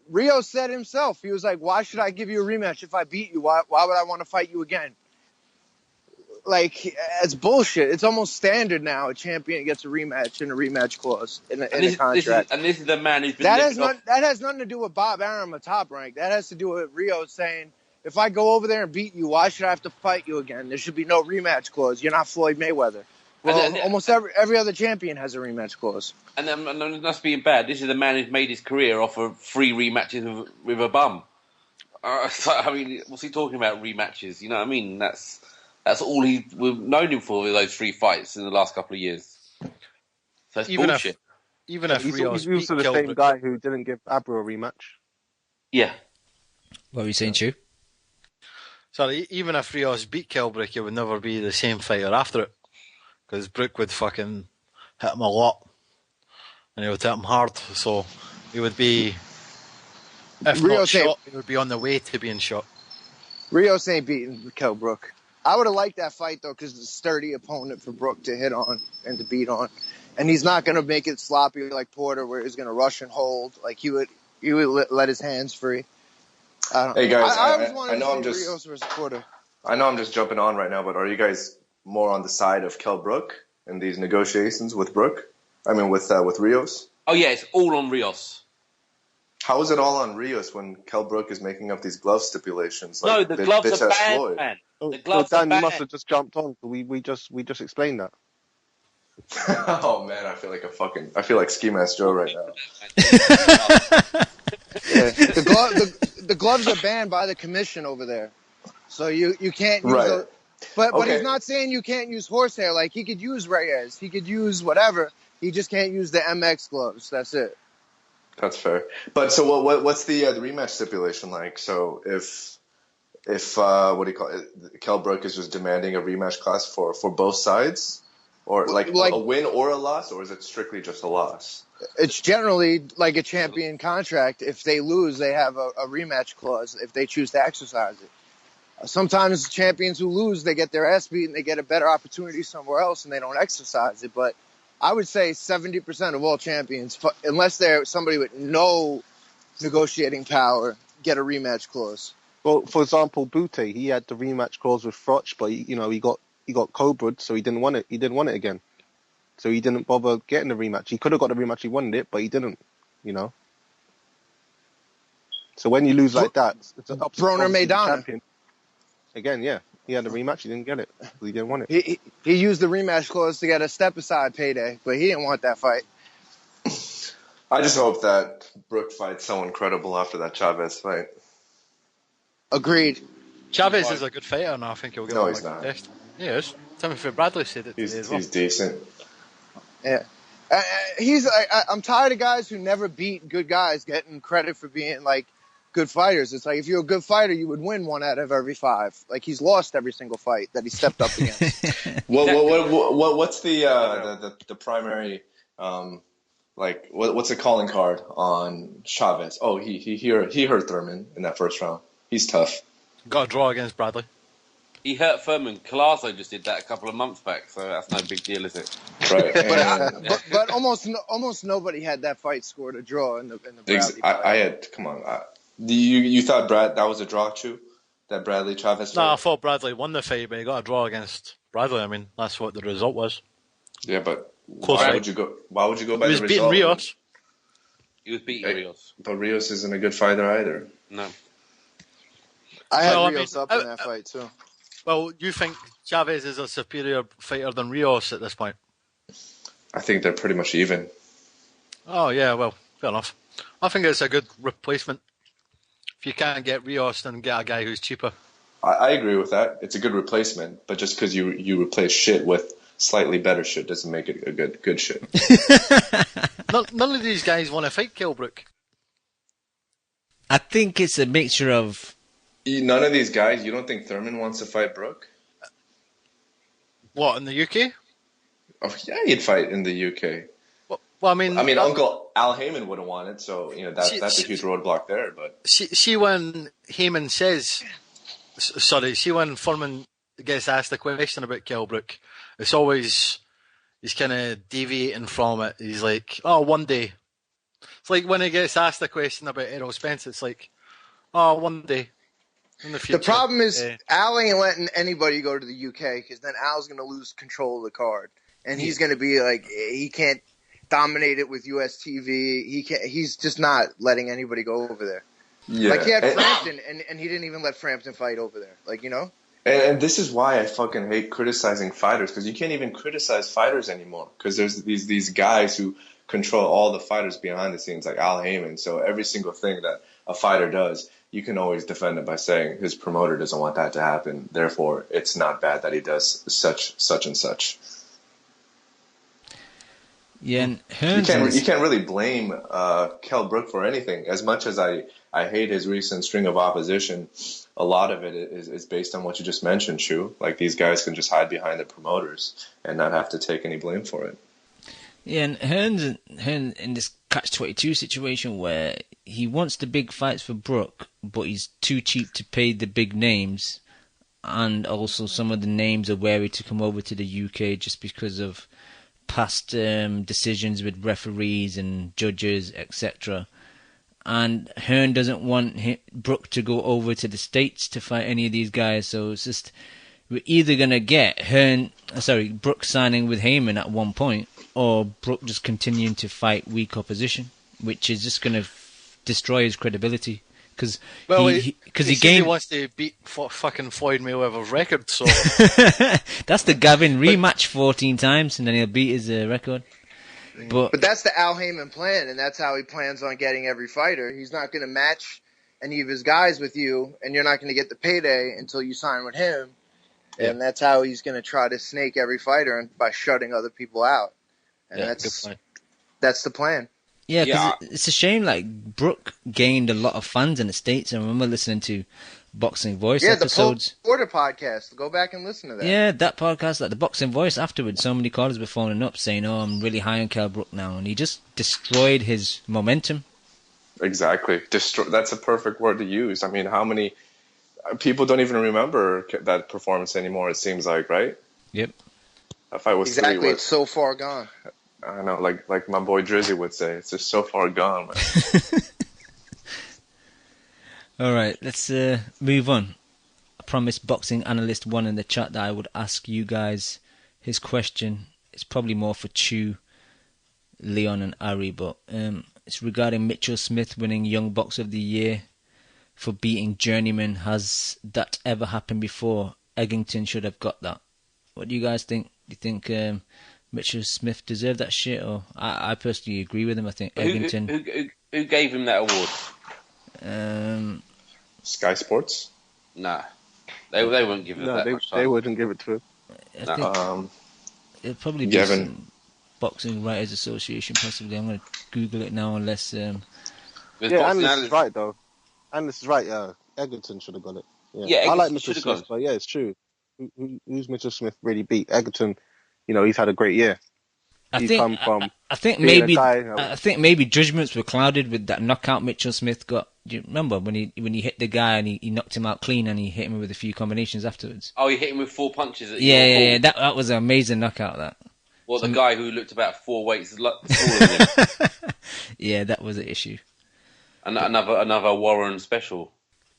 Speaker 6: Rios said himself, he was like, "Why should I give you a rematch if I beat you? Why would I want to fight you again?" Like, it's bullshit. It's almost standard now. A champion gets a rematch and a rematch clause in the contract.
Speaker 3: This is the man who's been
Speaker 6: that has nothing to do with Bob Arum, a top rank. That has to do with Rios saying, if I go over there and beat you, why should I have to fight you again? There should be no rematch clause. You're not Floyd Mayweather. Well, almost every other champion has a rematch clause.
Speaker 3: And that's being bad. This is the man who's made his career off of 3 rematches with a bum. What's he talking about, rematches? You know what I mean? That's all we've known him for with those 3 fights in the last couple of years. So it's bullshit.
Speaker 4: even if Rios
Speaker 2: he's also the same guy who didn't give Abra a rematch.
Speaker 3: Yeah.
Speaker 1: What were you saying, Chu?
Speaker 4: Sorry, even if Rios beat Kell Brook, it would never be the same fighter after it. Because Brook would fucking hit him a lot. And he would hit him hard. So he would be, if not shot, he would be on the way to being shot.
Speaker 6: Rios ain't beating Kell Brook. I would have liked that fight, though, because it's a sturdy opponent for Brook to hit on and to beat on. And he's not going to make it sloppy like Porter, where he's going to rush and hold. Like, he would let his hands free.
Speaker 5: Hey, guys,
Speaker 6: I know I'm just Rios versus Porter.
Speaker 5: I know I'm just jumping on right now, but are you guys more on the side of Kell Brook in these negotiations with Brook? I mean, with Rios?
Speaker 3: Oh, yeah, it's all on Rios.
Speaker 5: How is it all on Rios when Kell Brook is making up these glove stipulations?
Speaker 3: Like, no, the gloves are banned, man. The gloves are banned.
Speaker 2: You must have just jumped on. We just explained that.
Speaker 5: Oh man, I feel like Ski Mask Joe right now.
Speaker 6: Yeah. The gloves are banned by the commission over there, so you can't use those. But he's not saying you can't use horsehair. Like, he could use Reyes, he could use whatever. He just can't use the MX gloves. That's it.
Speaker 5: That's fair. But so what's the rematch stipulation like? So if what do you call it? Kell Brook is just demanding a rematch class for both sides, or like a win or a loss, or is it strictly just a loss?
Speaker 6: It's generally like a champion contract. If they lose, they have a rematch clause if they choose to exercise it. Sometimes champions who lose, they get their ass beaten, they get a better opportunity somewhere else, and they don't exercise it. But I would say 70% of all champions, unless they're somebody with no negotiating power, get a rematch clause.
Speaker 2: Well, for example, Bute, he had the rematch clause with Froch, but he got cobra'd, so he didn't want it. He didn't want it again, so he didn't bother getting the rematch. He could have got the rematch, he wanted it, but he didn't. So when you lose like that, it's up to
Speaker 6: Broner
Speaker 2: the
Speaker 6: Maidana.
Speaker 2: champion. Again, yeah, he had the rematch, he didn't get it. He didn't want it.
Speaker 6: He used the rematch clause to get a step aside payday, but he didn't want that fight.
Speaker 5: I just hope that Brook fights someone credible after that Chavez fight.
Speaker 6: Agreed.
Speaker 4: Chavez is a good fighter, and I think he'll get
Speaker 5: No, he's not.
Speaker 4: Test. He is. Timothy Bradley said it today as well.
Speaker 5: He's decent.
Speaker 6: Yeah. I'm tired of guys who never beat good guys getting credit for being, like, good fighters. It's like, if you're a good fighter, you would win 1 out of every 5. Like, he's lost every single fight that he stepped up against.
Speaker 5: What's the primary what's the calling card on Chavez? Oh, he hurt Thurman in that first round. He's tough.
Speaker 4: Got a draw against Bradley.
Speaker 3: He hurt Thurman. Colasso just did that a couple of months back, so that's no big deal, is it?
Speaker 5: Right.
Speaker 6: but almost nobody had that fight scored a draw in the Bradley fight.
Speaker 5: I had. Come on. You thought that was a draw, Chu? That Bradley Chavez fight?
Speaker 4: No, I thought Bradley won the fight, but he got a draw against Bradley. I mean, that's what the result was.
Speaker 5: Yeah, but why would you go by the result?
Speaker 4: He was beating Rios.
Speaker 3: He was beating Rios.
Speaker 5: But Rios isn't a good fighter either.
Speaker 3: No.
Speaker 6: I had Rios up in that fight, too.
Speaker 4: Well, you think Chavez is a superior fighter than Rios at this point?
Speaker 5: I think they're pretty much even.
Speaker 4: Oh, yeah, well, fair enough. I think it's a good replacement. If you can't get Rios, then get a guy who's cheaper.
Speaker 5: I agree with that. It's a good replacement, but just because you replace shit with slightly better shit doesn't make it a good shit.
Speaker 4: None of these guys want to fight Kell Brook.
Speaker 1: I think it's a mixture of...
Speaker 5: None of these guys, you don't think Thurman wants to fight Brook?
Speaker 4: What, in the UK?
Speaker 5: Oh, yeah, he'd fight in the UK.
Speaker 4: Well, I mean,
Speaker 5: Uncle Al Heyman wouldn't want it, so that's a huge roadblock there. But
Speaker 4: see when Heyman says, when Thurman gets asked a question about Kell Brook, it's always he's kind of deviating from it. He's like, "Oh, one day." It's like when he gets asked a question about Errol Spence, it's like, "Oh, one day." In the future.
Speaker 6: The problem is Al ain't letting anybody go to the UK because then Al's going to lose control of the card, and he's going to be like, he can't dominate it with US TV. He's just not letting anybody go over there.
Speaker 5: Yeah.
Speaker 6: Like, he had Frampton, and he didn't even let Frampton fight over there. Like,
Speaker 5: And this is why I fucking hate criticizing fighters, because you can't even criticize fighters anymore, because there's these guys who control all the fighters behind the scenes, like Al Heyman. So every single thing that a fighter does, you can always defend it by saying his promoter doesn't want that to happen. Therefore, it's not bad that he does such and such.
Speaker 1: Yeah, and Hearns
Speaker 5: you can't really blame Kell Brook for anything. As much as I hate his recent string of opposition, a lot of it is based on what you just mentioned, Shu. Like, these guys can just hide behind the promoters and not have to take any blame for it.
Speaker 1: Yeah, and Hearns in this catch-22 situation where he wants the big fights for Brook, but he's too cheap to pay the big names, and also some of the names are wary to come over to the UK just because of past decisions with referees and judges, etc. And Hearn doesn't want Brook to go over to the States to fight any of these guys, so it's just we're either gonna get Brook signing with Heyman at one point, or Brook just continuing to fight weak opposition, which is just gonna destroy his credibility. Because he
Speaker 4: wants to beat fucking Floyd Mayweather's record, so
Speaker 1: that's the Gavin rematch 14 times, and then he'll beat his record. But
Speaker 6: that's the Al Heyman plan, and that's how he plans on getting every fighter. He's not going to match any of his guys with you, and you're not going to get the payday until you sign with him. Yeah. And that's how he's going to try to snake every fighter by shutting other people out. And that's the plan.
Speaker 1: Yeah, because it's a shame, like, Brook gained a lot of fans in the States. I remember listening to Boxing Voice episodes.
Speaker 6: Yeah, the Porter podcast. Go back and listen to that.
Speaker 1: Yeah, that podcast, like the Boxing Voice afterwards, so many callers were phoning up saying, oh, I'm really high on Kell Brook now. And he just destroyed his momentum.
Speaker 5: Exactly. That's a perfect word to use. I mean, how many people don't even remember that performance anymore, it seems like, right?
Speaker 1: Yep.
Speaker 5: That fight was
Speaker 6: exactly. It's so far gone.
Speaker 5: I know, like my boy Drizzy would say, it's just so far gone, man.
Speaker 1: All right, let's move on. I promised Boxing Analyst 1 in the chat that I would ask you guys his question. It's probably more for Chu, Leon, and Ari, but it's regarding Mitchell Smith winning Young Boxer of the Year for beating Journeyman. Has that ever happened before? Eggington should have got that. What do you guys think? Do you think Mitchell Smith deserved that shit? Or I personally agree with him. I think Eggington.
Speaker 3: Who gave him that award?
Speaker 5: Sky Sports?
Speaker 3: Nah. They wouldn't give it that much time.
Speaker 2: They wouldn't give it to him.
Speaker 1: I think it'll probably be some Boxing Writers Association, possibly. I'm going to Google it now, unless...
Speaker 2: Analyst is right, though. Analyst is right, Egerton should have got it. Yeah, I like Mitchell Smith, but yeah, it's true. Who's Mitchell Smith really beat? Egerton, he's had a great year.
Speaker 1: I think maybe judgments were clouded with that knockout Mitchell Smith got. Do you remember when he hit the guy and he knocked him out clean and he hit him with a few combinations afterwards?
Speaker 3: Oh, he hit him with 4 punches.
Speaker 1: Yeah. That was an amazing knockout. That.
Speaker 3: Well, the guy who looked about 4 weights smaller than him.
Speaker 1: Yeah, that was an issue.
Speaker 3: Another Warren special.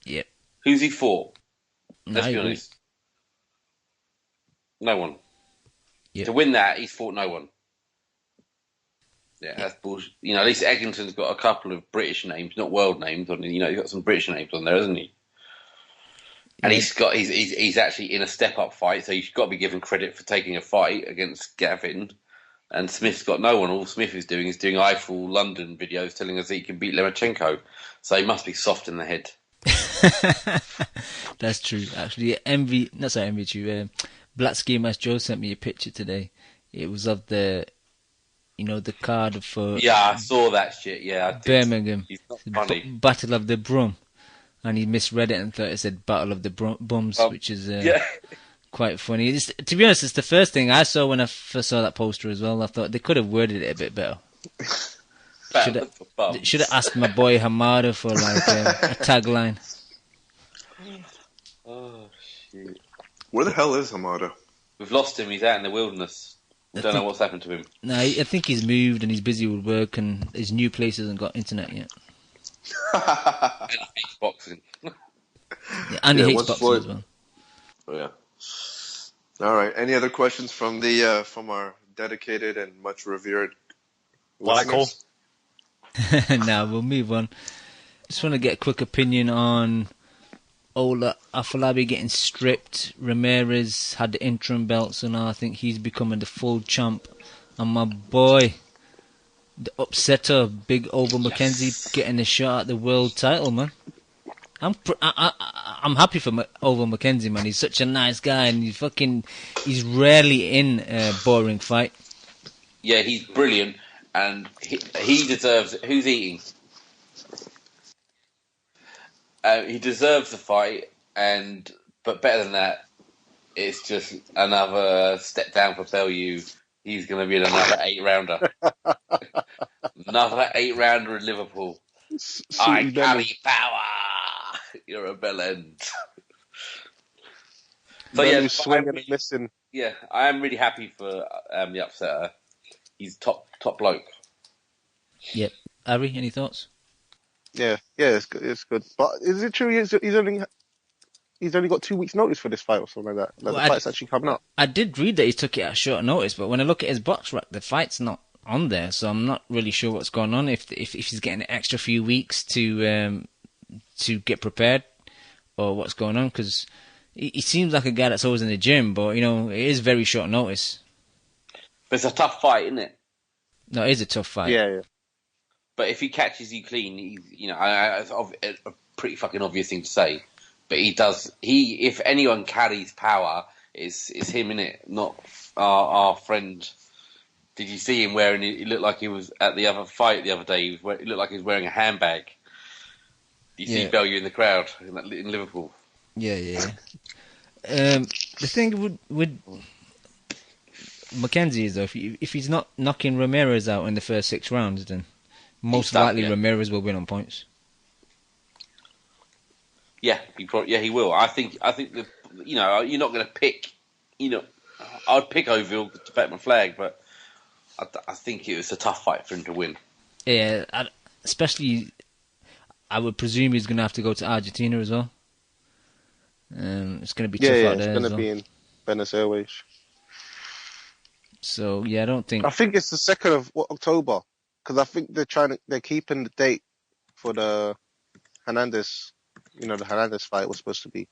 Speaker 1: Yep.
Speaker 3: Who's he for? Let's be honest. No one. Yep. To win that, he's fought no one. Yeah, that's bullshit. At least Eggington's got a couple of British names, not world names. He's got some British names on there, hasn't he? And he's actually in a step-up fight, so you've got to be given credit for taking a fight against Gavin. And Smith's got no one. All Smith is doing Eiffel London videos telling us that he can beat Lomachenko. So he must be soft in the head.
Speaker 1: That's true, actually. Black Ski Mask Joe sent me a picture today. It was of the card for...
Speaker 3: Yeah, I saw that shit, yeah.
Speaker 1: Birmingham.
Speaker 3: He's not funny.
Speaker 1: Battle of the Brum. And he misread it and thought it said Battle of the Bums, which is quite funny. To be honest, it's the first thing I saw when I first saw that poster as well. I thought they could have worded it a bit better. Should have asked my boy Hamada for a tagline.
Speaker 3: Oh, shit.
Speaker 5: Where the hell is Hamada?
Speaker 3: We've lost him. He's out in the wilderness. I don't know what's happened to him.
Speaker 1: No, I think he's moved and he's busy with work and his new place hasn't got internet yet.
Speaker 3: And he hates boxing.
Speaker 1: And he hates boxing as well.
Speaker 5: Oh, yeah. All right. Any other questions from our dedicated and much revered listeners?
Speaker 1: Now we'll move on. Just want to get a quick opinion on Ola Afolabi getting stripped. Ramirez had the interim belt, so now I think he's becoming the full champ. And my boy, the upsetter, Big Over McKenzie, getting a shot at the world title, man. I'm happy for Over McKenzie, man. He's such a nice guy, and he's rarely in a boring fight.
Speaker 3: Yeah, he's brilliant, and he deserves it. Who's eating? He deserves the fight, but better than that, it's just another step down for Bellew. He's going to be another 8-rounder. Another 8-rounder in Liverpool. I carry power. You're a bellend. So yeah,
Speaker 2: swinging and missing.
Speaker 3: Yeah, I am really happy for the upsetter. He's top bloke.
Speaker 1: Yep. Ari, any thoughts?
Speaker 2: Yeah, it's good. It's good. But is it true he's only got 2 weeks' notice for this fight or something like that? The fight's actually coming up.
Speaker 1: I did read that he took it at short notice, but when I look at his box rack, the fight's not on there, so I'm not really sure what's going on. If he's getting an extra few weeks to get prepared, or what's going on, because he seems like a guy that's always in the gym, but it is very short notice.
Speaker 3: But it's a tough fight, isn't it?
Speaker 1: No, it is a tough fight.
Speaker 2: Yeah.
Speaker 3: But if he catches you clean, it's a pretty fucking obvious thing to say. But he does. If anyone carries power, it's him, innit? Not our friend. Did you see him wearing? He looked like he was at the other fight the other day. He looked like he was wearing a handbag. Did you see Bellew in the crowd in Liverpool?
Speaker 1: Yeah. The thing with Mackenzie is, though, if he's not knocking Ramirez out in the first 6 rounds, then most likely Ramirez will win on points.
Speaker 3: Yeah, he will. I think that you're not going to pick. I'd pick Oville to bet my flag, but I think it was a tough fight for him to win.
Speaker 1: Yeah, especially I would presume he's going to have to go to Argentina as well. It's going to be tough out there.
Speaker 2: It's going to be in Buenos Aires.
Speaker 1: So I don't think.
Speaker 2: I think it's the 2nd of October, because I think they're keeping the date for the Hernandez. The Hernandez fight was supposed to be.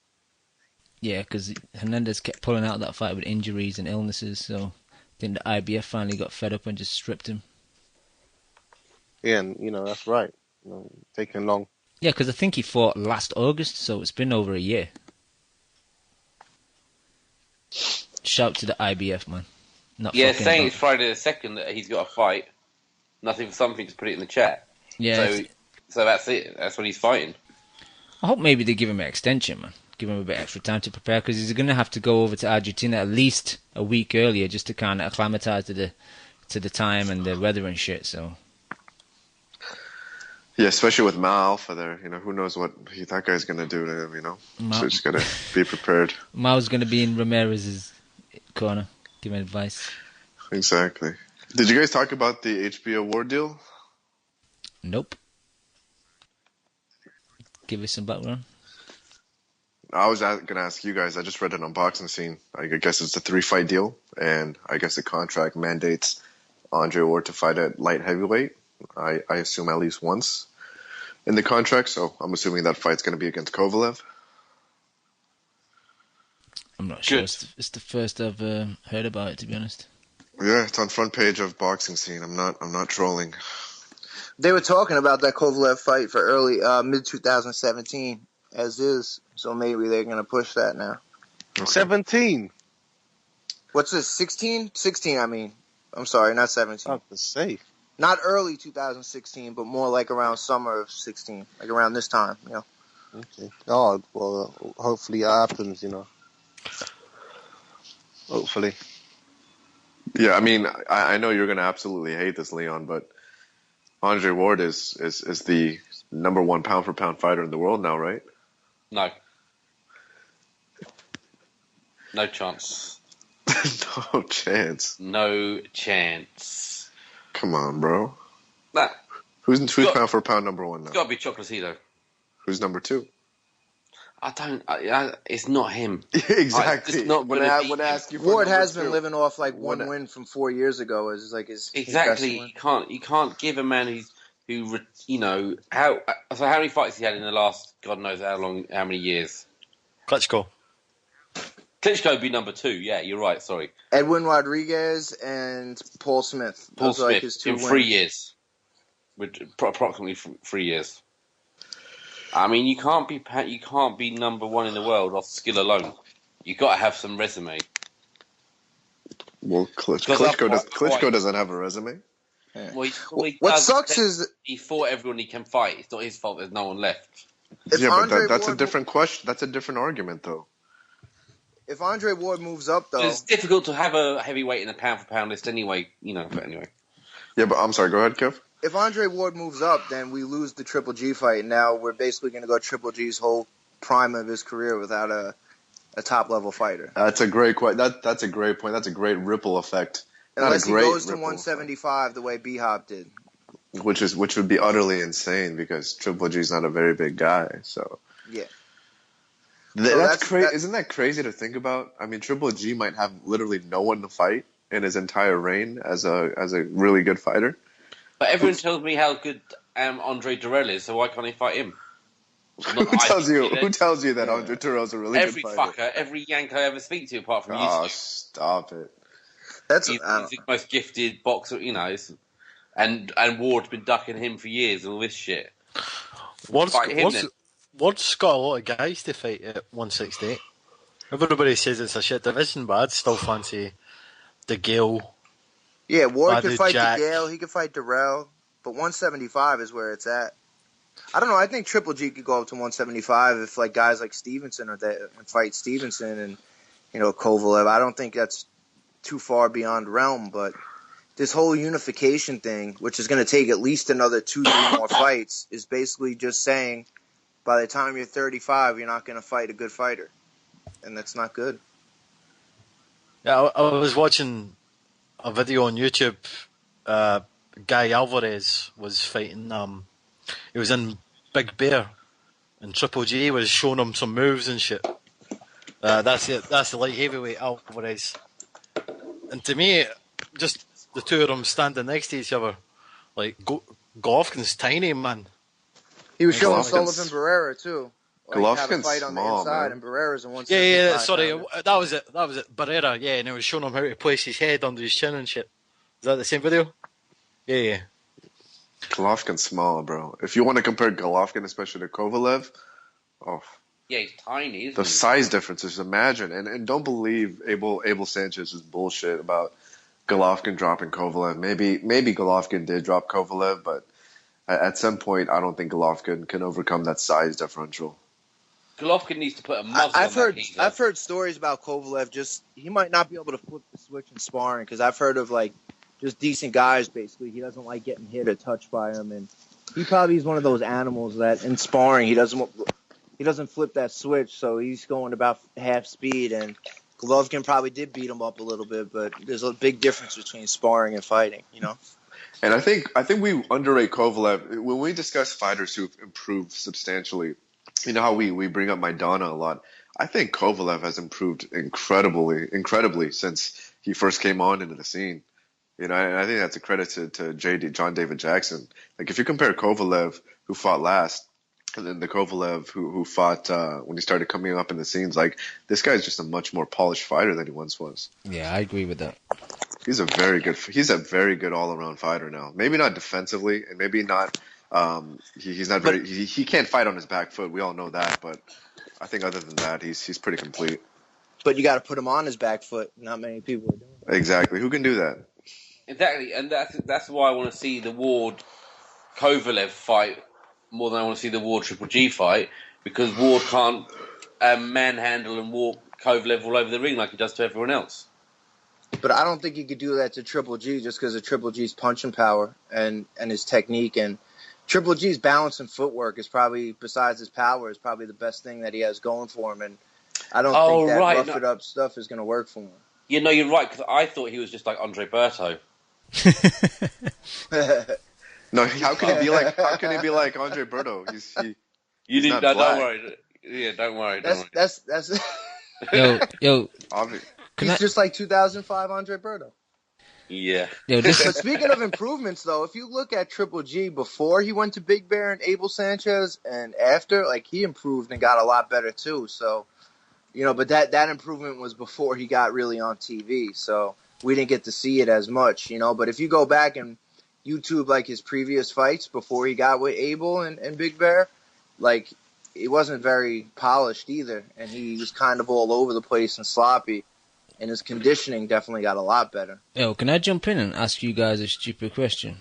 Speaker 1: Yeah, because Hernandez kept pulling out that fight with injuries and illnesses, so I think the IBF finally got fed up and just stripped him.
Speaker 2: Yeah, and that's right. Taking long.
Speaker 1: Yeah, because I think he fought last August, so it's been over a year. Shout to the IBF, man.
Speaker 3: Saying it's Friday the 2nd that he's got a fight. Nothing for something to put it in the chat.
Speaker 1: Yeah.
Speaker 3: So that's it. That's what he's fighting.
Speaker 1: I hope maybe they give him an extension, man. Give him a bit extra time to prepare, because he's going to have to go over to Argentina at least a week earlier just to kind of acclimatize to the time and the weather and shit. So.
Speaker 5: Yeah, especially with Mal Alpha there. Who knows what that guy's going to do to him, So he's got to be prepared.
Speaker 1: Mal's going to be in Ramirez's corner, giving advice.
Speaker 5: Exactly. Did you guys talk about the HBO War deal?
Speaker 1: Nope. Give us some background.
Speaker 5: I was going to ask you guys. I just read an unboxing scene. I guess it's a 3-fight deal, and I guess the contract mandates Andre Ward to fight at light heavyweight. I assume at least once in the contract, so I'm assuming that fight's going to be against Kovalev.
Speaker 1: I'm not sure. It's the first I've heard about it, to be honest.
Speaker 5: Yeah, it's on front page of Boxing Scene. I'm not trolling.
Speaker 6: They were talking about that Kovalev fight for early mid 2017 as is, so maybe they're going to push that now.
Speaker 2: Okay. 17.
Speaker 6: What's this? 16? 16. I mean, I'm sorry, not 17.
Speaker 2: Oh, that's safe.
Speaker 6: Not early 2016, but more like around summer of 16, like around this time.
Speaker 2: Okay. Oh well, hopefully it happens. Hopefully.
Speaker 5: Yeah, I mean, I know you're going to absolutely hate this, Leon, but Andre Ward is the number 1 pound-for-pound fighter in the world now, right?
Speaker 3: No. No chance.
Speaker 5: No chance.
Speaker 3: No chance.
Speaker 5: Come on, bro.
Speaker 3: Nah.
Speaker 5: Who's pound-for-pound number 1 now?
Speaker 3: It's got to be Chocolatito.
Speaker 5: Who's number 2?
Speaker 3: It's not him.
Speaker 5: Exactly.
Speaker 3: It's not
Speaker 6: when I ask you, Ward has been living off like one win from 4 years ago. Is like his
Speaker 3: exactly.
Speaker 6: His
Speaker 3: You can't give a man how many fights he had in the last God knows how many years.
Speaker 4: Klitschko
Speaker 3: would be number 2. Yeah, you're right. Sorry.
Speaker 6: Edwin Rodriguez and Paul Smith.
Speaker 3: Paul Smith
Speaker 6: like his 2
Speaker 3: in
Speaker 6: wins.
Speaker 3: 3 years, with approximately 3 years. I mean, you can't be number 1 in the world off skill alone. You got to have some resume.
Speaker 5: Well, Klitschko doesn't have a resume.
Speaker 6: Yeah.
Speaker 3: Well,
Speaker 6: what sucks is
Speaker 3: he fought everyone he can fight. It's not his fault. There's no one left.
Speaker 5: But that's a different question. That's a different argument, though.
Speaker 6: If Andre Ward moves up, though,
Speaker 3: it's difficult to have a heavyweight in a pound for pound list anyway. But anyway.
Speaker 5: Yeah, but I'm sorry. Go ahead, Kev.
Speaker 6: If Andre Ward moves up, then we lose the Triple G fight. And now we're basically going to go Triple G's whole prime of his career without a top level fighter.
Speaker 5: That's a great That's a great point. That's a great ripple effect.
Speaker 6: Unless he goes to 175 the way B-Hop did.
Speaker 5: Which would be utterly insane because Triple G's not a very big guy. So
Speaker 6: yeah,
Speaker 5: that's crazy. Isn't that crazy to think about? I mean, Triple G might have literally no one to fight in his entire reign as a really good fighter.
Speaker 3: But everyone tells me how good Andre Durrell is, so why can't he fight him?
Speaker 5: Who tells you that Andre Durrell's a really good fighter?
Speaker 3: Every fucker, every Yank I ever speak to, apart from you.
Speaker 5: Oh, stop it!
Speaker 3: He's the most gifted boxer, and Ward's been ducking him for years and all this shit.
Speaker 4: Ward's got a lot of guys to fight at 168. Everybody says it's a shit division, but I'd still fancy DeGale.
Speaker 6: Yeah, Ward could fight DeGale, he could fight Durrell, but 175 is where it's at. I don't know, I think Triple G could go up to 175 if like guys like Stevenson are there and fight Stevenson and Kovalev. I don't think that's too far beyond realm, but this whole unification thing, which is going to take at least another 2-3 more fights, is basically just saying by the time you're 35, you're not going to fight a good fighter. And that's not good.
Speaker 4: Yeah, I was watching a video on YouTube. Guy Alvarez was fighting. He was in Big Bear, and Triple G was showing him some moves and shit. That's it. That's the light heavyweight Alvarez. And to me, just the two of them standing next to each other, like Golovkin's tiny, man.
Speaker 6: He was showing Sullivan Barrera too.
Speaker 5: Golovkin's
Speaker 6: fight on
Speaker 5: small,
Speaker 6: the inside,
Speaker 5: man.
Speaker 6: and Barrera's in 175.
Speaker 4: Yeah. Sorry, that was it. Barrera, yeah, and he was showing him how to place his head under his chin and shit. Is that the same video? Yeah.
Speaker 5: Golovkin's small, bro. If you want to compare Golovkin, especially to Kovalev,
Speaker 3: yeah, he's tiny. Isn't
Speaker 5: the
Speaker 3: he?
Speaker 5: size differences. Imagine, and don't believe Abel Sanchez's bullshit about Golovkin dropping Kovalev. Maybe Golovkin did drop Kovalev, but at some point, I don't think Golovkin can overcome that size differential.
Speaker 3: Golovkin needs to put a muzzle on that geezer.
Speaker 6: I've heard stories about Kovalev. He might not be able to flip the switch in sparring because I've heard of like just decent guys. Basically, he doesn't like getting hit or touched by him, and he probably is one of those animals that in sparring he doesn't flip that switch, so he's going about half speed. And Golovkin probably did beat him up a little bit, but there's a big difference between sparring and fighting,
Speaker 5: And I think we underrate Kovalev when we discuss fighters who've improved substantially. You know how we bring up Maidana a lot. I think Kovalev has improved incredibly since he first came on into the scene. And I think that's a credit to John David Jackson. Like if you compare Kovalev, who fought last, and then the Kovalev who fought when he started coming up in the scenes, like this guy's just a much more polished fighter than he once was.
Speaker 1: Yeah, I agree with that.
Speaker 5: He's a very good all around fighter now. Maybe not defensively, and maybe not. He's not very. He can't fight on his back foot. We all know that, but I think other than that, he's pretty complete.
Speaker 6: But you got to put him on his back foot. Not many people are doing that.
Speaker 5: Exactly. Who can do that?
Speaker 3: Exactly, and that's why I want to see the Ward Kovalev fight more than I want to see the Ward Triple G fight, because Ward can't manhandle and walk Kovalev all over the ring like he does to everyone else.
Speaker 6: But I don't think he could do that to Triple G just because of Triple G's punching power and his technique. And Triple G's balance and footwork is probably, besides his power, is probably the best thing that he has going for him. And I don't think that rough-it-up stuff is going to work for him.
Speaker 3: You're right, because I thought he was just like Andre Berto.
Speaker 5: No, how can he be like Andre Berto?
Speaker 3: Don't worry. Yeah, don't worry.
Speaker 6: That's
Speaker 1: Yo.
Speaker 6: He's just like 2005 Andre Berto.
Speaker 3: Yeah.
Speaker 6: But speaking of improvements, though, if you look at Triple G before he went to Big Bear and Abel Sanchez, and after, like he improved and got a lot better too. So, but that improvement was before he got really on TV. So we didn't get to see it as much, But if you go back and YouTube like his previous fights before he got with Abel and Big Bear, like he wasn't very polished either, and he was kind of all over the place and sloppy. and his conditioning definitely got a lot better.
Speaker 1: Yo, can I jump in and ask you guys a stupid question?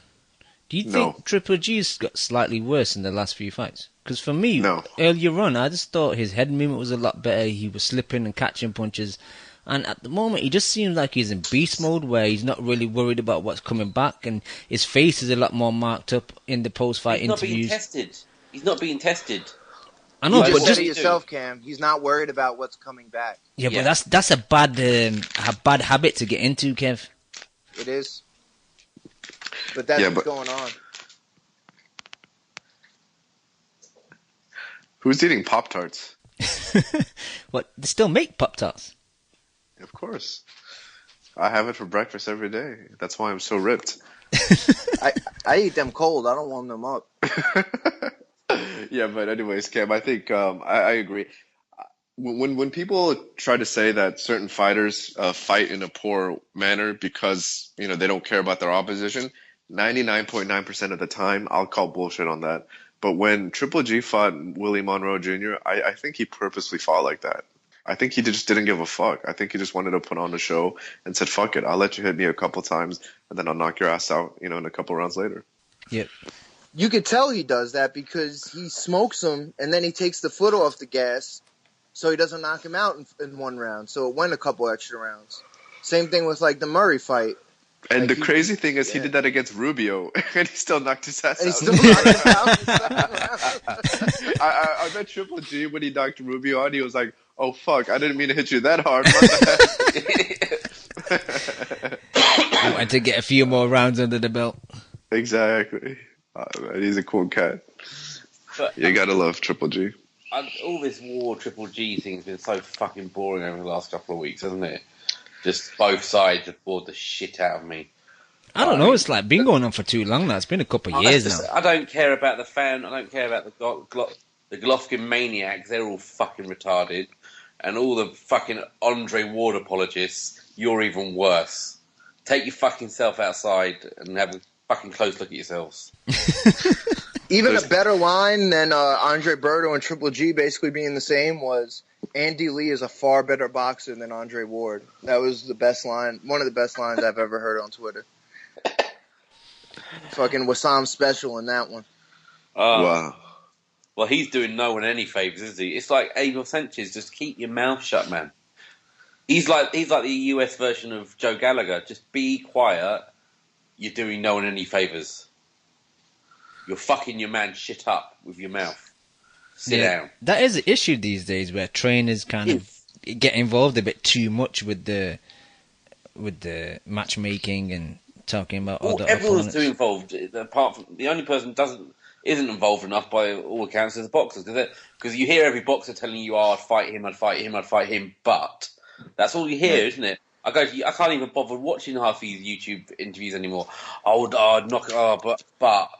Speaker 1: Do you think
Speaker 5: No.
Speaker 1: Triple G's got slightly worse in the last few fights? Because for me,
Speaker 5: No.
Speaker 1: earlier on, I just thought his head movement was a lot better. He was slipping and catching punches. And at the moment, he just seems like he's in beast mode, where he's not really worried about what's coming back, and his face is a lot more marked up in the post-fight interviews.
Speaker 3: He's not being tested.
Speaker 1: I know,
Speaker 6: You
Speaker 1: but
Speaker 6: said
Speaker 1: just
Speaker 6: it yourself, Cam. He's not worried about what's coming back.
Speaker 1: yeah, but that's a bad habit to get into, Kev.
Speaker 6: It is. But that's what's going on.
Speaker 5: Who's eating Pop-Tarts?
Speaker 1: What? They still make Pop-Tarts?
Speaker 5: Of course. I have it for breakfast every day. That's why I'm so ripped.
Speaker 6: I eat them cold. I don't warm them up.
Speaker 5: Yeah, but anyways, Cam, I think I agree. When people try to say that certain fighters fight in a poor manner because they don't care about their opposition, 99.9% of the time I'll call bullshit on that. But when Triple G fought Willie Monroe Jr., I think he purposely fought like that. I think he just didn't give a fuck. I think he just wanted to put on a show and said, fuck it, I'll let you hit me a couple times and then I'll knock your ass out, in a couple rounds later.
Speaker 1: Yep.
Speaker 6: You could tell he does that because he smokes him and then he takes the foot off the gas so he doesn't knock him out in one round. So it went a couple extra rounds. Same thing with like the Murray fight.
Speaker 5: And the crazy thing is, he did that against Rubio, and he still knocked his ass out. I bet Triple G, when he knocked Rubio out, he was like, "Oh fuck, I didn't mean to hit you that hard."
Speaker 1: I wanted to get a few more rounds under the belt.
Speaker 5: Exactly. Man, he's a cool cat. But, you gotta love Triple G.
Speaker 3: All this war Triple G thing has been so fucking boring over the last couple of weeks, hasn't it? Just both sides have bored the shit out of me.
Speaker 1: I don't know. It's like been going on for too long now. It's been a couple of years now.
Speaker 3: I don't care about the fan. I don't care about the Golovkin maniacs. They're all fucking retarded. And all the fucking Andre Ward apologists, you're even worse. Take your fucking self outside and have a fucking close look at yourselves.
Speaker 6: Even a better line than Andre Berto and Triple G basically being the same was Andy Lee is a far better boxer than Andre Ward. That was the best line, one of the best lines I've ever heard on Twitter. Fucking Wassam special in that one.
Speaker 5: Wow.
Speaker 3: Well, he's doing no one any favours, is he? It's like Abel Sanchez. Just keep your mouth shut, man. He's like the US version of Joe Gallagher. Just be quiet. You're doing no one any favours. You're fucking your man shit up with your mouth. Sit down.
Speaker 1: That is an issue these days, where trainers kind of get involved a bit too much with the matchmaking and talking about other
Speaker 3: everyone's
Speaker 1: opponents.
Speaker 3: too involved. Apart from the only person isn't involved enough by all accounts is the boxers, because you hear every boxer telling you, "Oh, I'd fight him, I'd fight him, I'd fight him," but that's all you hear, isn't it? I can't even bother watching half these YouTube interviews anymore. I'd knock. But.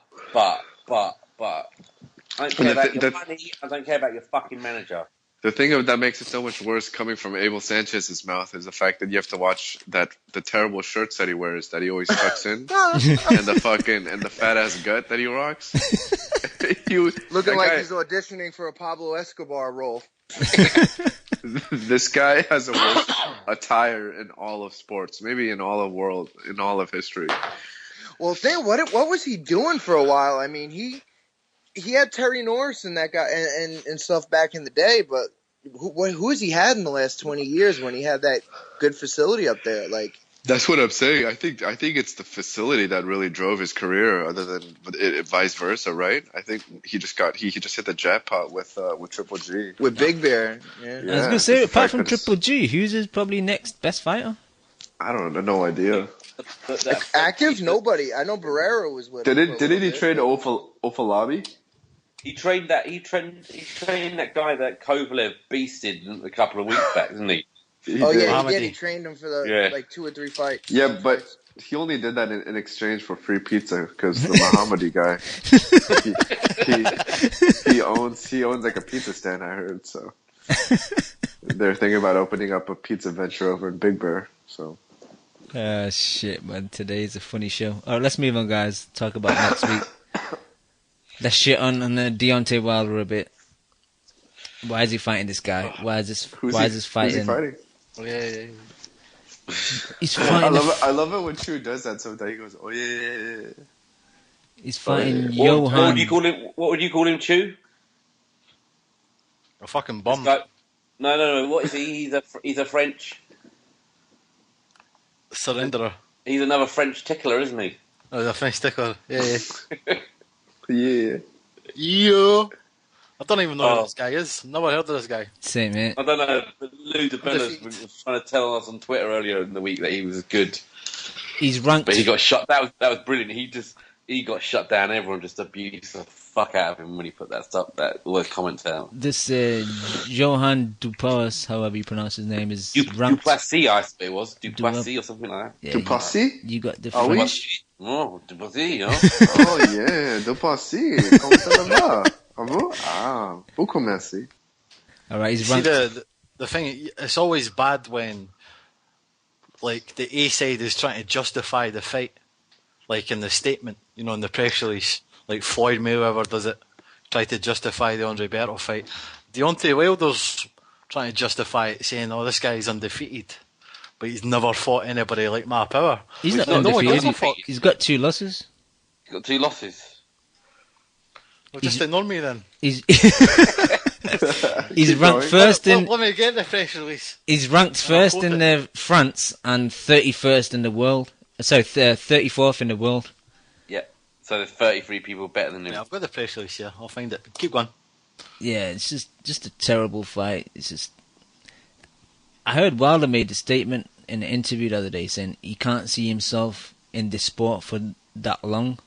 Speaker 3: I don't care about your money. I don't care about your fucking manager.
Speaker 5: The thing that makes it so much worse coming from Abel Sanchez's mouth is the fact that you have to watch the terrible shirts that he wears that he always tucks in, and the fat ass gut that he rocks.
Speaker 6: Looking like he's auditioning for a Pablo Escobar role.
Speaker 5: This guy has the worst attire in all of sports, maybe in all of history.
Speaker 6: Well, what was he doing for a while? I mean, he had Terry Norris and that guy and stuff back in the day, but who has he had in the last 20 years when he had that good facility up there? Like,
Speaker 5: that's what I'm saying. I think it's the facility that really drove his career, other than vice versa, right? I think he just hit the jackpot with Triple G,
Speaker 6: with Big Bear. Yeah.
Speaker 1: I was gonna say, apart from Triple G, who's his probably next best fighter?
Speaker 5: I don't know, no idea.
Speaker 6: Active? Nobody. I know Barrera was with him.
Speaker 5: Didn't he trade Ofalabi?
Speaker 3: He trained that guy that Kovalev beasted a couple of weeks back, didn't he?
Speaker 6: He trained him for like 2 or 3 fights.
Speaker 5: Yeah, but he only did that in exchange for free pizza, because the Mohammadi guy, he owns like a pizza stand, I heard. So they're thinking about opening up a pizza venture over in Big Bear. So.
Speaker 1: Shit, man. Today's a funny show. All right, let's move on, guys. Talk about next week. Let's shit on Deontay Wilder a bit. Why is he fighting this guy? Why is this fighting?
Speaker 5: Who's he fighting?
Speaker 1: He's fighting.
Speaker 5: I love it when Chu does that. Sometimes he goes, "Oh yeah."
Speaker 1: He's fighting
Speaker 3: What would
Speaker 1: Johan.
Speaker 3: you call him? What would you call him, Chu?
Speaker 4: A fucking bum.
Speaker 3: No. What is he? He's a French
Speaker 4: Surrenderer.
Speaker 3: He's another French tickler, isn't he?
Speaker 4: Oh, he's a French stickler. Yeah.
Speaker 5: Yeah.
Speaker 4: Yeah. I don't even know who this guy is. Never heard of this guy.
Speaker 1: Same, mate.
Speaker 3: I don't know. But Lou DeBellas was trying to tell us on Twitter earlier in the week that he was good,
Speaker 1: He's ranked.
Speaker 3: but he got shut. That was brilliant. He got shut down. Everyone just abused the fuck out of him when he put all those comments out.
Speaker 1: This Johan Dupas, however you pronounce his name, is ranked.
Speaker 3: Duplessis, I suppose it was Duplessis or something like that.
Speaker 1: Yeah,
Speaker 5: Duplessis?
Speaker 1: You got the
Speaker 5: Ah oui?
Speaker 1: French.
Speaker 3: Oh, Duplessis, you know.
Speaker 5: Oh yeah, Duplessis. Comment ça va? Bravo. Ah, beaucoup merci.
Speaker 1: All right, he's
Speaker 4: See,
Speaker 1: ranked.
Speaker 4: the thing, it's always bad when, like, the A side is trying to justify the fight, like in the statement, you know, in the press release, like Floyd Mayweather does it, try to justify the Andre Berto fight. Deontay Wilder's trying to justify it, saying, "Oh, this guy's undefeated, but he's never fought anybody like my power."
Speaker 1: He's not
Speaker 3: no one
Speaker 1: undefeated.
Speaker 3: gives a fuck.
Speaker 1: He's got 2 losses.
Speaker 3: He's got 2 losses.
Speaker 4: Well, just ignore me then.
Speaker 1: He's he's ranked first in.
Speaker 4: Let me get the press release.
Speaker 1: He's ranked first
Speaker 4: quote
Speaker 1: in France and 31st in the world. So 34th in the world.
Speaker 3: Yeah. So there's 33 people better than him.
Speaker 4: Yeah, I've got the press release here. I'll find it. Keep going.
Speaker 1: Yeah, it's just a terrible fight. It's just. I heard Wilder made a statement in an interview the other day saying he can't see himself in this sport for that long.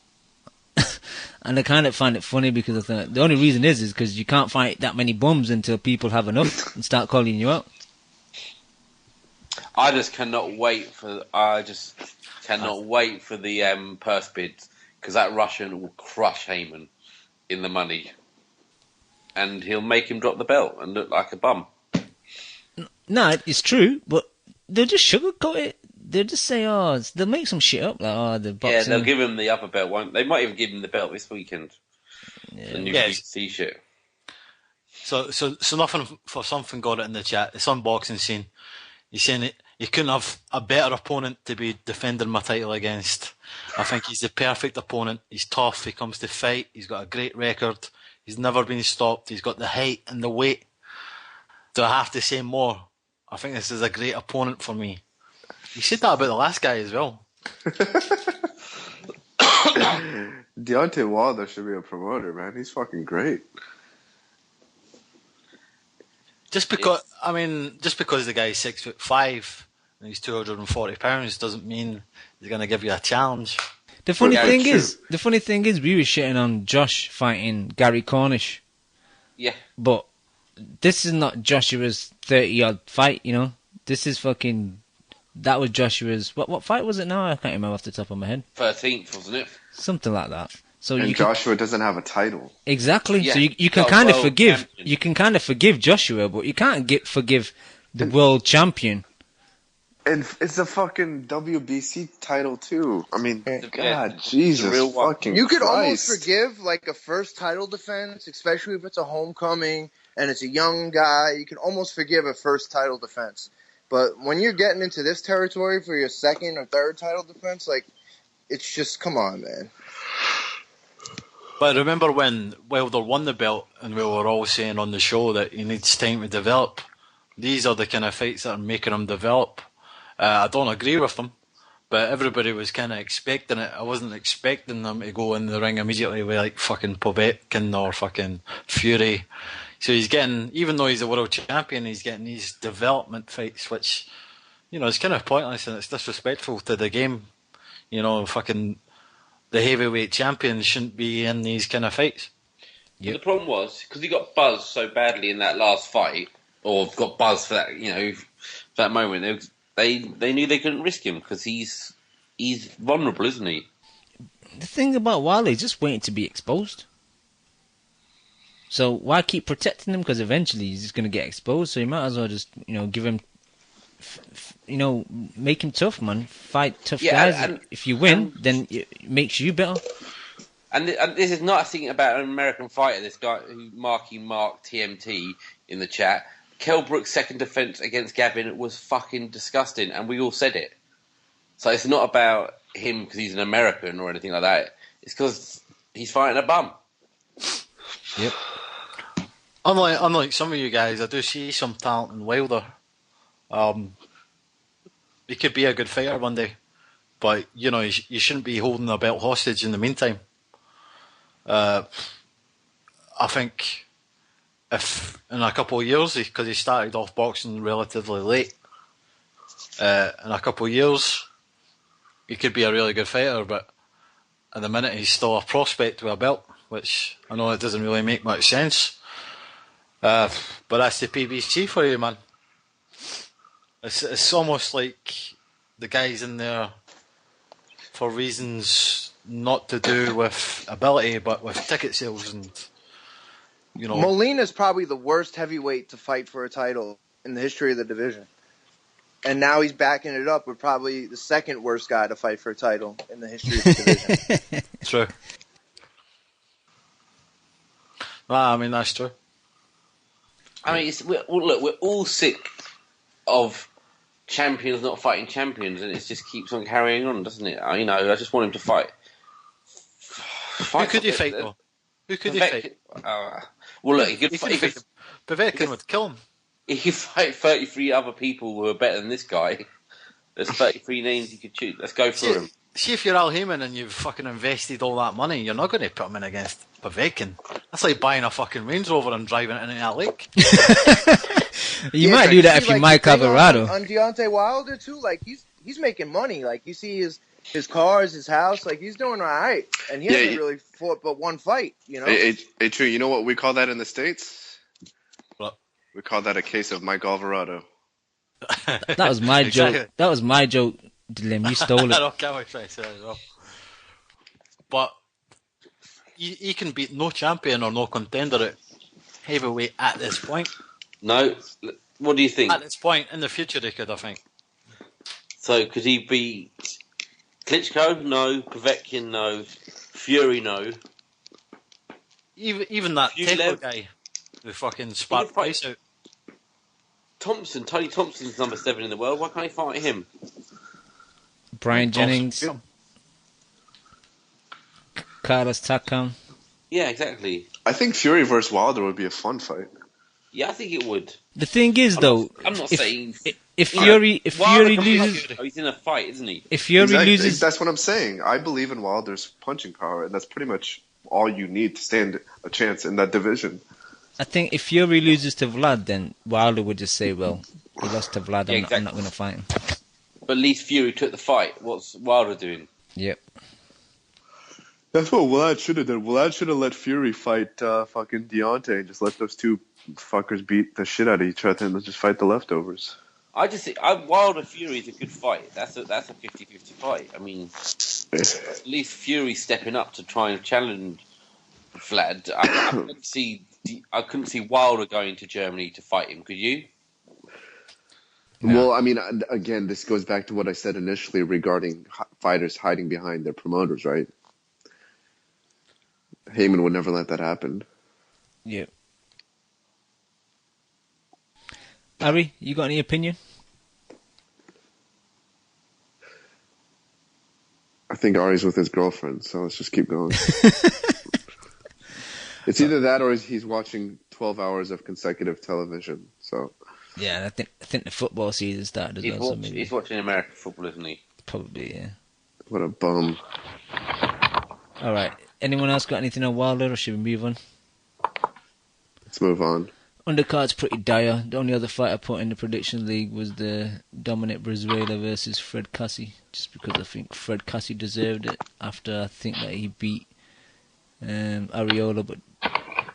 Speaker 1: And I kind of find it funny because I think the only reason is because you can't fight that many bums until people have enough and start calling you out.
Speaker 3: I just cannot wait for the purse bids, because that Russian will crush Heyman in the money, and he'll make him drop the belt and look like a bum.
Speaker 1: No, it's true, but they'll just sugarcoat it. They'll just say, they'll make some shit up, like, the boxing.
Speaker 3: Yeah, they'll give him the upper belt, won't they? Might even give him the belt this weekend.
Speaker 1: Yeah.
Speaker 3: The new
Speaker 4: Yes.
Speaker 3: UFC shit.
Speaker 4: So nothing for something got it in the chat. It's unboxing scene. He's saying it. He couldn't have a better opponent to be defending my title against. I think he's the perfect opponent. He's tough. He comes to fight. He's got a great record. He's never been stopped. He's got the height and the weight. Do I have to say more? I think this is a great opponent for me. You said that about the last guy as well.
Speaker 5: Deontay Wilder should be a promoter, man. He's fucking great.
Speaker 4: Just because the guy's 6'5" and he's 240 pounds doesn't mean he's going to give you a challenge.
Speaker 1: The funny
Speaker 5: Yeah,
Speaker 1: thing
Speaker 5: true.
Speaker 1: is, we were shitting on Josh fighting Gary Cornish,
Speaker 3: Yeah.
Speaker 1: but this is not Joshua's 30-odd fight, you know. This is that was Joshua's. What fight was it now? I can't remember off the top of my head.
Speaker 3: 13th, wasn't it?
Speaker 1: Something like that. So
Speaker 5: And
Speaker 1: you can,
Speaker 5: Joshua doesn't have a title.
Speaker 1: exactly.
Speaker 3: Yeah,
Speaker 1: So you
Speaker 3: he's
Speaker 1: can
Speaker 3: got a
Speaker 1: kind of
Speaker 3: world
Speaker 1: forgive.
Speaker 3: champion.
Speaker 1: You can kind of forgive Joshua, but you can't forgive the world champion.
Speaker 5: And it's a fucking WBC title too. I mean,
Speaker 3: Yeah,
Speaker 5: God,
Speaker 3: it's
Speaker 5: Jesus,
Speaker 3: a real one.
Speaker 5: fucking
Speaker 6: You could
Speaker 5: Christ.
Speaker 6: almost forgive like a first title defense, especially if it's a homecoming and it's a young guy. You can almost forgive a first title defense. But when you're getting into this territory for your second or third title defense, like, it's just, come on, man.
Speaker 4: But remember when Wilder won the belt and we were all saying on the show that he needs time to develop? These are the kind of fights that are making him develop. I don't agree with them, but everybody was kind of expecting it. I wasn't expecting them to go in the ring immediately with like fucking Povetkin or fucking Fury. So he's getting, even though he's a world champion, he's getting these development fights, which, you know, it's kind of pointless and it's disrespectful to the game. You know, fucking the heavyweight champion shouldn't be in these kind of fights.
Speaker 3: The problem was, because he got buzzed so badly in that last fight, or got buzzed for that, you know, for that moment, they knew they couldn't risk him because he's vulnerable, isn't he?
Speaker 1: The thing about Wilder is just waiting to be exposed. So why keep protecting him? Because eventually he's just going to get exposed. So you might as well just, you know, give him, you know, make him tough, man. Fight tough guys.
Speaker 3: And
Speaker 1: if you win, then it makes you better.
Speaker 3: And this is not a thing about an American fighter. This guy who Marky Mark TMT in the chat. Kell Brook's second defence against Gavin was fucking disgusting, and we all said it. So it's not about him because he's an American or anything like that. It's because he's fighting a bum.
Speaker 1: Yep.
Speaker 4: Unlike some of you guys, I do see some talent in Wilder. He could be a good fighter one day, but you know, you shouldn't be holding a belt hostage in the meantime. I think if in a couple of years, because he started off boxing relatively late, in a couple of years, he could be a really good fighter, but at the minute he's still a prospect with a belt, which I know it doesn't really make much sense. But that's the PBC for you, man. It's almost like the guy's in there for reasons not to do with ability, but with ticket sales and, you know.
Speaker 6: Molina's probably the worst heavyweight to fight for a title in the history of the division. And now he's backing it up with probably the second worst guy to fight for a title in the history of the division.
Speaker 4: True. I mean, that's true.
Speaker 3: I mean, we're all sick of champions not fighting champions, and it just keeps on carrying on, doesn't it? I just want him to fight.
Speaker 4: Who could you fight, though? Who could you fight?
Speaker 3: Well, look, he could fight.
Speaker 4: Povetkin would kill him.
Speaker 3: He could fight 33 other people who are better than this guy. There's 33 names he could choose. Let's go for him.
Speaker 4: See, if you're Al Heyman and you've fucking invested all that money, you're not going to put him in against Povetkin. That's like buying a fucking Range Rover and driving it into that lake.
Speaker 1: You might do that if you're Mike Alvarado.
Speaker 6: On Deontay Wilder too, like he's making money. Like you see his cars, his house, like he's doing all right, and he hasn't really fought but one fight. You know,
Speaker 5: Hey, true. You know what we call that in the States?
Speaker 4: What?
Speaker 5: We call that a case of Mike Alvarado.
Speaker 1: That was my
Speaker 4: Exactly.
Speaker 1: joke. That was my joke, Dylan. You stole
Speaker 4: I
Speaker 1: it.
Speaker 4: don't care what I say as well. But he can beat no champion or no contender at heavyweight at this point.
Speaker 3: No, what do you think?
Speaker 4: At this point, in the future, he could, I think.
Speaker 3: So could he beat Klitschko? No. Povetkin? No. Fury? No.
Speaker 4: Even that Tekla guy, who fucking spat price out.
Speaker 3: Tony Thompson's number 7 in the world. Why can't he fight him?
Speaker 1: Brian Jennings, Carlos Takam.
Speaker 3: Yeah, exactly.
Speaker 5: I think Fury versus Wilder would be a fun fight.
Speaker 3: Yeah, I think it would.
Speaker 1: The thing is, though,
Speaker 3: I'm not saying
Speaker 1: if Fury loses,
Speaker 3: he's in a fight, isn't he?
Speaker 1: if Fury loses,
Speaker 5: That's what I'm saying. I believe in Wilder's punching power, and that's pretty much all you need to stand a chance in that division.
Speaker 1: I think if Fury loses to Vlad, then Wilder would just say, "Well, he lost to Vlad.
Speaker 3: Yeah,
Speaker 1: I'm not going to fight him."
Speaker 3: But at least Fury took the fight. What's Wilder doing?
Speaker 1: Yep.
Speaker 5: That's what Vlad should have done. Vlad should have let Fury fight fucking Deontay and just let those two fuckers beat the shit out of each other and just fight the leftovers.
Speaker 3: I just think Wilder Fury is a good fight. That's a 50-50 fight. I mean, at least Fury stepping up to try and challenge Vlad. I couldn't see Wilder going to Germany to fight him. Could you?
Speaker 5: Well, I mean, again, this goes back to what I said initially regarding fighters hiding behind their promoters, right? Heyman would never let that happen.
Speaker 1: Yep. Ari, you got any opinion?
Speaker 5: I think Ari's with his girlfriend, so let's just keep going. It's either that or he's watching 12 hours of consecutive television. So
Speaker 1: Yeah, I think the football season started as well. So maybe
Speaker 3: He's watching American football, isn't he?
Speaker 1: probably, yeah.
Speaker 5: what a bum.
Speaker 1: All right. Anyone else got anything on Wilder, or should we move on?
Speaker 5: Let's move on.
Speaker 1: Undercard's pretty dire. The only other fight I put in the prediction league was the Dominic Brazuela versus Fred Cassie, just because I think Fred Cassie deserved it after I think that he beat Ariola, but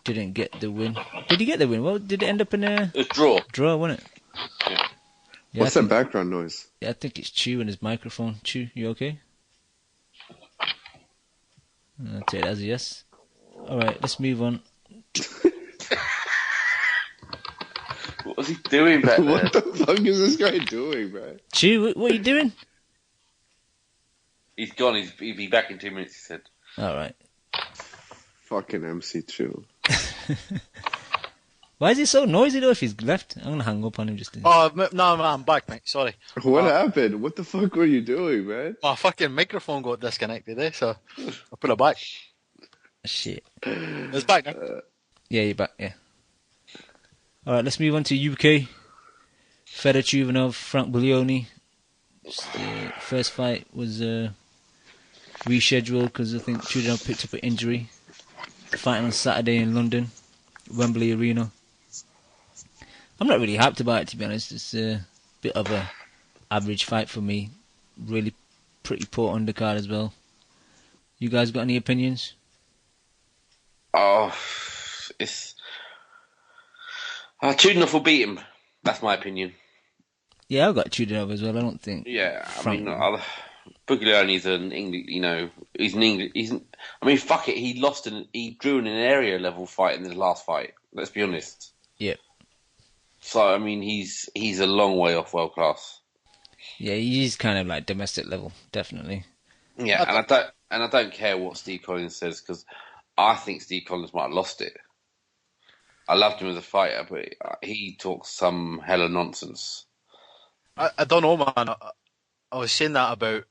Speaker 1: didn't get the win. Did he get the win? Well, did it end up in a
Speaker 3: It was draw.
Speaker 1: draw, wasn't it?
Speaker 3: Yeah.
Speaker 1: Yeah,
Speaker 5: What's that background noise?
Speaker 1: Yeah, I think it's Chew and his microphone. Chew, you okay? I'll take it as a yes. Alright, let's move on.
Speaker 3: What was he doing back there?
Speaker 5: What the fuck is this guy doing, man?
Speaker 1: Chew, what are you doing?
Speaker 3: He's gone. He'll be back in 2 minutes, he said.
Speaker 1: Alright.
Speaker 5: Fucking MC2.
Speaker 1: Why is he so noisy though if he's left? I'm going to hang up on him just to...
Speaker 4: Oh, no, I'm back, mate. Sorry.
Speaker 5: What happened? What the fuck were you doing, man?
Speaker 4: My fucking microphone got disconnected, so I put it back.
Speaker 1: Shit.
Speaker 4: It's back now.
Speaker 1: Yeah, you're back, yeah. Alright, let's move on to UK. Fedor Chuvinov, Frank Buglioni. First fight was rescheduled because I think Chuvinov picked up an injury. Fighting on Saturday in London, Wembley Arena. I'm not really hyped about it, to be honest. It's a bit of a average fight for me. Really pretty poor undercard as well. You guys got any opinions?
Speaker 3: Oh, it's... Chudenov will beat him. That's my opinion.
Speaker 1: Yeah, I've got Chudenov as well. I don't think...
Speaker 3: Yeah, I mean, Buglioni's an English, he's an English... I mean, fuck it, he drew in an area level fight in his last fight. Let's be honest.
Speaker 1: Yeah.
Speaker 3: So, I mean, he's a long way off world class.
Speaker 1: Yeah, he's kind of like domestic level, definitely.
Speaker 3: Yeah, and I don't care what Steve Collins says, because I think Steve Collins might have lost it. I loved him as a fighter, but he talks some hella nonsense.
Speaker 4: I don't know, man. I was saying that about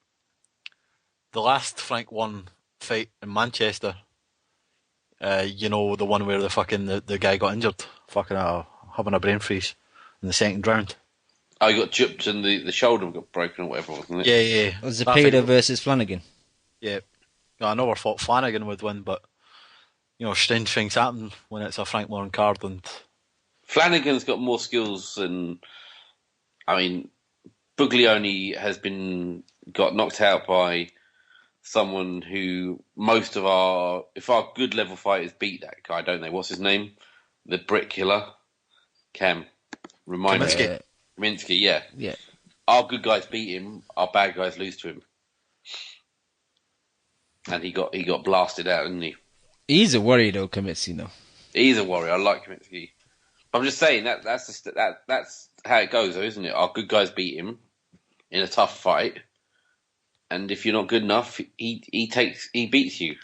Speaker 4: the last Frank won fight in Manchester. The one where the guy got injured, having a brain freeze in the second round.
Speaker 3: Oh, he got chipped and the shoulder got broken or whatever, wasn't it?
Speaker 4: Yeah.
Speaker 1: It was Zepeda versus Flanagan.
Speaker 4: Yeah. I never thought Flanagan would win, but strange things happen when it's a Frank Warren card. And
Speaker 3: Flanagan's got more skills than, I mean, Buglioni has got knocked out by someone who if our good level fighters beat that guy, don't they? What's his name? The Brick Killer? Cam. Remind me. Kaminsky, yeah.
Speaker 1: Yeah.
Speaker 3: Our good guys beat him, our bad guys lose to him. And he got blasted out, didn't he?
Speaker 1: He's a warrior though, Kaminsky, no.
Speaker 3: He's a warrior. I like Kaminsky. I'm just saying that's how it goes, though, isn't it? Our good guys beat him in a tough fight, and if you're not good enough, he beats you.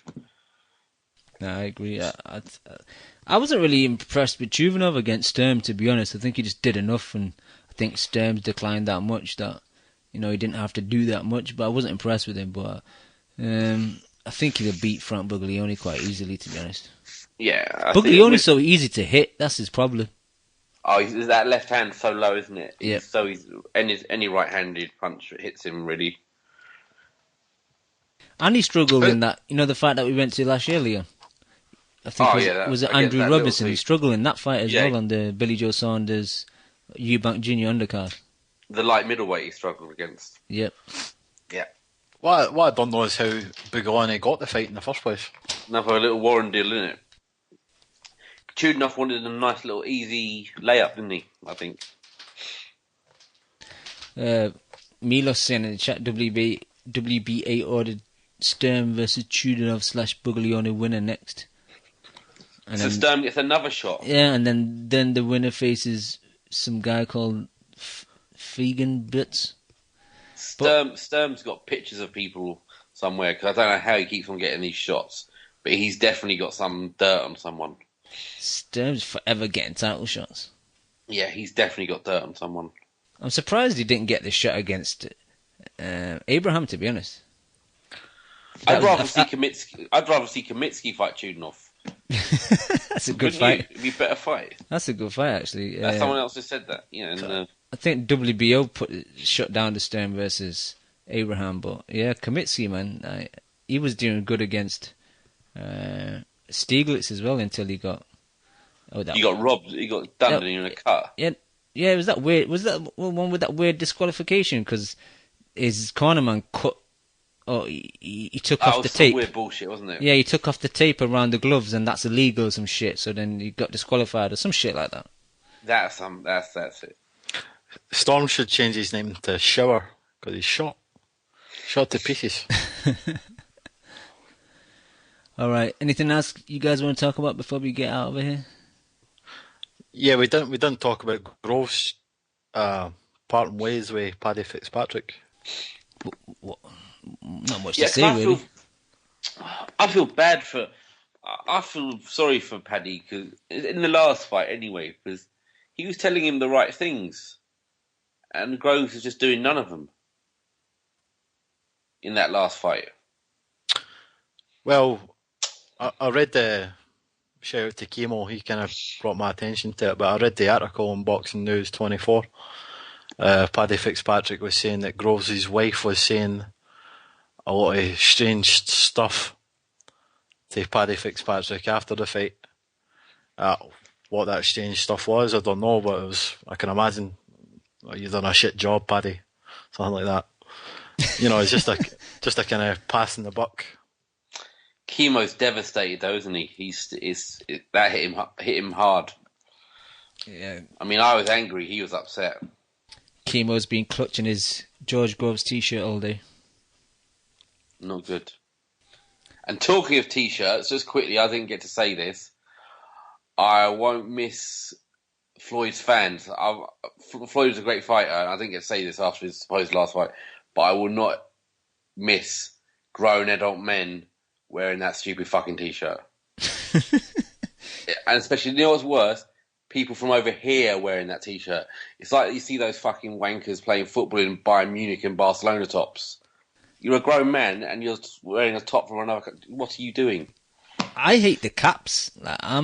Speaker 1: No, I agree. I wasn't really impressed with Chuvinov against Sturm, to be honest. I think he just did enough, and I think Sturm's declined that much that he didn't have to do that much. But I wasn't impressed with him. But I think he'll beat Frank Buglioni quite easily, to be honest.
Speaker 3: Yeah,
Speaker 1: Buglioni's so easy to hit. That's his problem.
Speaker 3: Oh, that left hand so low, isn't it?
Speaker 1: Yeah.
Speaker 3: So any right-handed punch hits him really.
Speaker 1: And he struggled in that. The fight that we went to last year, Leon. I think was it Andrew Robinson? He struggled in that fight as well on the Billy Joe Saunders Eubank Jr. undercard.
Speaker 3: The light middleweight he struggled against.
Speaker 1: Yep.
Speaker 3: Yeah.
Speaker 4: What I don't know is how Buglioni got the fight in the first place.
Speaker 3: Another little Warren deal, isn't it? Chudenov wanted a nice little easy layup, didn't he? I think.
Speaker 1: Milos saying in the chat, WBA ordered Sturm versus Chudenov / Buglioni winner next. And
Speaker 3: so Sturm gets another shot.
Speaker 1: Yeah, and then the winner faces some guy called Fegan Butts.
Speaker 3: Sturm's got pictures of people somewhere, because I don't know how he keeps on getting these shots, but he's definitely got some dirt on someone.
Speaker 1: Sturm's forever getting title shots.
Speaker 3: Yeah, he's definitely got dirt on someone.
Speaker 1: I'm surprised he didn't get the shot against Abraham, to be honest.
Speaker 3: I'd rather see Kaminsky fight Chudenov.
Speaker 1: That's a good fight.
Speaker 3: It'd be a better fight.
Speaker 1: That's a good fight, actually.
Speaker 3: Someone else just said that.
Speaker 1: I think WBO shut down the Sturm versus Abraham, but yeah, Kaminsky, man, he was doing good against Stieglitz as well until he got.
Speaker 3: He got robbed. He got done in a cut.
Speaker 1: Yeah. It was that weird. Was that one with that weird disqualification because his cornerman cut? Oh, he took off the tape.
Speaker 3: Weird bullshit, wasn't it?
Speaker 1: Yeah, he took off the tape around the gloves, and that's illegal or some shit. So then he got disqualified or some shit like that.
Speaker 3: That's it.
Speaker 4: Storm should change his name to Shower because he's shot to pieces.
Speaker 1: All right. Anything else you guys want to talk about before we get out of here?
Speaker 4: Yeah, we didn't talk about Groves parting ways with Paddy Fitzpatrick.
Speaker 1: Not much to say, really.
Speaker 3: I feel bad for. I feel sorry for Paddy because in the last fight anyway, because he was telling him the right things, and Groves was just doing none of them in that last fight.
Speaker 4: Well, I read the shout out to Chemo. He kind of brought my attention to it, but I read the article on Boxing News 24. Paddy Fitzpatrick was saying that Groves' wife was saying a lot of strange stuff to Paddy Fitzpatrick after the fight. What that strange stuff was, I don't know, but it was. I can imagine you done a shit job, Paddy, something like that. You know, it's just a kind of passing the buck.
Speaker 3: Chemo's devastated though, isn't he? That hit him hard.
Speaker 1: Yeah.
Speaker 3: I mean, I was angry. He was upset.
Speaker 1: Chemo's been clutching his George Groves t-shirt all day.
Speaker 3: Not good. And talking of t-shirts, just quickly, I didn't get to say this. I won't miss Floyd's fans. Floyd was a great fighter, and I didn't get to say this after his supposed last fight, but I will not miss grown adult men wearing that stupid fucking t-shirt. And especially, you know what's worse? People from over here wearing that t-shirt. It's like you see those fucking wankers playing football in Bayern Munich and Barcelona tops. You're a grown man and you're wearing a top from another country. What are you doing?
Speaker 1: I hate the caps. Like, I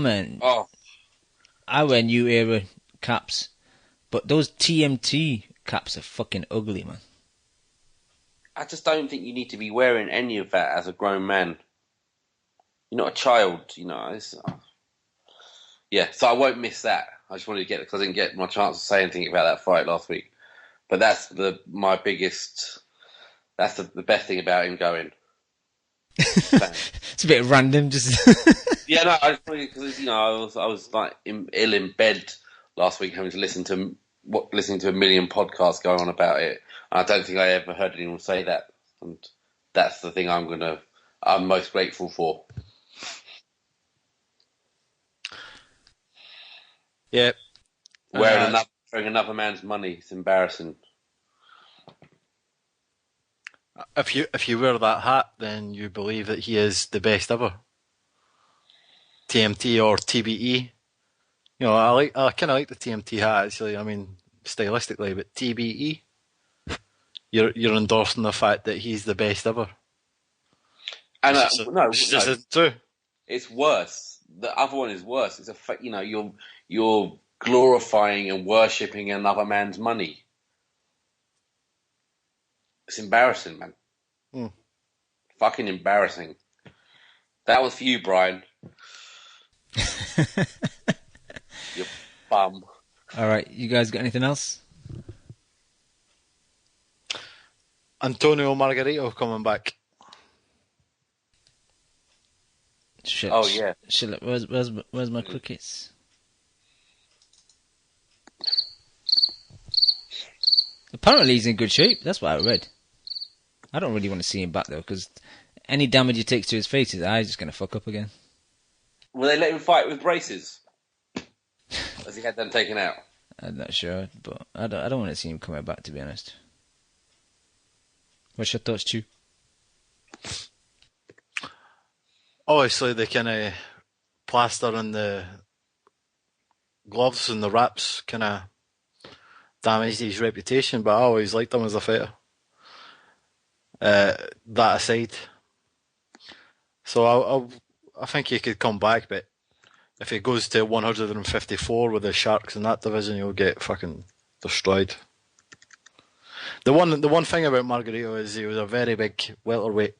Speaker 1: wear New Era caps, but those TMT caps are fucking ugly, man.
Speaker 3: I just don't think you need to be wearing any of that as a grown man. You're not a child, you know. Yeah, so I won't miss that. I just wanted to get, because I didn't get my chance to say anything about that fight last week. But that's my biggest. That's the best thing about him going.
Speaker 1: It's a bit random, just.
Speaker 3: Yeah, no, I just because I was like ill in bed last week, having to listening to a million podcasts going on about it. And I don't think I ever heard anyone say that, and that's the thing I'm most grateful for.
Speaker 4: Yeah,
Speaker 3: wearing another man's money, it's embarrassing.
Speaker 4: If you wear that hat, then you believe that he is the best ever. TMT or TBE. You know, I kind of like the TMT hat actually. I mean, stylistically, but TBE, you're endorsing the fact that he's the best ever.
Speaker 3: And
Speaker 4: no, isn't true.
Speaker 3: It's worse. The other one is worse. It's you're glorifying and worshipping another man's money. It's embarrassing, man. Fucking embarrassing. That was for you, Brian. You bum.
Speaker 1: Alright, you guys got anything else?
Speaker 4: Antonio Margarito coming back.
Speaker 1: Shit.
Speaker 3: Oh, yeah.
Speaker 1: Shit, where's my crickets? Apparently he's in good shape. That's what I read. I don't really want to see him back though, because any damage he takes to his face, his eye's just going to fuck up again.
Speaker 3: Will they let him fight with braces? Has he had them taken out?
Speaker 1: I'm not sure, but I don't want to see him coming back, to be honest. What's your thoughts, Chu?
Speaker 4: Obviously, the kind of plaster and the gloves and the wraps kind of damaged his reputation, but I always liked him as a fighter. That aside, so I think he could come back, but if he goes to 154 with the Sharks in that division, he'll get fucking destroyed. The one thing about Margarito is he was a very big welterweight,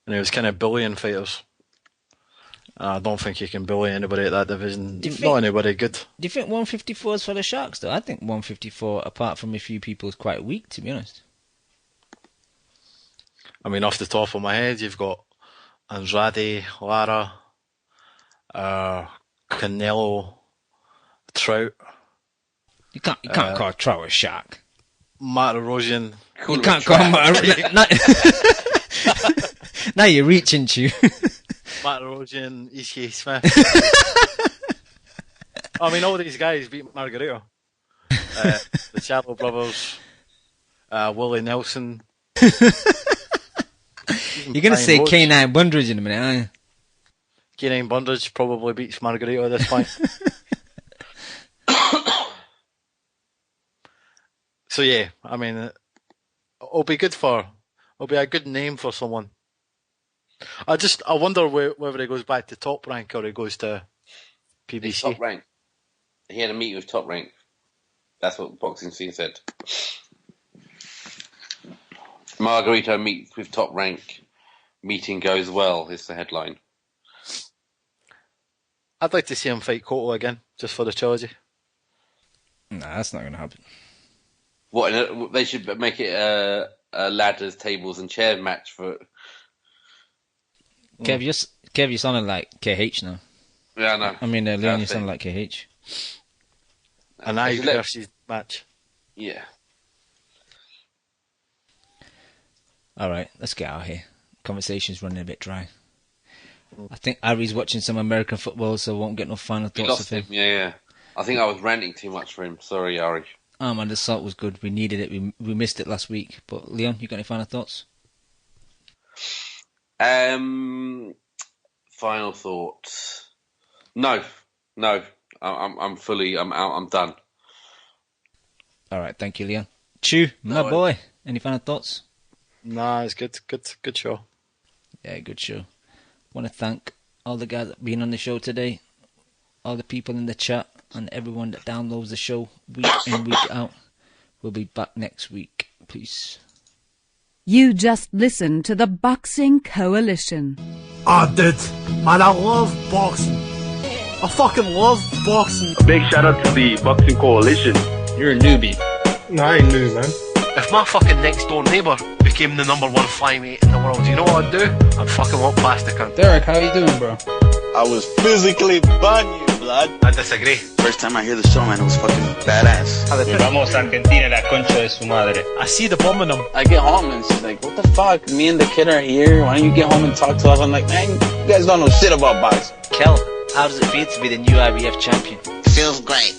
Speaker 4: and he was kind of bullying fighters. I don't think he can bully anybody at that division. Not anybody good.
Speaker 1: Do you think 154 is for the Sharks, though? I think 154, apart from a few people, is quite weak, to be honest.
Speaker 4: I mean, off the top of my head, you've got Andrade, Lara, Canelo, Trout.
Speaker 1: You can't call Trout a shark.
Speaker 4: Matt Erosian.
Speaker 1: You can't call him Now you're reaching, Chew.
Speaker 4: Matt Erosian, Ishii Smith. I mean, all these guys beat Margarito. The Chavo brothers, Willie Nelson.
Speaker 1: You're going to say K9 Bundridge in a minute, aren't you?
Speaker 4: K9 Bondage probably beats Margarito at this point. So yeah, I mean, it'll be a good name for someone. I wonder whether he goes back to Top Rank or he goes to PBC.
Speaker 3: Top Rank. He had a meeting with Top Rank. That's what Boxing Scene said. Margarito meets with Top Rank. Meeting goes well is the headline.
Speaker 4: I'd like to see him fight Cotto again, just for the trilogy.
Speaker 1: Nah, that's not going to happen.
Speaker 3: What? They should make it a ladders, tables, and chair match for.
Speaker 1: Kev, you sounding like KH now.
Speaker 3: Yeah, I know.
Speaker 1: I mean, Leon, you sound like KH.
Speaker 4: An Ike versus match.
Speaker 3: Yeah.
Speaker 1: All right, let's get out of here. Conversation's running a bit dry. I think Ari's watching some American football, so won't get no final thoughts of him.
Speaker 3: Yeah. I think I was ranting too much for him. Sorry, Ari.
Speaker 1: Man, the salt was good. We needed it. We missed it last week. But Leon, you got any final thoughts?
Speaker 3: Final thoughts. No. I'm done.
Speaker 1: All right, thank you, Leon. Chew, my boy. Any final thoughts?
Speaker 4: Nah, it's good show.
Speaker 1: Yeah, good show. Want to thank all the guys that been on the show today, all the people in the chat, and everyone that downloads the show week in, week out. We'll be back next week. Peace.
Speaker 7: You just listened to the Boxing Coalition.
Speaker 8: Dude, man, I love boxing. I fucking love boxing.
Speaker 9: A big shout out to the Boxing Coalition.
Speaker 10: You're a newbie.
Speaker 8: No, I ain't new, man.
Speaker 10: If my fucking next door neighbour became the #1 flyweight in the world, you know what I'd do? I'd fucking walk past the cunt.
Speaker 11: Derek, how you doing, bro?
Speaker 12: I was physically bun you, blood.
Speaker 10: I disagree.
Speaker 12: First time I hear the song, man, it was fucking badass.
Speaker 13: Vamos Argentina, la concha de su madre.
Speaker 11: I see the bomb in them.
Speaker 14: I get home and she's like, what the fuck? Me and the kid are here. Why don't you get home and talk to us? I'm like, man, you guys don't know shit about boxing.
Speaker 15: Kel, how does it feel to be the new IBF champion?
Speaker 12: Feels great.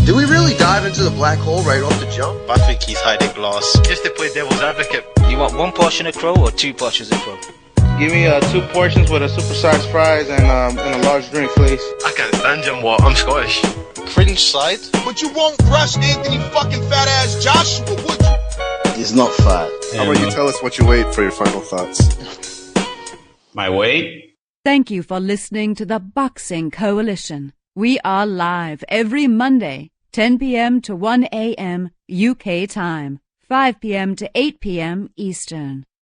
Speaker 12: Did we really dive into the black hole right off the jump?
Speaker 10: I think he's hiding glass. Just to play devil's advocate.
Speaker 15: You want 1 portion of crow or 2 portions of crow?
Speaker 16: Give me 2 portions with a supersized fries and a large drink, please.
Speaker 10: I can't stand him, what? I'm Scottish.
Speaker 13: Cringe side?
Speaker 12: But you won't rush Anthony fucking fat ass Joshua, would you? He's not fat.
Speaker 5: How about you tell us what you weighed for your final thoughts?
Speaker 13: My weight?
Speaker 7: Thank you for listening to the Boxing Coalition. We are live every Monday, 10 p.m. to 1 a.m. UK time, 5 p.m. to 8 p.m. Eastern.